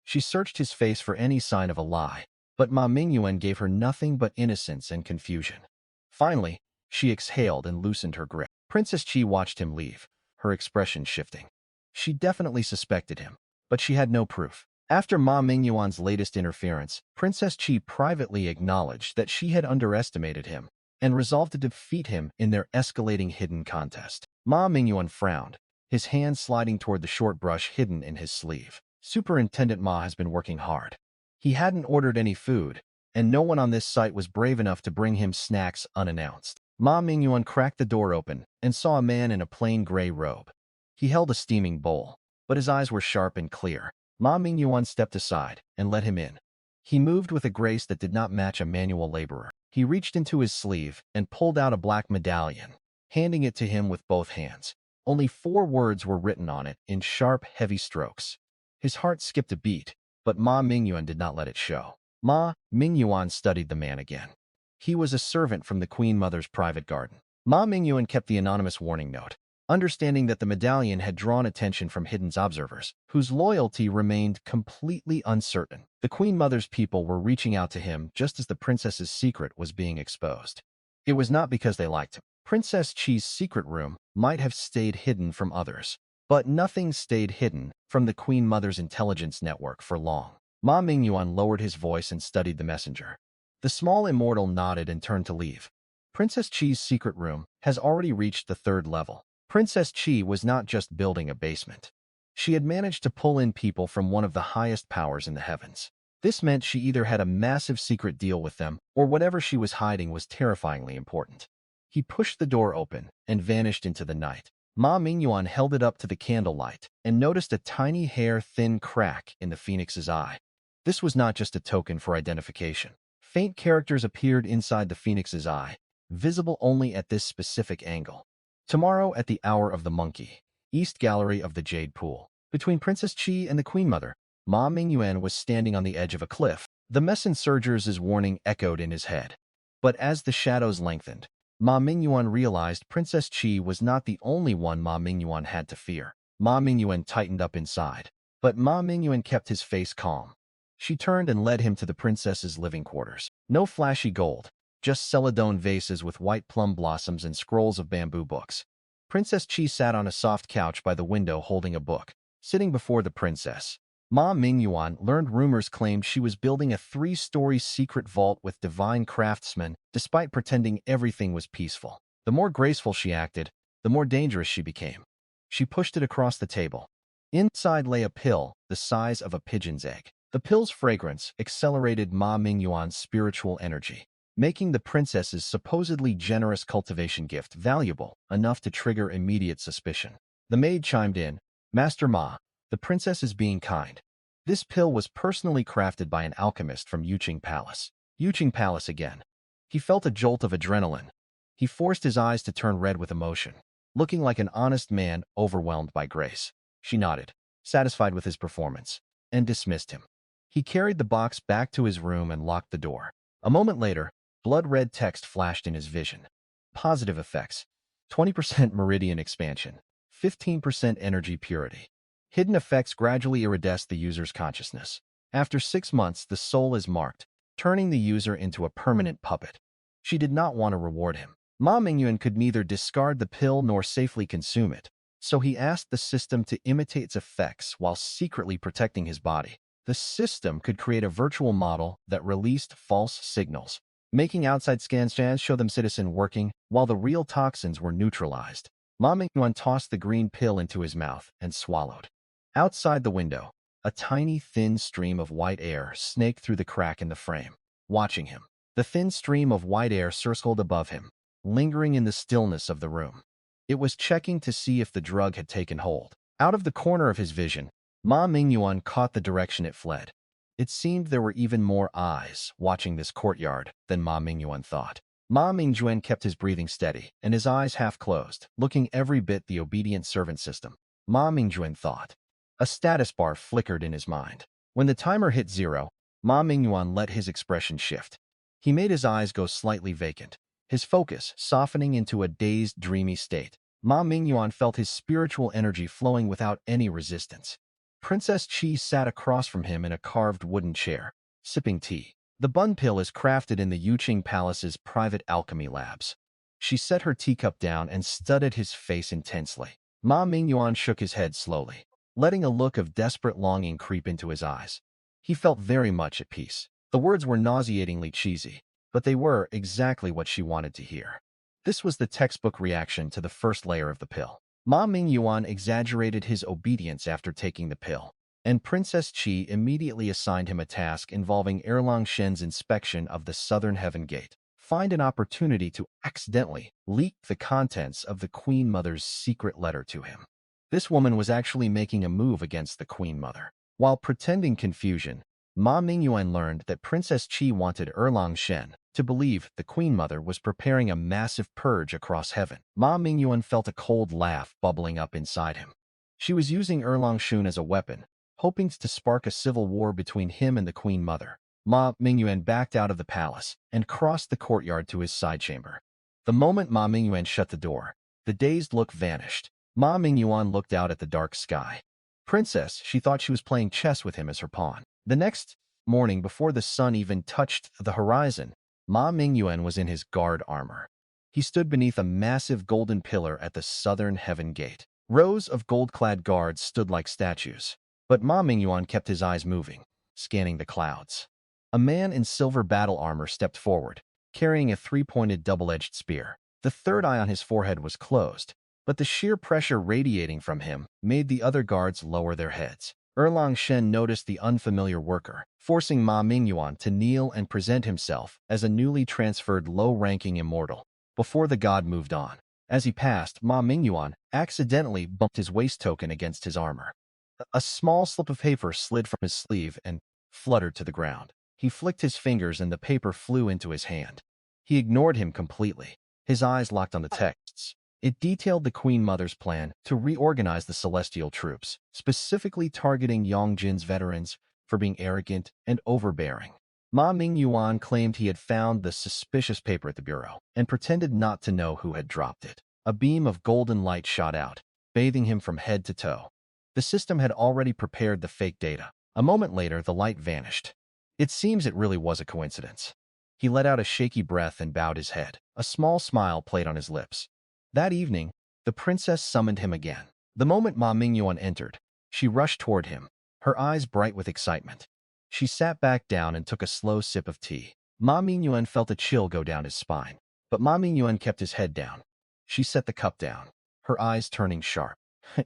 [SPEAKER 1] She searched his face for any sign of a lie, but Ma Mingyuan gave her nothing but innocence and confusion. Finally, she exhaled and loosened her grip. Princess Chi watched him leave, her expression shifting. She definitely suspected him, but she had no proof. After Ma Mingyuan's latest interference, Princess Chi privately acknowledged that she had underestimated him and resolved to defeat him in their escalating hidden contest. Ma Mingyuan frowned, his hand sliding toward the short brush hidden in his sleeve. Superintendent Ma has been working hard. He hadn't ordered any food, and no one on this site was brave enough to bring him snacks unannounced. Ma Mingyuan cracked the door open and saw a man in a plain gray robe. He held a steaming bowl, but his eyes were sharp and clear. Ma Mingyuan stepped aside and let him in. He moved with a grace that did not match a manual laborer. He reached into his sleeve and pulled out a black medallion, handing it to him with both hands. Only 4 words were written on it in sharp, heavy strokes. His heart skipped a beat, but Ma Mingyuan did not let it show. Ma Mingyuan studied the man again. He was a servant from the Queen Mother's private garden. Ma Mingyuan kept the anonymous warning note, understanding that the medallion had drawn attention from hidden observers, whose loyalty remained completely uncertain. The Queen Mother's people were reaching out to him just as the princess's secret was being exposed. It was not because they liked him. Princess Chi's secret room might have stayed hidden from others, but nothing stayed hidden from the Queen Mother's intelligence network for long. Ma Mingyuan lowered his voice and studied the messenger. The small immortal nodded and turned to leave. Princess Chi's secret room has already reached the 3rd level. Princess Chi was not just building a basement. She had managed to pull in people from one of the highest powers in the heavens. This meant she either had a massive secret deal with them, or whatever she was hiding was terrifyingly important. He pushed the door open and vanished into the night. Ma Mingyuan held it up to the candlelight and noticed a tiny hair-thin crack in the phoenix's eye. This was not just a token for identification. Faint characters appeared inside the phoenix's eye, visible only at this specific angle. Tomorrow at the hour of the monkey, East Gallery of the Jade Pool. Between Princess Chi and the Queen Mother, Ma Mingyuan was standing on the edge of a cliff. The messenger's warning echoed in his head. But as the shadows lengthened, Ma Mingyuan realized Princess Chi was not the only one Ma Mingyuan had to fear. Ma Mingyuan tightened up inside, but Ma Mingyuan kept his face calm. She turned and led him to the princess's living quarters. No flashy gold, just celadone vases with white plum blossoms and scrolls of bamboo books. Princess Chi sat on a soft couch by the window holding a book. Sitting before the princess, Ma Mingyuan learned rumors claimed she was building a 3-story secret vault with divine craftsmen, despite pretending everything was peaceful. The more graceful she acted, the more dangerous she became. She pushed it across the table. Inside lay a pill the size of a pigeon's egg. The pill's fragrance accelerated Ma Mingyuan's spiritual energy, making the princess's supposedly generous cultivation gift valuable enough to trigger immediate suspicion. The maid chimed in, "Master Ma, the princess is being kind. This pill was personally crafted by an alchemist from Yuqing Palace." Yuqing Palace again. He felt a jolt of adrenaline. He forced his eyes to turn red with emotion, looking like an honest man overwhelmed by grace. She nodded, satisfied with his performance, and dismissed him. He carried the box back to his room and locked the door. A moment later, blood-red text flashed in his vision. Positive effects: 20% meridian expansion, 15% energy purity. Hidden effects gradually iridesce the user's consciousness. After 6 months, the soul is marked, turning the user into a permanent puppet. She did not want to reward him. Ma Mingyuan could neither discard the pill nor safely consume it, so he asked the system to imitate its effects while secretly protecting his body. The system could create a virtual model that released false signals, making outside scans show them citizen working, while the real toxins were neutralized. Ma Mingyuan tossed the green pill into his mouth and swallowed. Outside the window, a tiny thin stream of white air snaked through the crack in the frame, watching him. The thin stream of white air circled above him, lingering in the stillness of the room. It was checking to see if the drug had taken hold. Out of the corner of his vision, Ma Mingyuan caught the direction it fled. It seemed there were even more eyes watching this courtyard than Ma Mingyuan thought. Ma Mingyuan kept his breathing steady and his eyes half closed, looking every bit the obedient servant system. Ma Mingyuan thought. A status bar flickered in his mind. When the timer hit 0, Ma Mingyuan let his expression shift. He made his eyes go slightly vacant, his focus softening into a dazed, dreamy state. Ma Mingyuan felt his spiritual energy flowing without any resistance. Princess Chi sat across from him in a carved wooden chair, sipping tea. The bun pill is crafted in the Yuqing Palace's private alchemy labs. She set her teacup down and studied his face intensely. Ma Mingyuan shook his head slowly, letting a look of desperate longing creep into his eyes. He felt very much at peace. The words were nauseatingly cheesy, but they were exactly what she wanted to hear. This was the textbook reaction to the first layer of the pill. Ma Mingyuan exaggerated his obedience after taking the pill, and Princess Chi immediately assigned him a task involving Erlang Shen's inspection of the southern heaven gate. Find an opportunity to accidentally leak the contents of the Queen Mother's secret letter to him. This woman was actually making a move against the Queen Mother. While pretending confusion, Ma Mingyuan learned that Princess Chi wanted Erlang Shen to believe the Queen Mother was preparing a massive purge across heaven. Ma Mingyuan felt a cold laugh bubbling up inside him. She was using Erlang Shen as a weapon, hoping to spark a civil war between him and the Queen Mother. Ma Mingyuan backed out of the palace and crossed the courtyard to his side chamber. The moment Ma Mingyuan shut the door, the dazed look vanished. Ma Mingyuan looked out at the dark sky. Princess, she thought she was playing chess with him as her pawn. The next morning, before the sun even touched the horizon, Ma Mingyuan was in his guard armor. He stood beneath a massive golden pillar at the southern heaven gate. Rows of gold-clad guards stood like statues. But Ma Mingyuan kept his eyes moving, scanning the clouds. A man in silver battle armor stepped forward, carrying a three-pointed double-edged spear. The third eye on his forehead was closed, but the sheer pressure radiating from him made the other guards lower their heads. Erlang Shen noticed the unfamiliar worker, forcing Ma Mingyuan to kneel and present himself as a newly transferred low-ranking immortal, before the god moved on. As he passed, Ma Mingyuan accidentally bumped his waist token against his armor. A small slip of paper slid from his sleeve and fluttered to the ground. He flicked his fingers and the paper flew into his hand. He ignored him completely. His eyes locked on the texts. It detailed the Queen Mother's plan to reorganize the celestial troops, specifically targeting Yongjin's veterans for being arrogant and overbearing. Ma Mingyuan claimed he had found the suspicious paper at the bureau and pretended not to know who had dropped it. A beam of golden light shot out, bathing him from head to toe. The system had already prepared the fake data. A moment later, the light vanished. It seems it really was a coincidence. He let out a shaky breath and bowed his head. A small smile played on his lips. That evening, the princess summoned him again. The moment Ma Mingyuan entered, she rushed toward him, her eyes bright with excitement. She sat back down and took a slow sip of tea. Ma Mingyuan felt a chill go down his spine, but Ma Mingyuan kept his head down. She set the cup down, her eyes turning sharp.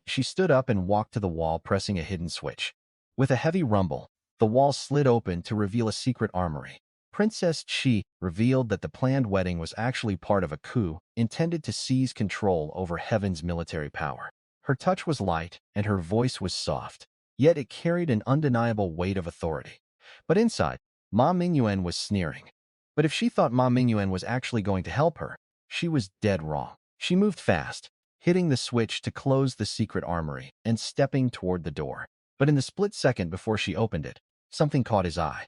[SPEAKER 1] She stood up and walked to the wall, pressing a hidden switch. With a heavy rumble, the wall slid open to reveal a secret armory. Princess Qi revealed that the planned wedding was actually part of a coup intended to seize control over heaven's military power. Her touch was light and her voice was soft, yet it carried an undeniable weight of authority. But inside, Ma Mingyuan was sneering. But if she thought Ma Mingyuan was actually going to help her, she was dead wrong. She moved fast, hitting the switch to close the secret armory and stepping toward the door. But in the split second before she opened it, something caught his eye.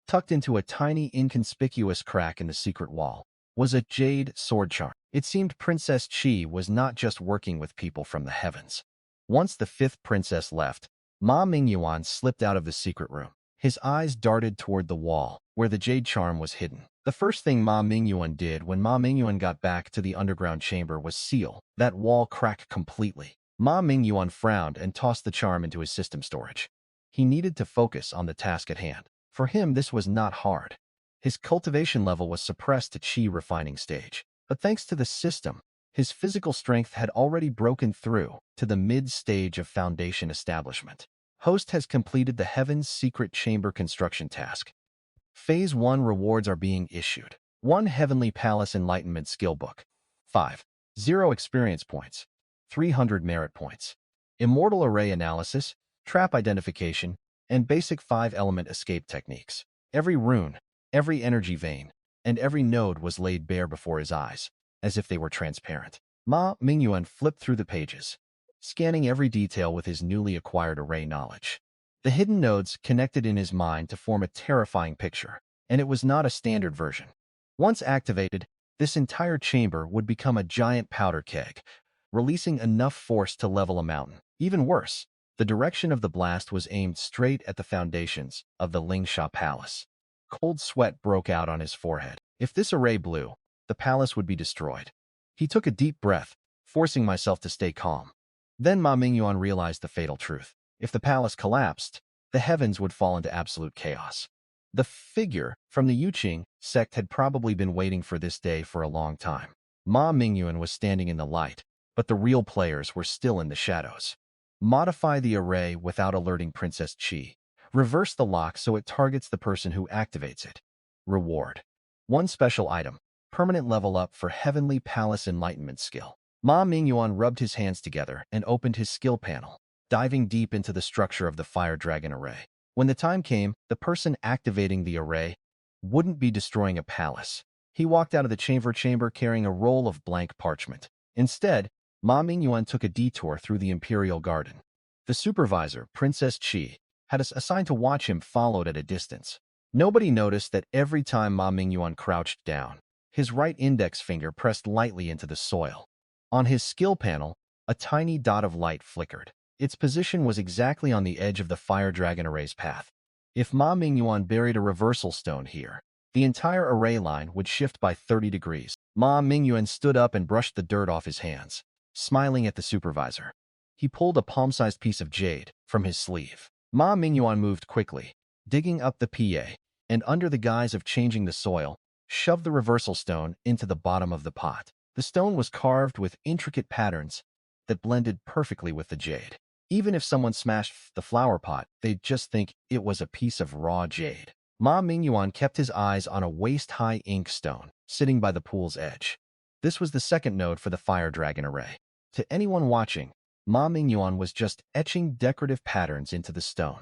[SPEAKER 1] Tucked into a tiny, inconspicuous crack in the secret wall was a jade sword charm. It seemed Princess Qi was not just working with people from the heavens. Once the fifth princess left, Ma Mingyuan slipped out of the secret room. His eyes darted toward the wall, where the jade charm was hidden. The first thing Ma Mingyuan did when Ma Mingyuan got back to the underground chamber was seal that wall crack completely. Ma Mingyuan frowned and tossed the charm into his system storage. He needed to focus on the task at hand. For him, this was not hard. His cultivation level was suppressed to Qi refining stage. But thanks to the system, his physical strength had already broken through to the mid-stage of foundation establishment. Host has completed the Heaven's Secret Chamber construction task. Phase 1 rewards are being issued. 1 Heavenly Palace Enlightenment Skill Book. 5. 0 experience points. 300 merit points. Immortal Array Analysis, Trap Identification, and basic 5-element escape techniques. Every rune, every energy vein, and every node was laid bare before his eyes, as if they were transparent. Ma Mingyuan flipped through the pages, scanning every detail with his newly acquired array knowledge. The hidden nodes connected in his mind to form a terrifying picture, and it was not a standard version. Once activated, this entire chamber would become a giant powder keg, releasing enough force to level a mountain. Even worse, the direction of the blast was aimed straight at the foundations of the Lingsha Palace. Cold sweat broke out on his forehead. If this array blew, the palace would be destroyed. He took a deep breath, forcing myself to stay calm. Then Ma Mingyuan realized the fatal truth. If the palace collapsed, the heavens would fall into absolute chaos. The figure from the Yuqing sect had probably been waiting for this day for a long time. Ma Mingyuan was standing in the light, but the real players were still in the shadows. Modify the array without alerting Princess Qi. Reverse the lock so it targets the person who activates it. Reward. 1 special item. Permanent level up for Heavenly Palace Enlightenment skill. Ma Mingyuan rubbed his hands together and opened his skill panel, diving deep into the structure of the Fire Dragon array. When the time came, the person activating the array wouldn't be destroying a palace. He walked out of the chamber carrying a roll of blank parchment. Instead, Ma Mingyuan took a detour through the Imperial Garden. The supervisor, Princess Qi, had assigned to watch him followed at a distance. Nobody noticed that every time Ma Mingyuan crouched down, his right index finger pressed lightly into the soil. On his skill panel, a tiny dot of light flickered. Its position was exactly on the edge of the Fire Dragon array's path. If Ma Mingyuan buried a reversal stone here, the entire array line would shift by 30 degrees. Ma Mingyuan stood up and brushed the dirt off his hands, smiling at the supervisor. He pulled a palm-sized piece of jade from his sleeve. Ma Mingyuan moved quickly, digging up the PA, and under the guise of changing the soil, shoved the reversal stone into the bottom of the pot. The stone was carved with intricate patterns that blended perfectly with the jade. Even if someone smashed the flower pot, they'd just think it was a piece of raw jade. Ma Mingyuan kept his eyes on a waist-high ink stone sitting by the pool's edge. This was the second node for the fire dragon array. To anyone watching, Ma Mingyuan was just etching decorative patterns into the stone.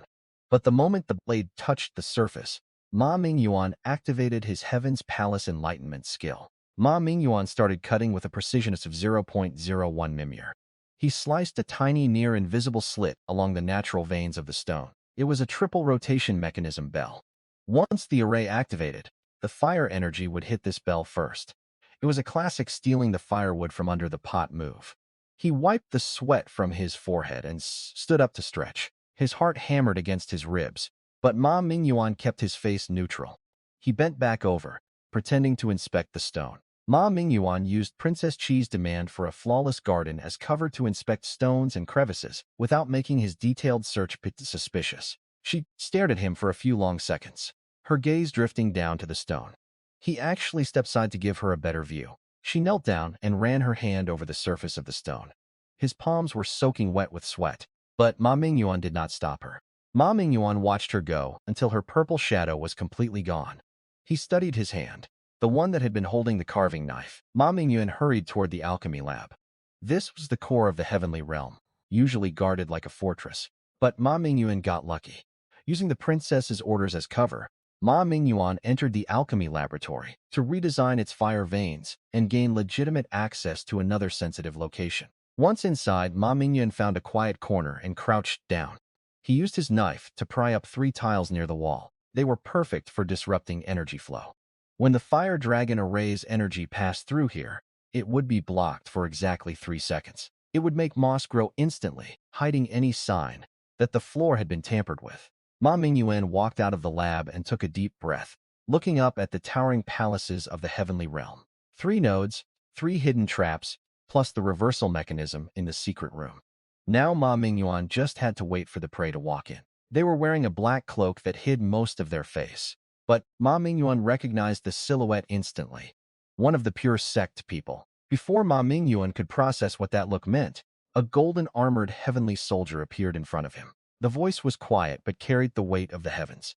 [SPEAKER 1] But the moment the blade touched the surface, Ma Mingyuan activated his Heaven's Palace Enlightenment skill. Ma Mingyuan started cutting with a precision of 0.01 mmir. He sliced a tiny near-invisible slit along the natural veins of the stone. It was a triple rotation mechanism bell. Once the array activated, the fire energy would hit this bell first. It was a classic stealing the firewood from under the pot move. He wiped the sweat from his forehead and stood up to stretch. His heart hammered against his ribs, but Ma Mingyuan kept his face neutral. He bent back over, pretending to inspect the stone. Ma Mingyuan used Princess Chi's demand for a flawless garden as cover to inspect stones and crevices without making his detailed search pit suspicious. She stared at him for a few long seconds, her gaze drifting down to the stone. He actually stepped aside to give her a better view. She knelt down and ran her hand over the surface of the stone. His palms were soaking wet with sweat, but Ma Mingyuan did not stop her. Ma Mingyuan watched her go until her purple shadow was completely gone. He studied his hand, the one that had been holding the carving knife. Ma Mingyuan hurried toward the alchemy lab. This was the core of the heavenly realm, usually guarded like a fortress. But Ma Mingyuan got lucky. Using the princess's orders as cover, Ma Mingyuan entered the alchemy laboratory to redesign its fire veins and gain legitimate access to another sensitive location. Once inside, Ma Mingyuan found a quiet corner and crouched down. He used his knife to pry up 3 tiles near the wall. They were perfect for disrupting energy flow. When the fire dragon array's energy passed through here, it would be blocked for exactly 3 seconds. It would make moss grow instantly, hiding any sign that the floor had been tampered with. Ma Mingyuan walked out of the lab and took a deep breath, looking up at the towering palaces of the heavenly realm. 3 nodes, 3 hidden traps, plus the reversal mechanism in the secret room. Now Ma Mingyuan just had to wait for the prey to walk in. They were wearing a black cloak that hid most of their face. But Ma Mingyuan recognized the silhouette instantly. One of the pure sect people. Before Ma Mingyuan could process what that look meant, a golden-armored heavenly soldier appeared in front of him. The voice was quiet but carried the weight of the heavens.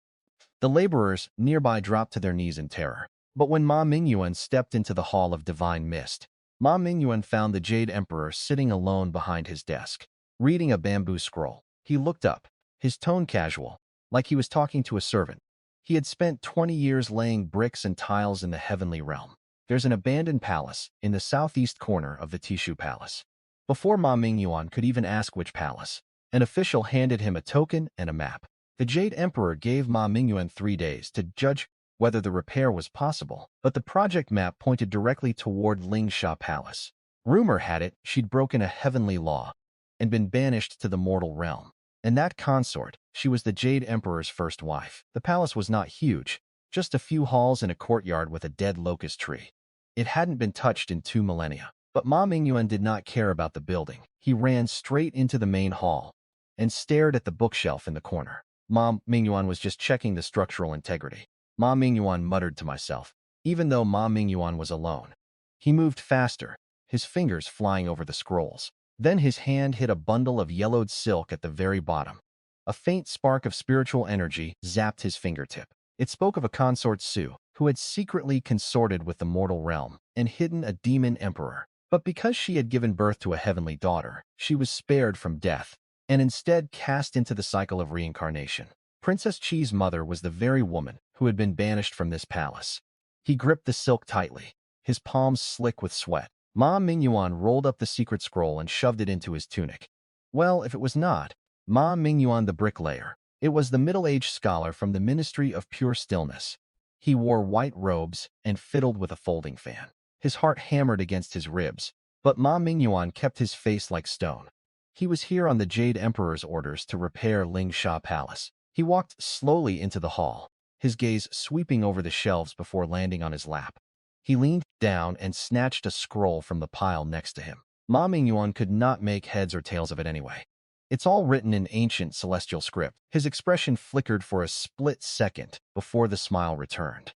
[SPEAKER 1] The laborers nearby dropped to their knees in terror. But when Ma Mingyuan stepped into the Hall of Divine Mist, Ma Mingyuan found the Jade Emperor sitting alone behind his desk, reading a bamboo scroll. He looked up, his tone casual, like he was talking to a servant. He had spent 20 years laying bricks and tiles in the heavenly realm. There's an abandoned palace in the southeast corner of the Tishu Palace. Before Ma Mingyuan could even ask which palace, an official handed him a token and a map. The Jade Emperor gave Ma Mingyuan 3 days to judge whether the repair was possible, but the project map pointed directly toward Lingsha Palace. Rumor had it she'd broken a heavenly law and been banished to the mortal realm. And that consort, she was the Jade Emperor's first wife. The palace was not huge, just a few halls and a courtyard with a dead locust tree. It hadn't been touched in 2 millennia. But Ma Mingyuan did not care about the building. He ran straight into the main hall and stared at the bookshelf in the corner. Ma Mingyuan was just checking the structural integrity. Ma Mingyuan muttered to myself, even though Ma Mingyuan was alone. He moved faster, his fingers flying over the scrolls. Then his hand hit a bundle of yellowed silk at the very bottom. A faint spark of spiritual energy zapped his fingertip. It spoke of a consort Su, who had secretly consorted with the mortal realm and hidden a demon emperor. But because she had given birth to a heavenly daughter, she was spared from death and instead cast into the cycle of reincarnation. Princess Chi's mother was the very woman who had been banished from this palace. He gripped the silk tightly, his palms slick with sweat. Ma Mingyuan rolled up the secret scroll and shoved it into his tunic. Well, if it was not Ma Mingyuan the bricklayer, it was the middle-aged scholar from the Ministry of Pure Stillness. He wore white robes and fiddled with a folding fan. His heart hammered against his ribs, but Ma Mingyuan kept his face like stone. He was here on the Jade Emperor's orders to repair Lingsha Palace. He walked slowly into the hall, his gaze sweeping over the shelves before landing on his lap. He leaned down and snatched a scroll from the pile next to him. Ma Mingyuan could not make heads or tails of it anyway. It's all written in ancient celestial script. His expression flickered for a split second before the smile returned.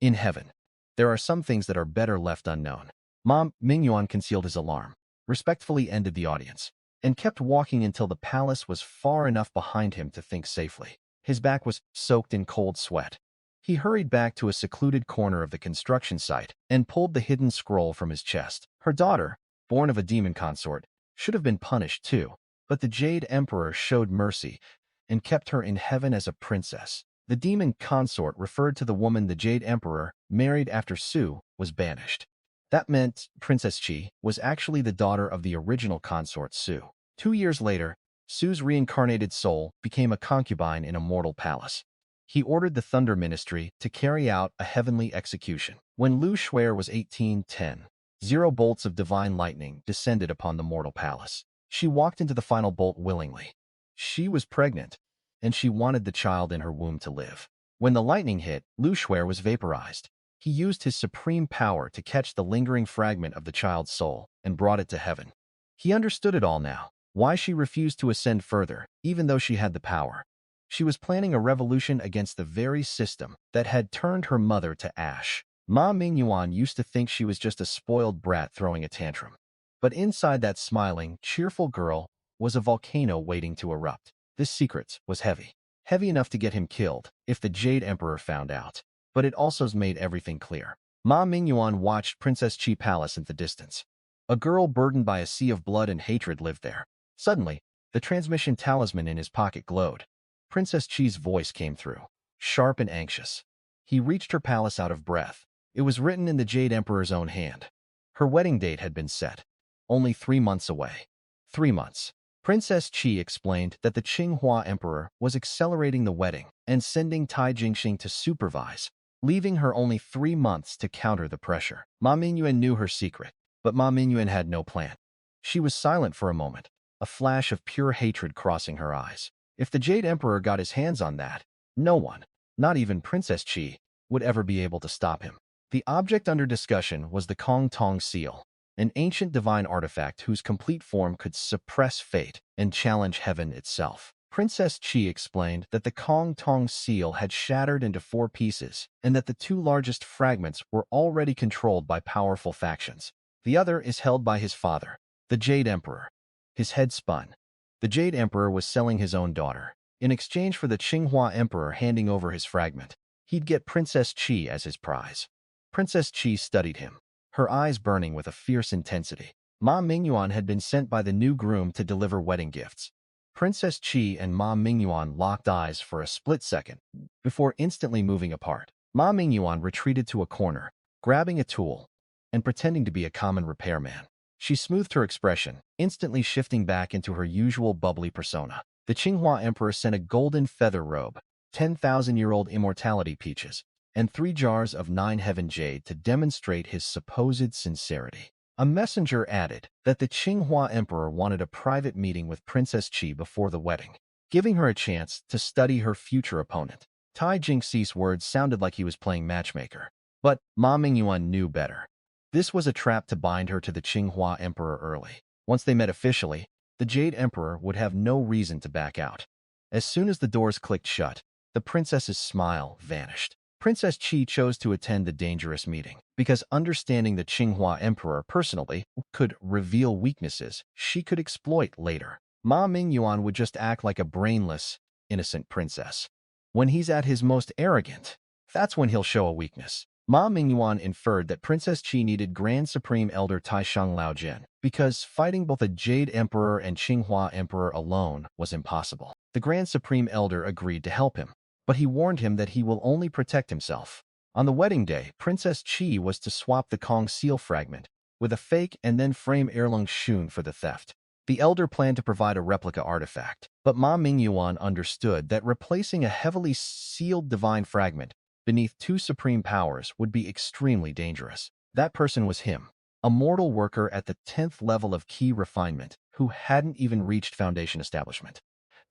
[SPEAKER 1] In heaven, there are some things that are better left unknown. Ma Mingyuan concealed his alarm, respectfully ended the audience, and kept walking until the palace was far enough behind him to think safely. His back was soaked in cold sweat. He hurried back to a secluded corner of the construction site and pulled the hidden scroll from his chest. Her daughter, born of a demon consort, should have been punished too, but the Jade Emperor showed mercy and kept her in heaven as a princess. The demon consort referred to the woman the Jade Emperor married after Su was banished. That meant Princess Chi was actually the daughter of the original consort Su. 2 years later, Su's reincarnated soul became a concubine in a mortal palace. He ordered the Thunder Ministry to carry out a heavenly execution. When Lu Shuer was 1810, 0 bolts of divine lightning descended upon the mortal palace. She walked into the final bolt willingly. She was pregnant, and she wanted the child in her womb to live. When the lightning hit, Lu Shuer was vaporized. He used his supreme power to catch the lingering fragment of the child's soul and brought it to heaven. He understood it all now, why she refused to ascend further, even though she had the power. She was planning a revolution against the very system that had turned her mother to ash. Ma Mingyuan used to think she was just a spoiled brat throwing a tantrum. But inside that smiling, cheerful girl was a volcano waiting to erupt. This secret was heavy. Heavy enough to get him killed if the Jade Emperor found out. But it also made everything clear. Ma Mingyuan watched Princess Chi Palace in the distance. A girl burdened by a sea of blood and hatred lived there. Suddenly, the transmission talisman in his pocket glowed. Princess Chi's voice came through, sharp and anxious. He reached her palace out of breath. It was written in the Jade Emperor's own hand. Her wedding date had been set. Only 3 months away. 3 months. Princess Chi explained that the Qinghua Emperor was accelerating the wedding and sending Tai Jingxing to supervise, leaving her only 3 months to counter the pressure. Ma Mingyuan knew her secret, but Ma Mingyuan had no plan. She was silent for a moment, a flash of pure hatred crossing her eyes. If the Jade Emperor got his hands on that, no one, not even Princess Chi, would ever be able to stop him. The object under discussion was the Kong Tong Seal, an ancient divine artifact whose complete form could suppress fate and challenge heaven itself. Princess Chi explained that the Kong Tong Seal had shattered into 4 pieces and that the 2 largest fragments were already controlled by powerful factions. The other is held by his father, the Jade Emperor. His head spun. The Jade Emperor was selling his own daughter. In exchange for the Qinghua Emperor handing over his fragment, he'd get Princess Chi as his prize. Princess Chi studied him, her eyes burning with a fierce intensity. Ma Mingyuan had been sent by the new groom to deliver wedding gifts. Princess Chi and Ma Mingyuan locked eyes for a split second before instantly moving apart. Ma Mingyuan retreated to a corner, grabbing a tool and pretending to be a common repairman. She smoothed her expression, instantly shifting back into her usual bubbly persona. The Qinghua Emperor sent a golden feather robe, 10,000-year-old immortality peaches, and 3 jars of 9 heaven jade to demonstrate his supposed sincerity. A messenger added that the Qinghua Emperor wanted a private meeting with Princess Chi before the wedding, giving her a chance to study her future opponent. Tai Jingxi's words sounded like he was playing matchmaker, but Ma Mingyuan knew better. This was a trap to bind her to the Qinghua Emperor early. Once they met officially, the Jade Emperor would have no reason to back out. As soon as the doors clicked shut, the princess's smile vanished. Princess Chi chose to attend the dangerous meeting because understanding the Qinghua Emperor personally could reveal weaknesses she could exploit later. Ma Mingyuan would just act like a brainless, innocent princess. When he's at his most arrogant, that's when he'll show a weakness. Ma Mingyuan inferred that Princess Chi needed Grand Supreme Elder Taishang Laojin because fighting both a Jade Emperor and Qinghua Emperor alone was impossible. The Grand Supreme Elder agreed to help him, but he warned him that he will only protect himself. On the wedding day, Princess Chi was to swap the Kong seal fragment with a fake and then frame Erlang Shun for the theft. The elder planned to provide a replica artifact, but Ma Mingyuan understood that replacing a heavily sealed divine fragment beneath 2 supreme powers would be extremely dangerous. That person was him, a mortal worker at the 10th level of key refinement who hadn't even reached foundation establishment.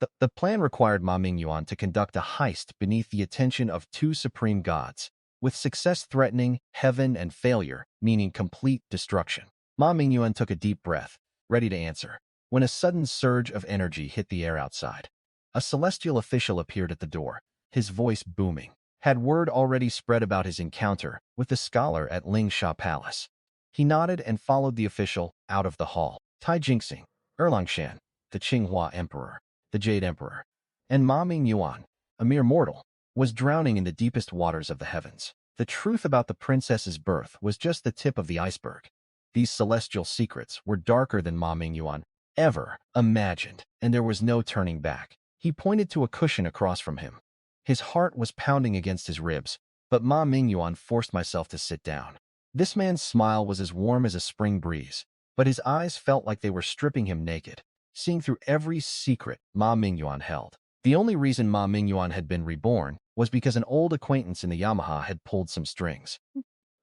[SPEAKER 1] The plan required Ma Mingyuan to conduct a heist beneath the attention of two supreme gods, with success threatening heaven and failure, meaning complete destruction. Ma Mingyuan took a deep breath, ready to answer, when a sudden surge of energy hit the air outside. A celestial official appeared at the door, his voice booming. Had word already spread about his encounter with the scholar at Lingsha Palace? He nodded and followed the official out of the hall. Tai Jingxing, Erlang Shen, the Qinghua Emperor, the Jade Emperor, and Ma Mingyuan, a mere mortal, was drowning in the deepest waters of the heavens. The truth about the princess's birth was just the tip of the iceberg. These celestial secrets were darker than Ma Mingyuan ever imagined, and there was no turning back. He pointed to a cushion across from him. His heart was pounding against his ribs, but Ma Mingyuan forced myself to sit down. This man's smile was as warm as a spring breeze, but his eyes felt like they were stripping him naked, seeing through every secret Ma Mingyuan held. The only reason Ma Mingyuan had been reborn was because an old acquaintance in the Yamaha had pulled some strings.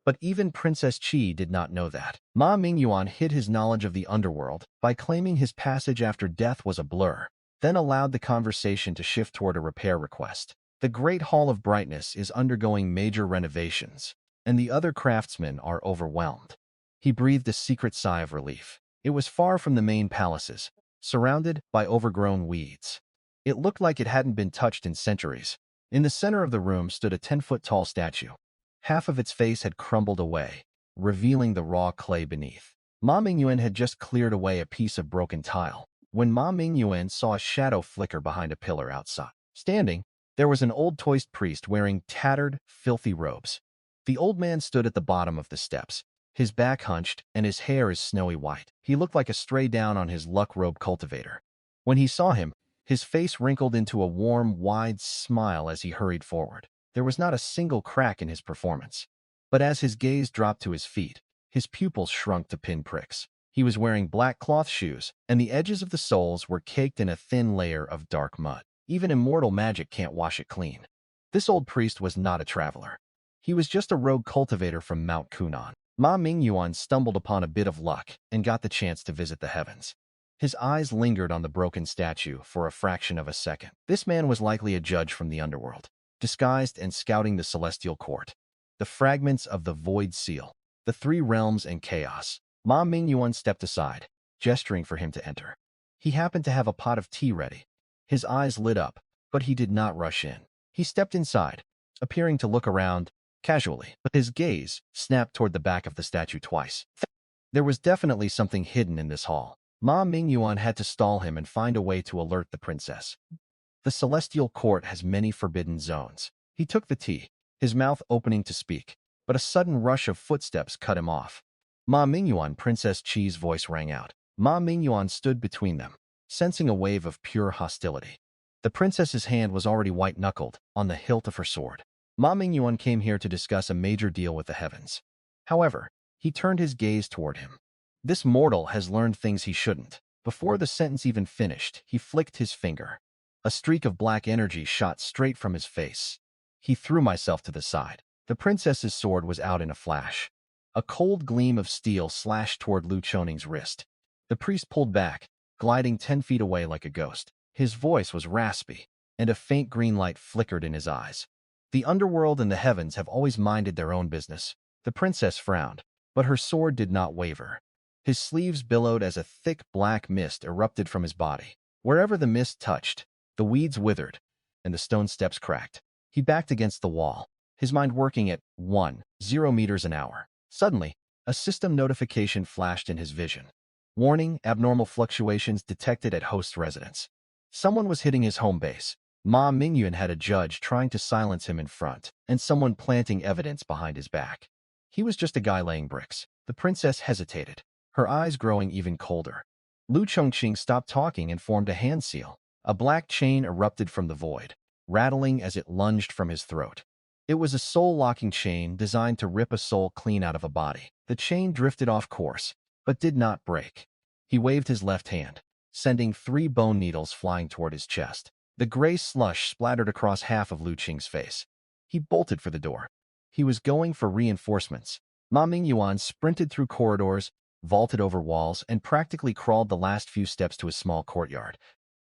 [SPEAKER 1] But even Princess Qi did not know that. Ma Mingyuan hid his knowledge of the underworld by claiming his passage after death was a blur, then allowed the conversation to shift toward a repair request. The Great Hall of Brightness is undergoing major renovations, and the other craftsmen are overwhelmed. He breathed a secret sigh of relief. It was far from the main palaces, surrounded by overgrown weeds. It looked like it hadn't been touched in centuries. In the center of the room stood a 10-foot-tall statue. Half of its face had crumbled away, revealing the raw clay beneath. Ma Mingyuan had just cleared away a piece of broken tile when Ma Mingyuan saw a shadow flicker behind a pillar outside. Standing, there was an old-toist priest wearing tattered, filthy robes. The old man stood at the bottom of the steps, his back hunched and his hair is snowy white. He looked like a stray down on his luck-robe cultivator. When he saw him, his face wrinkled into a warm, wide smile as he hurried forward. There was not a single crack in his performance. But as his gaze dropped to his feet, his pupils shrunk to pinpricks. He was wearing black cloth shoes, and the edges of the soles were caked in a thin layer of dark mud. Even immortal magic can't wash it clean. This old priest was not a traveler. He was just a rogue cultivator from Mount Kunan. Ma Mingyuan stumbled upon a bit of luck and got the chance to visit the heavens. His eyes lingered on the broken statue for a fraction of a second. This man was likely a judge from the underworld, disguised and scouting the celestial court. The fragments of the void seal, the three realms and chaos. Ma Mingyuan stepped aside, gesturing for him to enter. He happened to have a pot of tea ready. His eyes lit up, but he did not rush in. He stepped inside, appearing to look around casually, but his gaze snapped toward the back of the statue twice. There was definitely something hidden in this hall. Ma Mingyuan had to stall him and find a way to alert the princess. The celestial court has many forbidden zones. He took the tea, his mouth opening to speak, but a sudden rush of footsteps cut him off. Ma Mingyuan, Princess Qi's voice rang out. Ma Mingyuan stood between them, sensing a wave of pure hostility. The princess's hand was already white-knuckled on the hilt of her sword. Ma Mingyuan came here to discuss a major deal with the heavens. However, he turned his gaze toward him. This mortal has learned things he shouldn't. Before the sentence even finished, he flicked his finger. A streak of black energy shot straight from his face. He threw myself to the side. The princess's sword was out in a flash. A cold gleam of steel slashed toward Lu Choning's wrist. The priest pulled back, gliding 10 feet away like a ghost. His voice was raspy, and a faint green light flickered in his eyes. The underworld and the heavens have always minded their own business. The princess frowned, but her sword did not waver. His sleeves billowed as a thick black mist erupted from his body. Wherever the mist touched, the weeds withered, and the stone steps cracked. He backed against the wall, his mind working at 10 meters an hour. Suddenly, a system notification flashed in his vision. Warning: abnormal fluctuations detected at host residence. Someone was hitting his home base. Ma Mingyuan had a judge trying to silence him in front, and someone planting evidence behind his back. He was just a guy laying bricks. The princess hesitated, her eyes growing even colder. Lu Chongqing stopped talking and formed a hand seal. A black chain erupted from the void, rattling as it lunged from his throat. It was a soul-locking chain designed to rip a soul clean out of a body. The chain drifted off course, but did not break. He waved his left hand, sending 3 bone needles flying toward his chest. The gray slush splattered across half of Lu Qing's face. He bolted for the door. He was going for reinforcements. Ma Mingyuan sprinted through corridors, vaulted over walls, and practically crawled the last few steps to a small courtyard.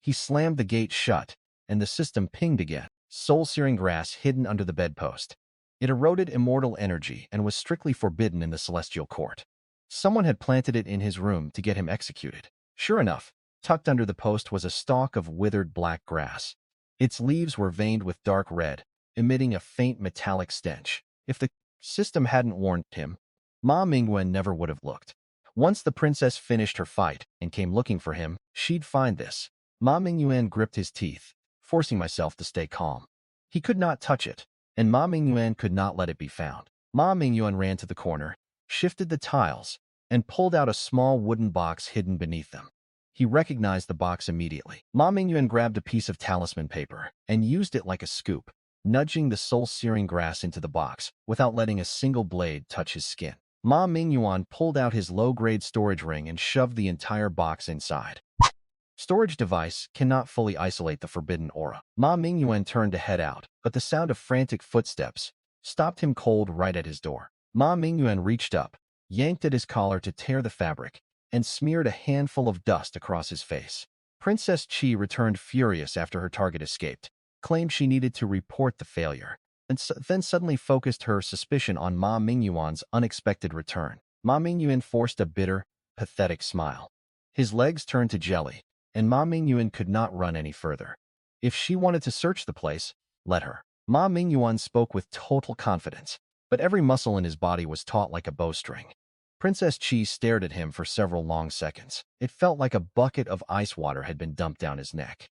[SPEAKER 1] He slammed the gate shut, and the system pinged again. Soul-searing grass hidden under the bedpost. It eroded immortal energy and was strictly forbidden in the celestial court. Someone had planted it in his room to get him executed. Sure enough, tucked under the post was a stalk of withered black grass. Its leaves were veined with dark red, emitting a faint metallic stench. If the system hadn't warned him, Ma Mingyuan never would have looked. Once the princess finished her fight and came looking for him, she'd find this. Ma Mingyuan gripped his teeth, forcing myself to stay calm. He could not touch it, and Ma Mingyuan could not let it be found. Ma Mingyuan ran to the corner, shifted the tiles, and pulled out a small wooden box hidden beneath them. He recognized the box immediately. Ma Mingyuan grabbed a piece of talisman paper and used it like a scoop, nudging the soul-searing grass into the box without letting a single blade touch his skin. Ma Mingyuan pulled out his low-grade storage ring and shoved the entire box inside. Storage device cannot fully isolate the forbidden aura. Ma Mingyuan turned to head out, but the sound of frantic footsteps stopped him cold right at his door. Ma Mingyuan reached up, yanked at his collar to tear the fabric, and smeared a handful of dust across his face. Princess Qi returned furious after her target escaped, claimed she needed to report the failure, and then suddenly focused her suspicion on Ma Mingyuan's unexpected return. Ma Mingyuan forced a bitter, pathetic smile. His legs turned to jelly, and Ma Mingyuan could not run any further. If she wanted to search the place, let her. Ma Mingyuan spoke with total confidence, but every muscle in his body was taut like a bowstring. Princess Qi stared at him for several long seconds. It felt like a bucket of ice water had been dumped down his neck.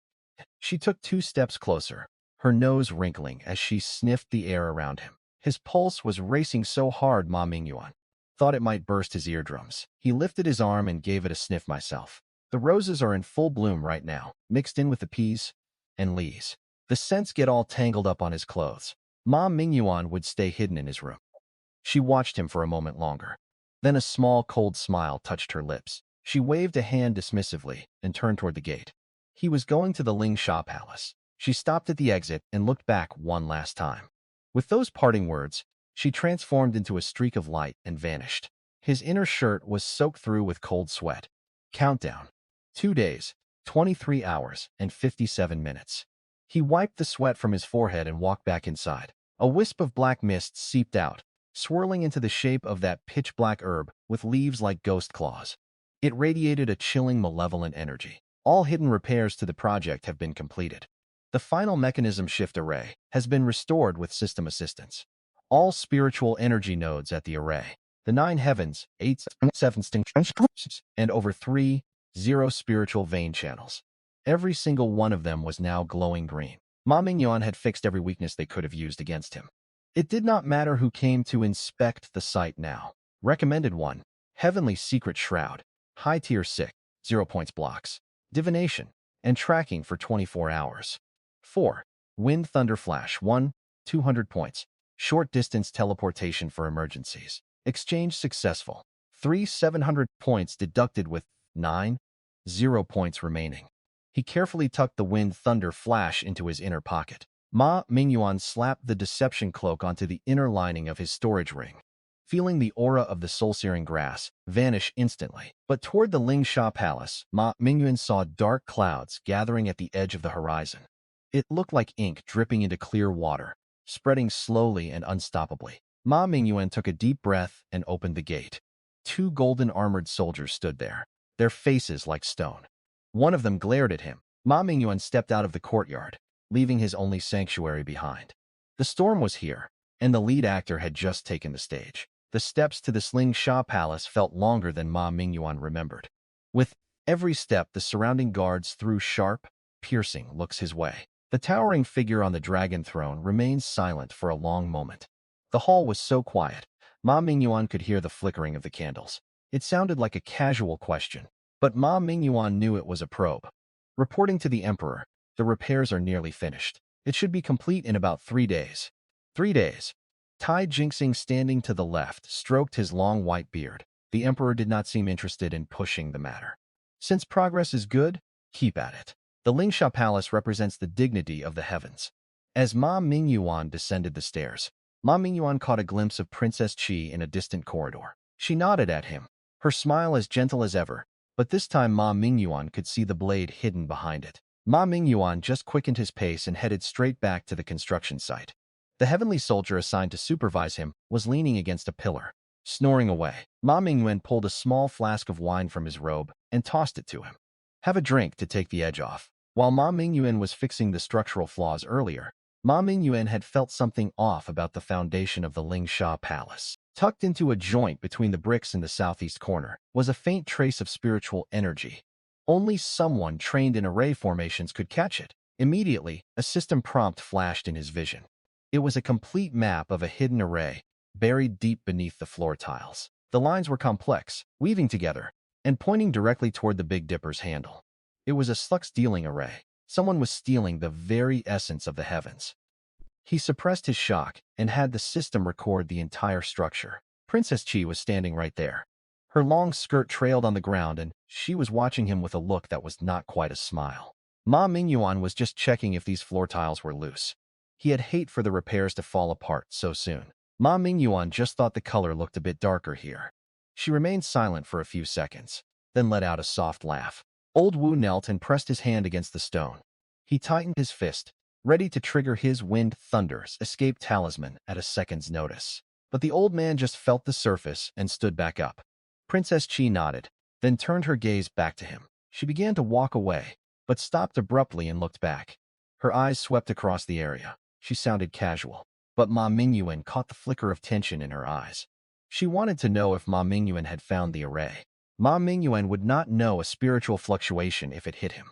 [SPEAKER 1] She took 2 steps closer, her nose wrinkling as she sniffed the air around him. His pulse was racing so hard Ma Mingyuan thought it might burst his eardrums. He lifted his arm and gave it a sniff myself. The roses are in full bloom right now, mixed in with the peas and leaves. The scents get all tangled up on his clothes. Ma Mingyuan would stay hidden in his room. She watched him for a moment longer. Then a small, cold smile touched her lips. She waved a hand dismissively and turned toward the gate. He was going to the Ling Sha Palace. She stopped at the exit and looked back one last time. With those parting words, she transformed into a streak of light and vanished. His inner shirt was soaked through with cold sweat. Countdown. 2 days, 23 hours, and 57 minutes. He wiped the sweat from his forehead and walked back inside. A wisp of black mist seeped out, swirling into the shape of that pitch-black herb with leaves like ghost claws. It radiated a chilling, malevolent energy. All hidden repairs to the project have been completed. The final mechanism shift array has been restored with system assistance. All spiritual energy nodes at the array, the 9 heavens, 8 7 distinctions, and over 3 0 spiritual vein channels. Every single one of them was now glowing green. Ma Mingyuan had fixed every weakness they could have used against him. It did not matter who came to inspect the site now. Recommended 1. Heavenly Secret Shroud. High Tier 6. 0 points blocks. Divination. And tracking for 24 hours. 4. Wind Thunder Flash. 1. 200 points. Short distance teleportation for emergencies. Exchange successful. 3. 700 points deducted with 9. 0 points remaining. He carefully tucked the Wind Thunder Flash into his inner pocket. Ma Mingyuan slapped the deception cloak onto the inner lining of his storage ring, feeling the aura of the soul-searing grass vanish instantly. But toward the Ling Sha Palace, Ma Mingyuan saw dark clouds gathering at the edge of the horizon. It looked like ink dripping into clear water, spreading slowly and unstoppably. Ma Mingyuan took a deep breath and opened the gate. 2 golden-armored soldiers stood there, their faces like stone. One of them glared at him. Ma Mingyuan stepped out of the courtyard, leaving his only sanctuary behind. The storm was here, and the lead actor had just taken the stage. The steps to the Sling Sha Palace felt longer than Ma Mingyuan remembered. With every step, the surrounding guards threw sharp, piercing looks his way. The towering figure on the dragon throne remained silent for a long moment. The hall was so quiet, Ma Mingyuan could hear the flickering of the candles. It sounded like a casual question, but Ma Mingyuan knew it was a probe. Reporting to the Emperor, the repairs are nearly finished. It should be complete in about 3 days. 3 days. Tai Jingxing, standing to the left, stroked his long white beard. The Emperor did not seem interested in pushing the matter. Since progress is good, keep at it. The Lingsha Palace represents the dignity of the heavens. As Ma Mingyuan descended the stairs, Ma Mingyuan caught a glimpse of Princess Qi in a distant corridor. She nodded at him, her smile as gentle as ever, but this time Ma Mingyuan could see the blade hidden behind it. Ma Mingyuan just quickened his pace and headed straight back to the construction site. The heavenly soldier assigned to supervise him was leaning against a pillar, snoring away. Ma Mingyuan pulled a small flask of wine from his robe and tossed it to him. Have a drink to take the edge off. While Ma Mingyuan was fixing the structural flaws earlier, Ma Mingyuan had felt something off about the foundation of the Lingsha Palace. Tucked into a joint between the bricks in the southeast corner was a faint trace of spiritual energy. Only someone trained in array formations could catch it. Immediately, a system prompt flashed in his vision. It was a complete map of a hidden array, buried deep beneath the floor tiles. The lines were complex, weaving together, and pointing directly toward the Big Dipper's handle. It was a slux-stealing array. Someone was stealing the very essence of the heavens. He suppressed his shock and had the system record the entire structure. Princess Chi was standing right there. Her long skirt trailed on the ground, and she was watching him with a look that was not quite a smile. Ma Mingyuan was just checking if these floor tiles were loose. He had hate for the repairs to fall apart so soon. Ma Mingyuan just thought the color looked a bit darker here. She remained silent for a few seconds, then let out a soft laugh. Old Wu knelt and pressed his hand against the stone. He tightened his fist, ready to trigger his Wind Thunder's escape talisman at a second's notice. But the old man just felt the surface and stood back up. Princess Chi nodded, then turned her gaze back to him. She began to walk away, but stopped abruptly and looked back. Her eyes swept across the area. She sounded casual, but Ma Mingyuan caught the flicker of tension in her eyes. She wanted to know if Ma Mingyuan had found the array. Ma Mingyuan would not know a spiritual fluctuation if it hit him.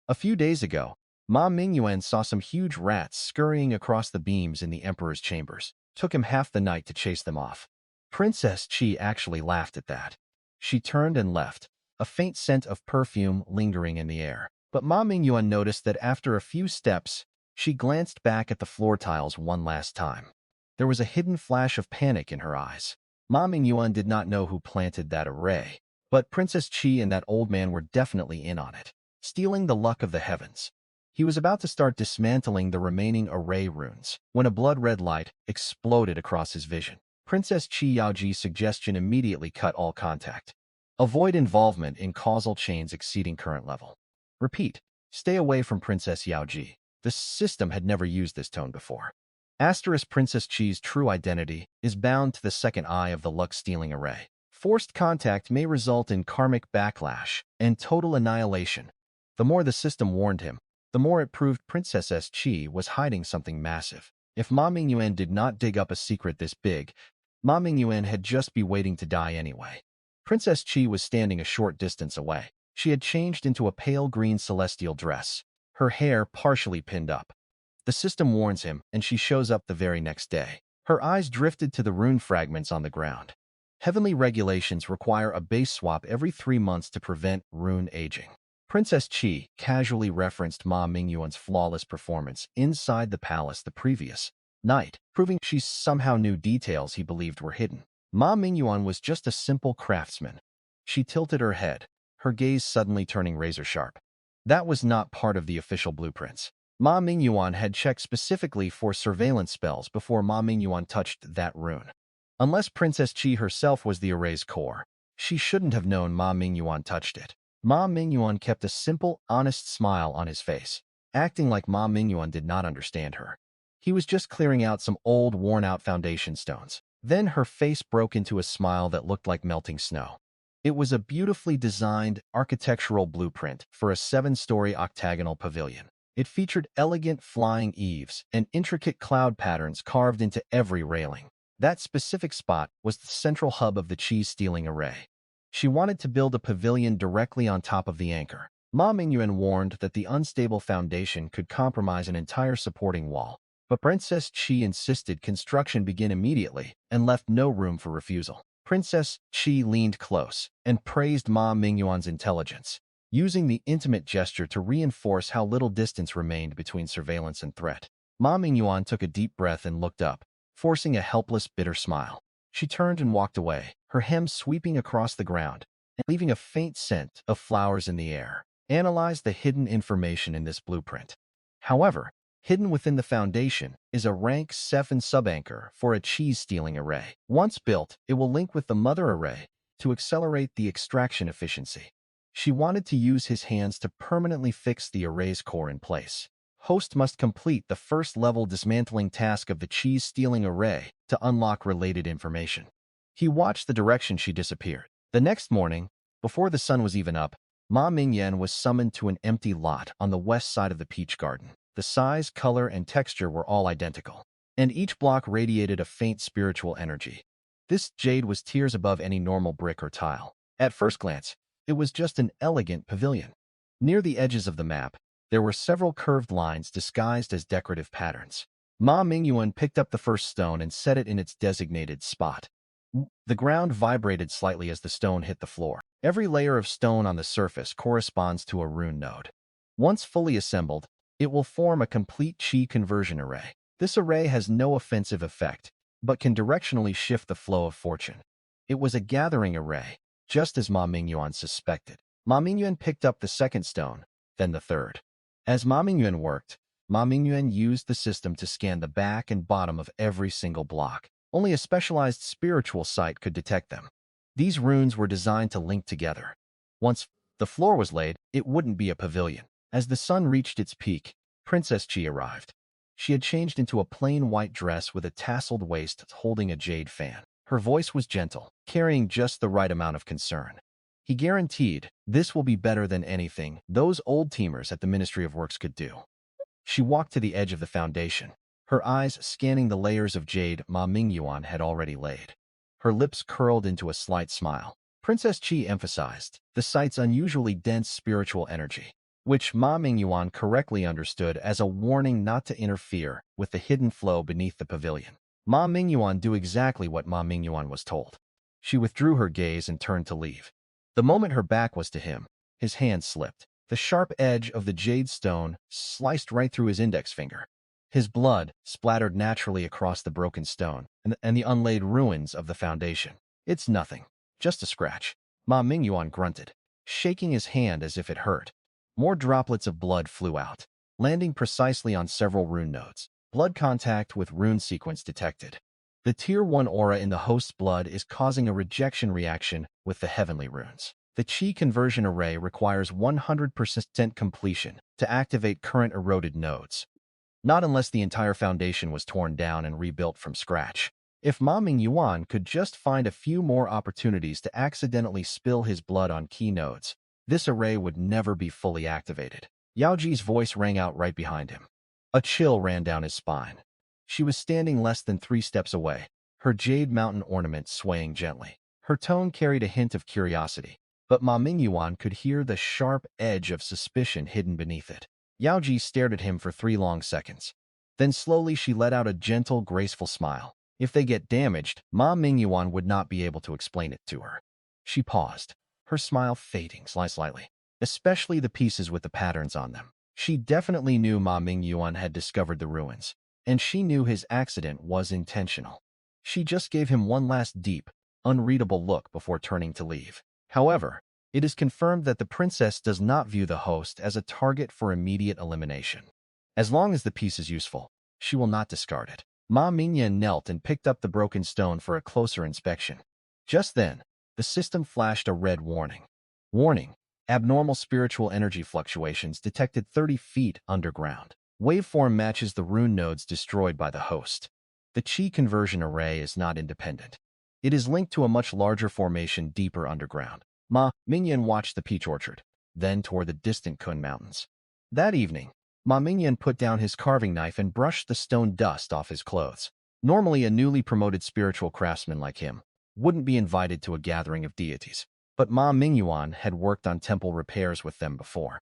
[SPEAKER 1] A few days ago, Ma Mingyuan saw some huge rats scurrying across the beams in the emperor's chambers. Took him half the night to chase them off. Princess Chi actually laughed at that. She turned and left, a faint scent of perfume lingering in the air. But Ma Mingyuan noticed that after a few steps, she glanced back at the floor tiles one last time. There was a hidden flash of panic in her eyes. Ma Mingyuan did not know who planted that array, but Princess Chi and that old man were definitely in on it, stealing the luck of the heavens. He was about to start dismantling the remaining array runes when a blood-red light exploded across his vision. Princess Chi Yaoji's suggestion immediately cut all contact. Avoid involvement in causal chains exceeding current level. Repeat, stay away from Princess Yaoji. The system had never used this tone before. Asterisk Princess Chi's true identity is bound to the second eye of the luck-stealing array. Forced contact may result in karmic backlash and total annihilation. The more the system warned him, the more it proved Princess Chi was hiding something massive. If Ma Mingyuan did not dig up a secret this big, Ma Mingyuan had just be waiting to die anyway. Princess Chi was standing a short distance away. She had changed into a pale green celestial dress, her hair partially pinned up. The system warns him, and she shows up the very next day. Her eyes drifted to the rune fragments on the ground. Heavenly regulations require a base swap every 3 months to prevent rune aging. Princess Chi casually referenced Ma Mingyuan's flawless performance inside the palace the previous night, proving she somehow knew details he believed were hidden. Ma Mingyuan was just a simple craftsman. She tilted her head, her gaze suddenly turning razor-sharp. That was not part of the official blueprints. Ma Mingyuan had checked specifically for surveillance spells before Ma Mingyuan touched that rune. Unless Princess Chi herself was the array's core, she shouldn't have known Ma Mingyuan touched it. Ma Mingyuan kept a simple, honest smile on his face, acting like Ma Mingyuan did not understand her. He was just clearing out some old, worn-out foundation stones. Then her face broke into a smile that looked like melting snow. It was a beautifully designed architectural blueprint for a 7-story octagonal pavilion. It featured elegant flying eaves and intricate cloud patterns carved into every railing. That specific spot was the central hub of the cheese-stealing array. She wanted to build a pavilion directly on top of the anchor. Ma Mingyuan warned that the unstable foundation could compromise an entire supporting wall, but Princess Chi insisted construction begin immediately and left no room for refusal. Princess Chi leaned close and praised Ma Mingyuan's intelligence, using the intimate gesture to reinforce how little distance remained between surveillance and threat. Ma Mingyuan took a deep breath and looked up, forcing a helpless, bitter smile. She turned and walked away, her hem sweeping across the ground and leaving a faint scent of flowers in the air. Analyze the hidden information in this blueprint. However, hidden within the foundation is a rank 7 subanchor for a cheese-stealing array. Once built, it will link with the mother array to accelerate the extraction efficiency. She wanted to use his hands to permanently fix the array's core in place. Host must complete the first-level dismantling task of the cheese-stealing array to unlock related information. He watched the direction she disappeared. The next morning, before the sun was even up, Ma Mingyuan was summoned to an empty lot on the west side of the peach garden. The size, color, and texture were all identical, and each block radiated a faint spiritual energy. This jade was tiers above any normal brick or tile. At first glance, it was just an elegant pavilion. Near the edges of the map, there were several curved lines disguised as decorative patterns. Ma Mingyuan picked up the first stone and set it in its designated spot. The ground vibrated slightly as the stone hit the floor. Every layer of stone on the surface corresponds to a rune node. Once fully assembled, it will form a complete chi conversion array. This array has no offensive effect, but can directionally shift the flow of fortune. It was a gathering array, just as Ma Mingyuan suspected. Ma Mingyuan picked up the second stone, then the third. As Ma Mingyuan worked, Ma Mingyuan used the system to scan the back and bottom of every single block. Only a specialized spiritual sight could detect them. These runes were designed to link together. Once the floor was laid, it wouldn't be a pavilion. As the sun reached its peak, Princess Chi arrived. She had changed into a plain white dress with a tasseled waist holding a jade fan. Her voice was gentle, carrying just the right amount of concern. He guaranteed, "This will be better than anything those old teamers at the Ministry of Works could do." She walked to the edge of the foundation, her eyes scanning the layers of jade Ma Mingyuan had already laid. Her lips curled into a slight smile. Princess Chi emphasized the site's unusually dense spiritual energy, which Ma Mingyuan correctly understood as a warning not to interfere with the hidden flow beneath the pavilion. Ma Mingyuan did exactly what Ma Mingyuan was told. She withdrew her gaze and turned to leave. The moment her back was to him, his hand slipped. The sharp edge of the jade stone sliced right through his index finger. His blood splattered naturally across the broken stone and the unlaid ruins of the foundation. "It's nothing, just a scratch," Ma Mingyuan grunted, shaking his hand as if it hurt. More droplets of blood flew out, landing precisely on several rune nodes. Blood contact with rune sequence detected. The Tier 1 aura in the host's blood is causing a rejection reaction with the heavenly runes. The Chi conversion array requires 100% completion to activate current eroded nodes. Not unless the entire foundation was torn down and rebuilt from scratch. If Ma Mingyuan could just find a few more opportunities to accidentally spill his blood on key nodes, this array would never be fully activated. Yaoji's voice rang out right behind him. A chill ran down his spine. She was standing less than 3 steps away, her jade mountain ornament swaying gently. Her tone carried a hint of curiosity, but Ma Mingyuan could hear the sharp edge of suspicion hidden beneath it. Yaoji stared at him for 3 long seconds. Then slowly she let out a gentle, graceful smile. If they get damaged, Ma Mingyuan would not be able to explain it to her. She paused, her smile fading slightly, especially the pieces with the patterns on them. She definitely knew Ma Mingyuan had discovered the ruins, and she knew his accident was intentional. She just gave him one last deep, unreadable look before turning to leave. However, it is confirmed that the princess does not view the host as a target for immediate elimination. As long as the piece is useful, she will not discard it. Ma Mingyuan knelt and picked up the broken stone for a closer inspection. Just then, the system flashed a red warning. Warning: abnormal spiritual energy fluctuations detected 30 feet underground. Waveform matches the rune nodes destroyed by the host. The Chi conversion array is not independent. It is linked to a much larger formation deeper underground. Ma Mingyuan watched the peach orchard, then toward the distant Kun Mountains. That evening, Ma Mingyuan put down his carving knife and brushed the stone dust off his clothes. Normally, a newly promoted spiritual craftsman like him wouldn't be invited to a gathering of deities, but Ma Mingyuan had worked on temple repairs with them before.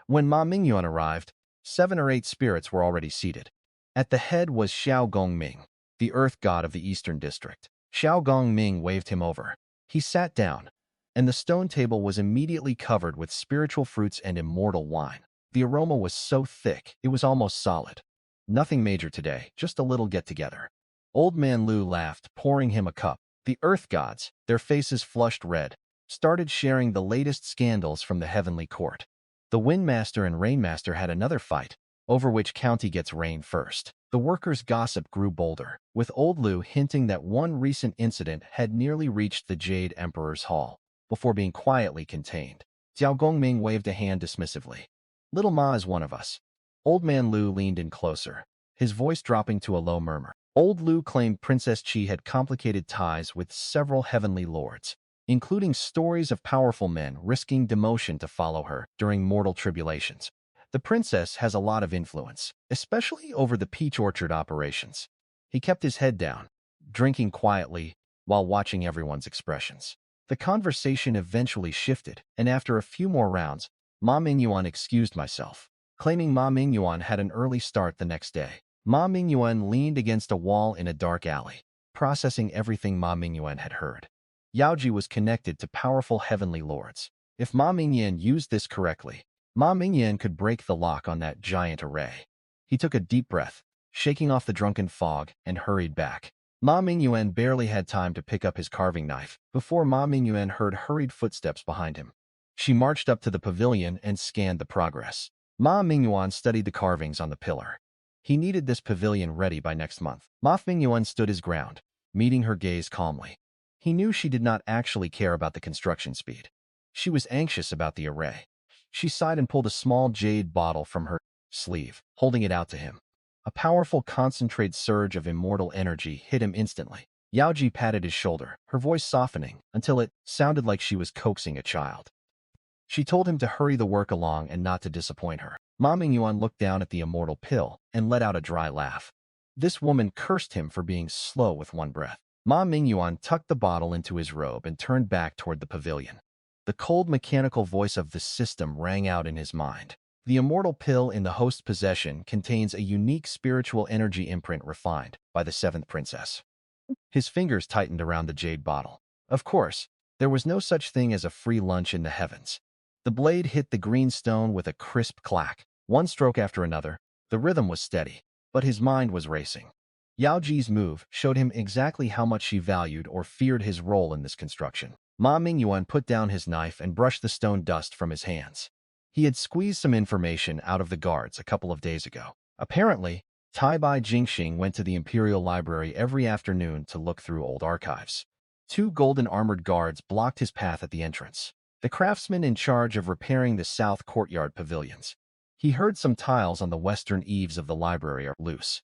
[SPEAKER 1] When Ma Mingyuan arrived, 7 or 8 spirits were already seated. At the head was Xiao Gongming, the earth god of the eastern district. Xiao Gongming waved him over. He sat down, and the stone table was immediately covered with spiritual fruits and immortal wine. The aroma was so thick, it was almost solid. "Nothing major today, just a little get-together." Old Man Lu laughed, pouring him a cup. The earth gods, their faces flushed red, started sharing the latest scandals from the heavenly court. The Windmaster and Rainmaster had another fight, over which county gets rain first. The workers' gossip grew bolder, with old Lu hinting that one recent incident had nearly reached the Jade Emperor's hall, before being quietly contained. Xiao Gongming waved a hand dismissively. Little Ma is one of us. Old man Lu leaned in closer, his voice dropping to a low murmur. Old Lu claimed Princess Qi had complicated ties with several heavenly lords, including stories of powerful men risking demotion to follow her during mortal tribulations. The princess has a lot of influence, especially over the peach orchard operations. He kept his head down, drinking quietly while watching everyone's expressions. The conversation eventually shifted, and after a few more rounds, Ma Mingyuan excused myself, claiming Ma Mingyuan had an early start the next day. Ma Mingyuan leaned against a wall in a dark alley, processing everything Ma Mingyuan had heard. Yaoji was connected to powerful heavenly lords. If Ma Mingyuan used this correctly, Ma Mingyuan could break the lock on that giant array. He took a deep breath, shaking off the drunken fog, and hurried back. Ma Mingyuan barely had time to pick up his carving knife before Ma Mingyuan heard hurried footsteps behind him. She marched up to the pavilion and scanned the progress. Ma Mingyuan studied the carvings on the pillar. He needed this pavilion ready by next month. Ma Mingyuan stood his ground, meeting her gaze calmly. He knew she did not actually care about the construction speed. She was anxious about the array. She sighed and pulled a small jade bottle from her sleeve, holding it out to him. A powerful concentrated surge of immortal energy hit him instantly. Yaoji patted his shoulder, her voice softening until it sounded like she was coaxing a child. She told him to hurry the work along and not to disappoint her. Ma Mingyuan looked down at the immortal pill and let out a dry laugh. This woman cursed him for being slow with one breath. Ma Mingyuan tucked the bottle into his robe and turned back toward the pavilion. The cold mechanical voice of the system rang out in his mind. The immortal pill in the host's possession contains a unique spiritual energy imprint refined by the seventh princess. His fingers tightened around the jade bottle. Of course, there was no such thing as a free lunch in the heavens. The blade hit the green stone with a crisp clack, one stroke after another. The rhythm was steady, but his mind was racing. Yaoji's move showed him exactly how much she valued or feared his role in this construction. Ma Mingyuan put down his knife and brushed the stone dust from his hands. He had squeezed some information out of the guards a couple of days ago. Apparently, Taibai Jingxing went to the Imperial Library every afternoon to look through old archives. 2 golden armored guards blocked his path at the entrance. The craftsman in charge of repairing the south courtyard pavilions. He heard some tiles on the western eaves of the library are loose.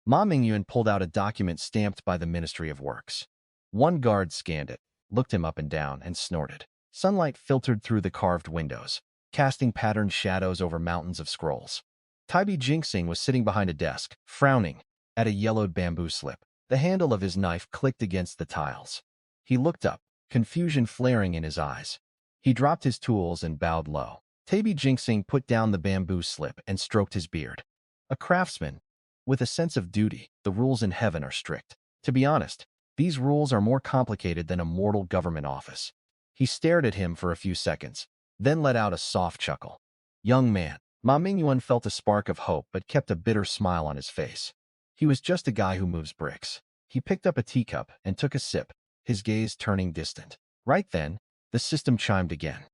[SPEAKER 1] Ma Mingyuan pulled out a document stamped by the Ministry of Works. One guard scanned it, looked him up and down, and snorted. Sunlight filtered through the carved windows, casting patterned shadows over mountains of scrolls. Taibai Jingxing was sitting behind a desk, frowning at a yellowed bamboo slip. The handle of his knife clicked against the tiles. He looked up, confusion flaring in his eyes. He dropped his tools and bowed low. Taibai Jingxing put down the bamboo slip and stroked his beard. A craftsman, with a sense of duty, the rules in heaven are strict. To be honest, these rules are more complicated than a mortal government office. He stared at him for a few seconds, then let out a soft chuckle. Young man. Ma Mingyuan felt a spark of hope but kept a bitter smile on his face. He was just a guy who moves bricks. He picked up a teacup and took a sip, his gaze turning distant. Right then, the system chimed again.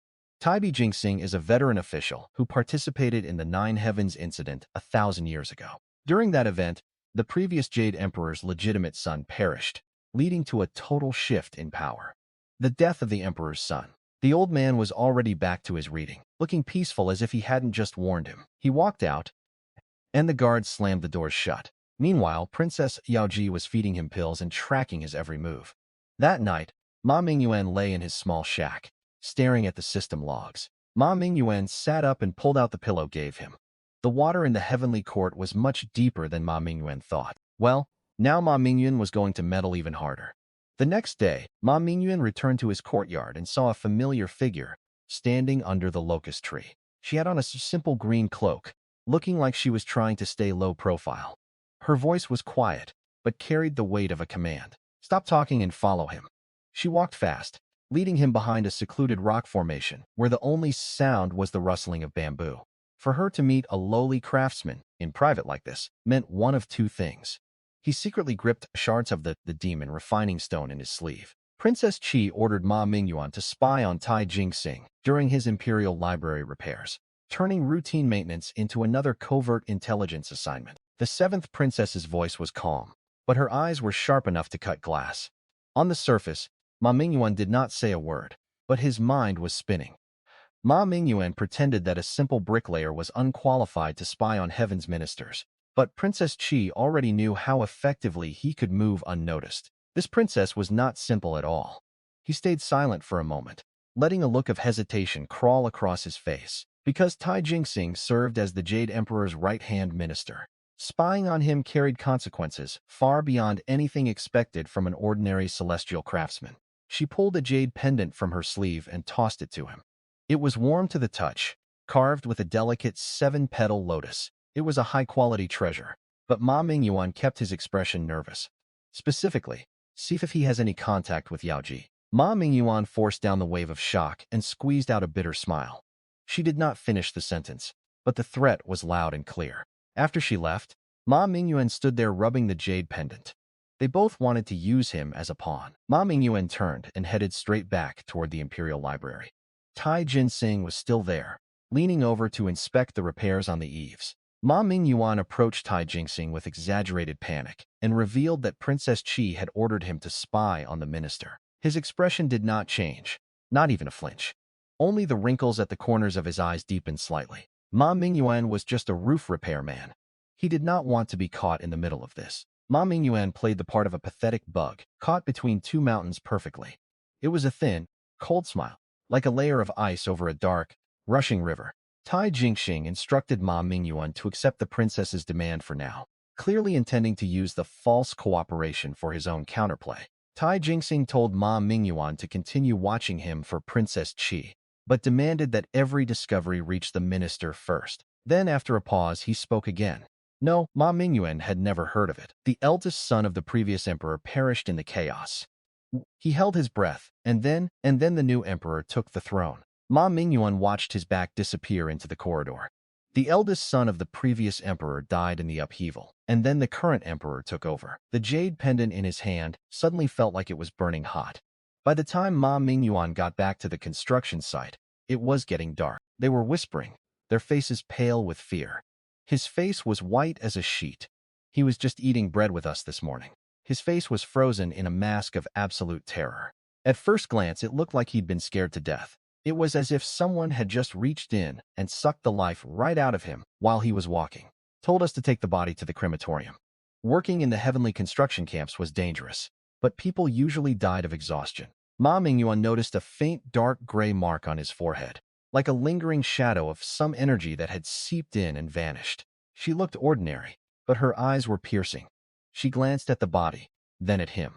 [SPEAKER 1] Taibai Jingxing is a veteran official who participated in the Nine Heavens incident 1,000 years ago. During that event, the previous Jade Emperor's legitimate son perished, leading to a total shift in power. The death of the Emperor's son. The old man was already back to his reading, looking peaceful as if he hadn't just warned him. He walked out, and the guards slammed the doors shut. Meanwhile, Princess Yaoji was feeding him pills and tracking his every move. That night, Ma Mingyuan lay in his small shack, staring at the system logs. Ma Mingyuan sat up and pulled out the pillow gave him. The water in the heavenly court was much deeper than Ma Mingyuan thought. Well, now Ma Mingyuan was going to meddle even harder. The next day, Ma Mingyuan returned to his courtyard and saw a familiar figure standing under the locust tree. She had on a simple green cloak, looking like she was trying to stay low profile. Her voice was quiet, but carried the weight of a command. Stop talking and follow him. She walked fast, leading him behind a secluded rock formation where the only sound was the rustling of bamboo. For her to meet a lowly craftsman in private like this meant one of two things. He secretly gripped shards of the demon refining stone in his sleeve. Princess Qi ordered Ma Mingyuan to spy on Tai Jingxing during his imperial library repairs, turning routine maintenance into another covert intelligence assignment. The seventh princess's voice was calm, but her eyes were sharp enough to cut glass. On the surface, Ma Mingyuan did not say a word, but his mind was spinning. Ma Mingyuan pretended that a simple bricklayer was unqualified to spy on Heaven's ministers, but Princess Chi already knew how effectively he could move unnoticed. This princess was not simple at all. He stayed silent for a moment, letting a look of hesitation crawl across his face. Because Tai Jingxing served as the Jade Emperor's right-hand minister, spying on him carried consequences far beyond anything expected from an ordinary celestial craftsman. She pulled a jade pendant from her sleeve and tossed it to him. It was warm to the touch, carved with a delicate 7-petal lotus. It was a high-quality treasure, but Ma Mingyuan kept his expression nervous. Specifically, see if he has any contact with Yaoji. Ma Mingyuan forced down the wave of shock and squeezed out a bitter smile. She did not finish the sentence, but the threat was loud and clear. After she left, Ma Mingyuan stood there rubbing the jade pendant. They both wanted to use him as a pawn. Ma Mingyuan turned and headed straight back toward the Imperial Library. Tai Jingxing was still there, leaning over to inspect the repairs on the eaves. Ma Mingyuan approached Tai Jingxing with exaggerated panic and revealed that Princess Chi had ordered him to spy on the minister. His expression did not change, not even a flinch. Only the wrinkles at the corners of his eyes deepened slightly. Ma Mingyuan was just a roof repairman. He did not want to be caught in the middle of this. Ma Mingyuan played the part of a pathetic bug, caught between two mountains perfectly. It was a thin, cold smile, like a layer of ice over a dark, rushing river. Tai Jingxing instructed Ma Mingyuan to accept the princess's demand for now, clearly intending to use the false cooperation for his own counterplay. Tai Jingxing told Ma Mingyuan to continue watching him for Princess Chi, but demanded that every discovery reach the minister first. Then, after a pause, he spoke again. No, Ma Mingyuan had never heard of it. The eldest son of the previous emperor perished in the chaos. He held his breath, and then the new emperor took the throne. Ma Mingyuan watched his back disappear into the corridor. The eldest son of the previous emperor died in the upheaval, and then the current emperor took over. The jade pendant in his hand suddenly felt like it was burning hot. By the time Ma Mingyuan got back to the construction site, it was getting dark. They were whispering, their faces pale with fear. His face was white as a sheet. He was just eating bread with us this morning. His face was frozen in a mask of absolute terror. At first glance, it looked like he'd been scared to death. It was as if someone had just reached in and sucked the life right out of him while he was walking. Told us to take the body to the crematorium. Working in the heavenly construction camps was dangerous, but people usually died of exhaustion. Ma Mingyuan noticed a faint dark gray mark on his forehead, like a lingering shadow of some energy that had seeped in and vanished. She looked ordinary, but her eyes were piercing. She glanced at the body, then at him.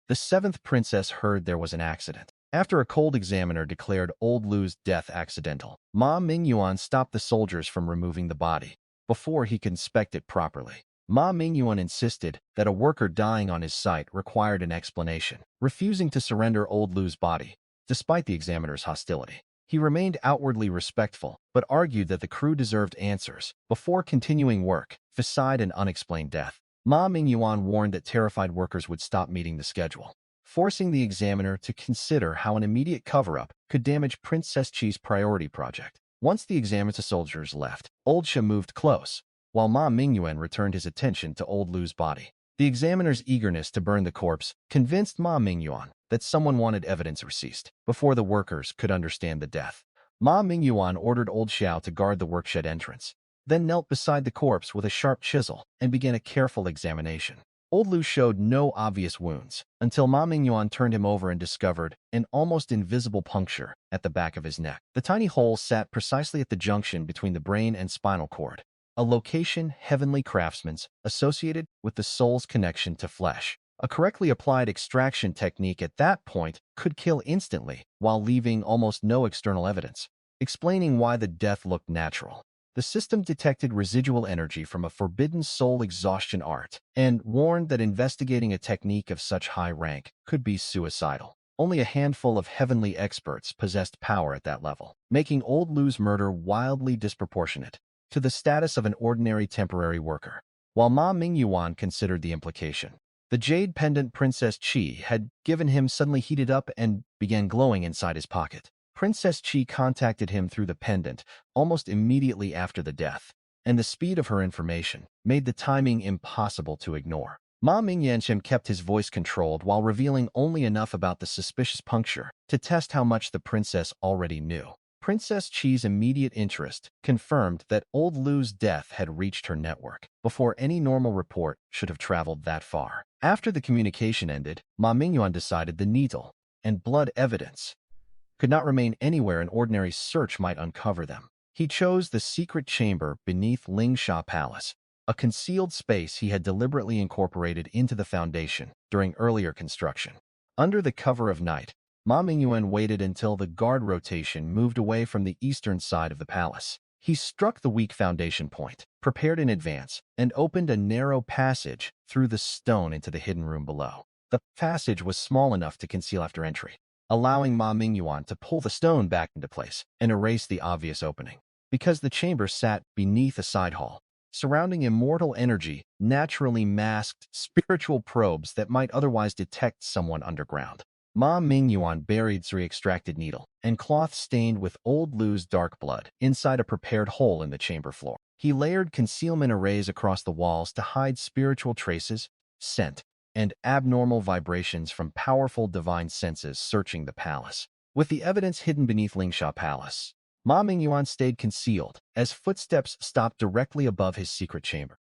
[SPEAKER 1] The seventh princess heard there was an accident. After a cold examiner declared old Lu's death accidental, Ma Mingyuan stopped the soldiers from removing the body before he could inspect it properly. Ma Mingyuan insisted that a worker dying on his site required an explanation, refusing to surrender old Lu's body, despite the examiner's hostility. He remained outwardly respectful, but argued that the crew deserved answers before continuing work, beside an unexplained death. Ma Mingyuan warned that terrified workers would stop meeting the schedule, forcing the examiner to consider how an immediate cover-up could damage Princess Chi's priority project. Once the examiner soldiers left, Old Shen moved close, while Ma Mingyuan returned his attention to old Lu's body. The examiner's eagerness to burn the corpse convinced Ma Mingyuan that someone wanted evidence received before the workers could understand the death. Ma Mingyuan ordered Old Xiao to guard the workshed entrance, then knelt beside the corpse with a sharp chisel and began a careful examination. Old Lu showed no obvious wounds until Ma Mingyuan turned him over and discovered an almost invisible puncture at the back of his neck. The tiny hole sat precisely at the junction between the brain and spinal cord, a location heavenly craftsman's associated with the soul's connection to flesh. A correctly applied extraction technique at that point could kill instantly while leaving almost no external evidence, explaining why the death looked natural. The system detected residual energy from a forbidden soul exhaustion art and warned that investigating a technique of such high rank could be suicidal. Only a handful of heavenly experts possessed power at that level, making Old Lu's murder wildly disproportionate to the status of an ordinary temporary worker. While Ma Mingyuan considered the implication, the jade pendant Princess Chi had given him suddenly heated up and began glowing inside his pocket. Princess Chi contacted him through the pendant almost immediately after the death, and the speed of her information made the timing impossible to ignore. Ma Mingyuan kept his voice controlled while revealing only enough about the suspicious puncture to test how much the princess already knew. Princess Chi's immediate interest confirmed that old Lu's death had reached her network before any normal report should have traveled that far. After the communication ended, Ma Mingyuan decided the needle and blood evidence could not remain anywhere an ordinary search might uncover them. He chose the secret chamber beneath Lingsha Palace, a concealed space he had deliberately incorporated into the foundation during earlier construction. Under the cover of night, Ma Mingyuan waited until the guard rotation moved away from the eastern side of the palace. He struck the weak foundation point, prepared in advance, and opened a narrow passage through the stone into the hidden room below. The passage was small enough to conceal after entry, allowing Ma Mingyuan to pull the stone back into place and erase the obvious opening. Because the chamber sat beneath a side hall, surrounding immortal energy naturally masked spiritual probes that might otherwise detect someone underground. Ma Mingyuan buried the extracted needle and cloth stained with old Lu's dark blood inside a prepared hole in the chamber floor. He layered concealment arrays across the walls to hide spiritual traces, scent, and abnormal vibrations from powerful divine senses searching the palace. With the evidence hidden beneath Lingsha Palace, Ma Mingyuan stayed concealed as footsteps stopped directly above his secret chamber.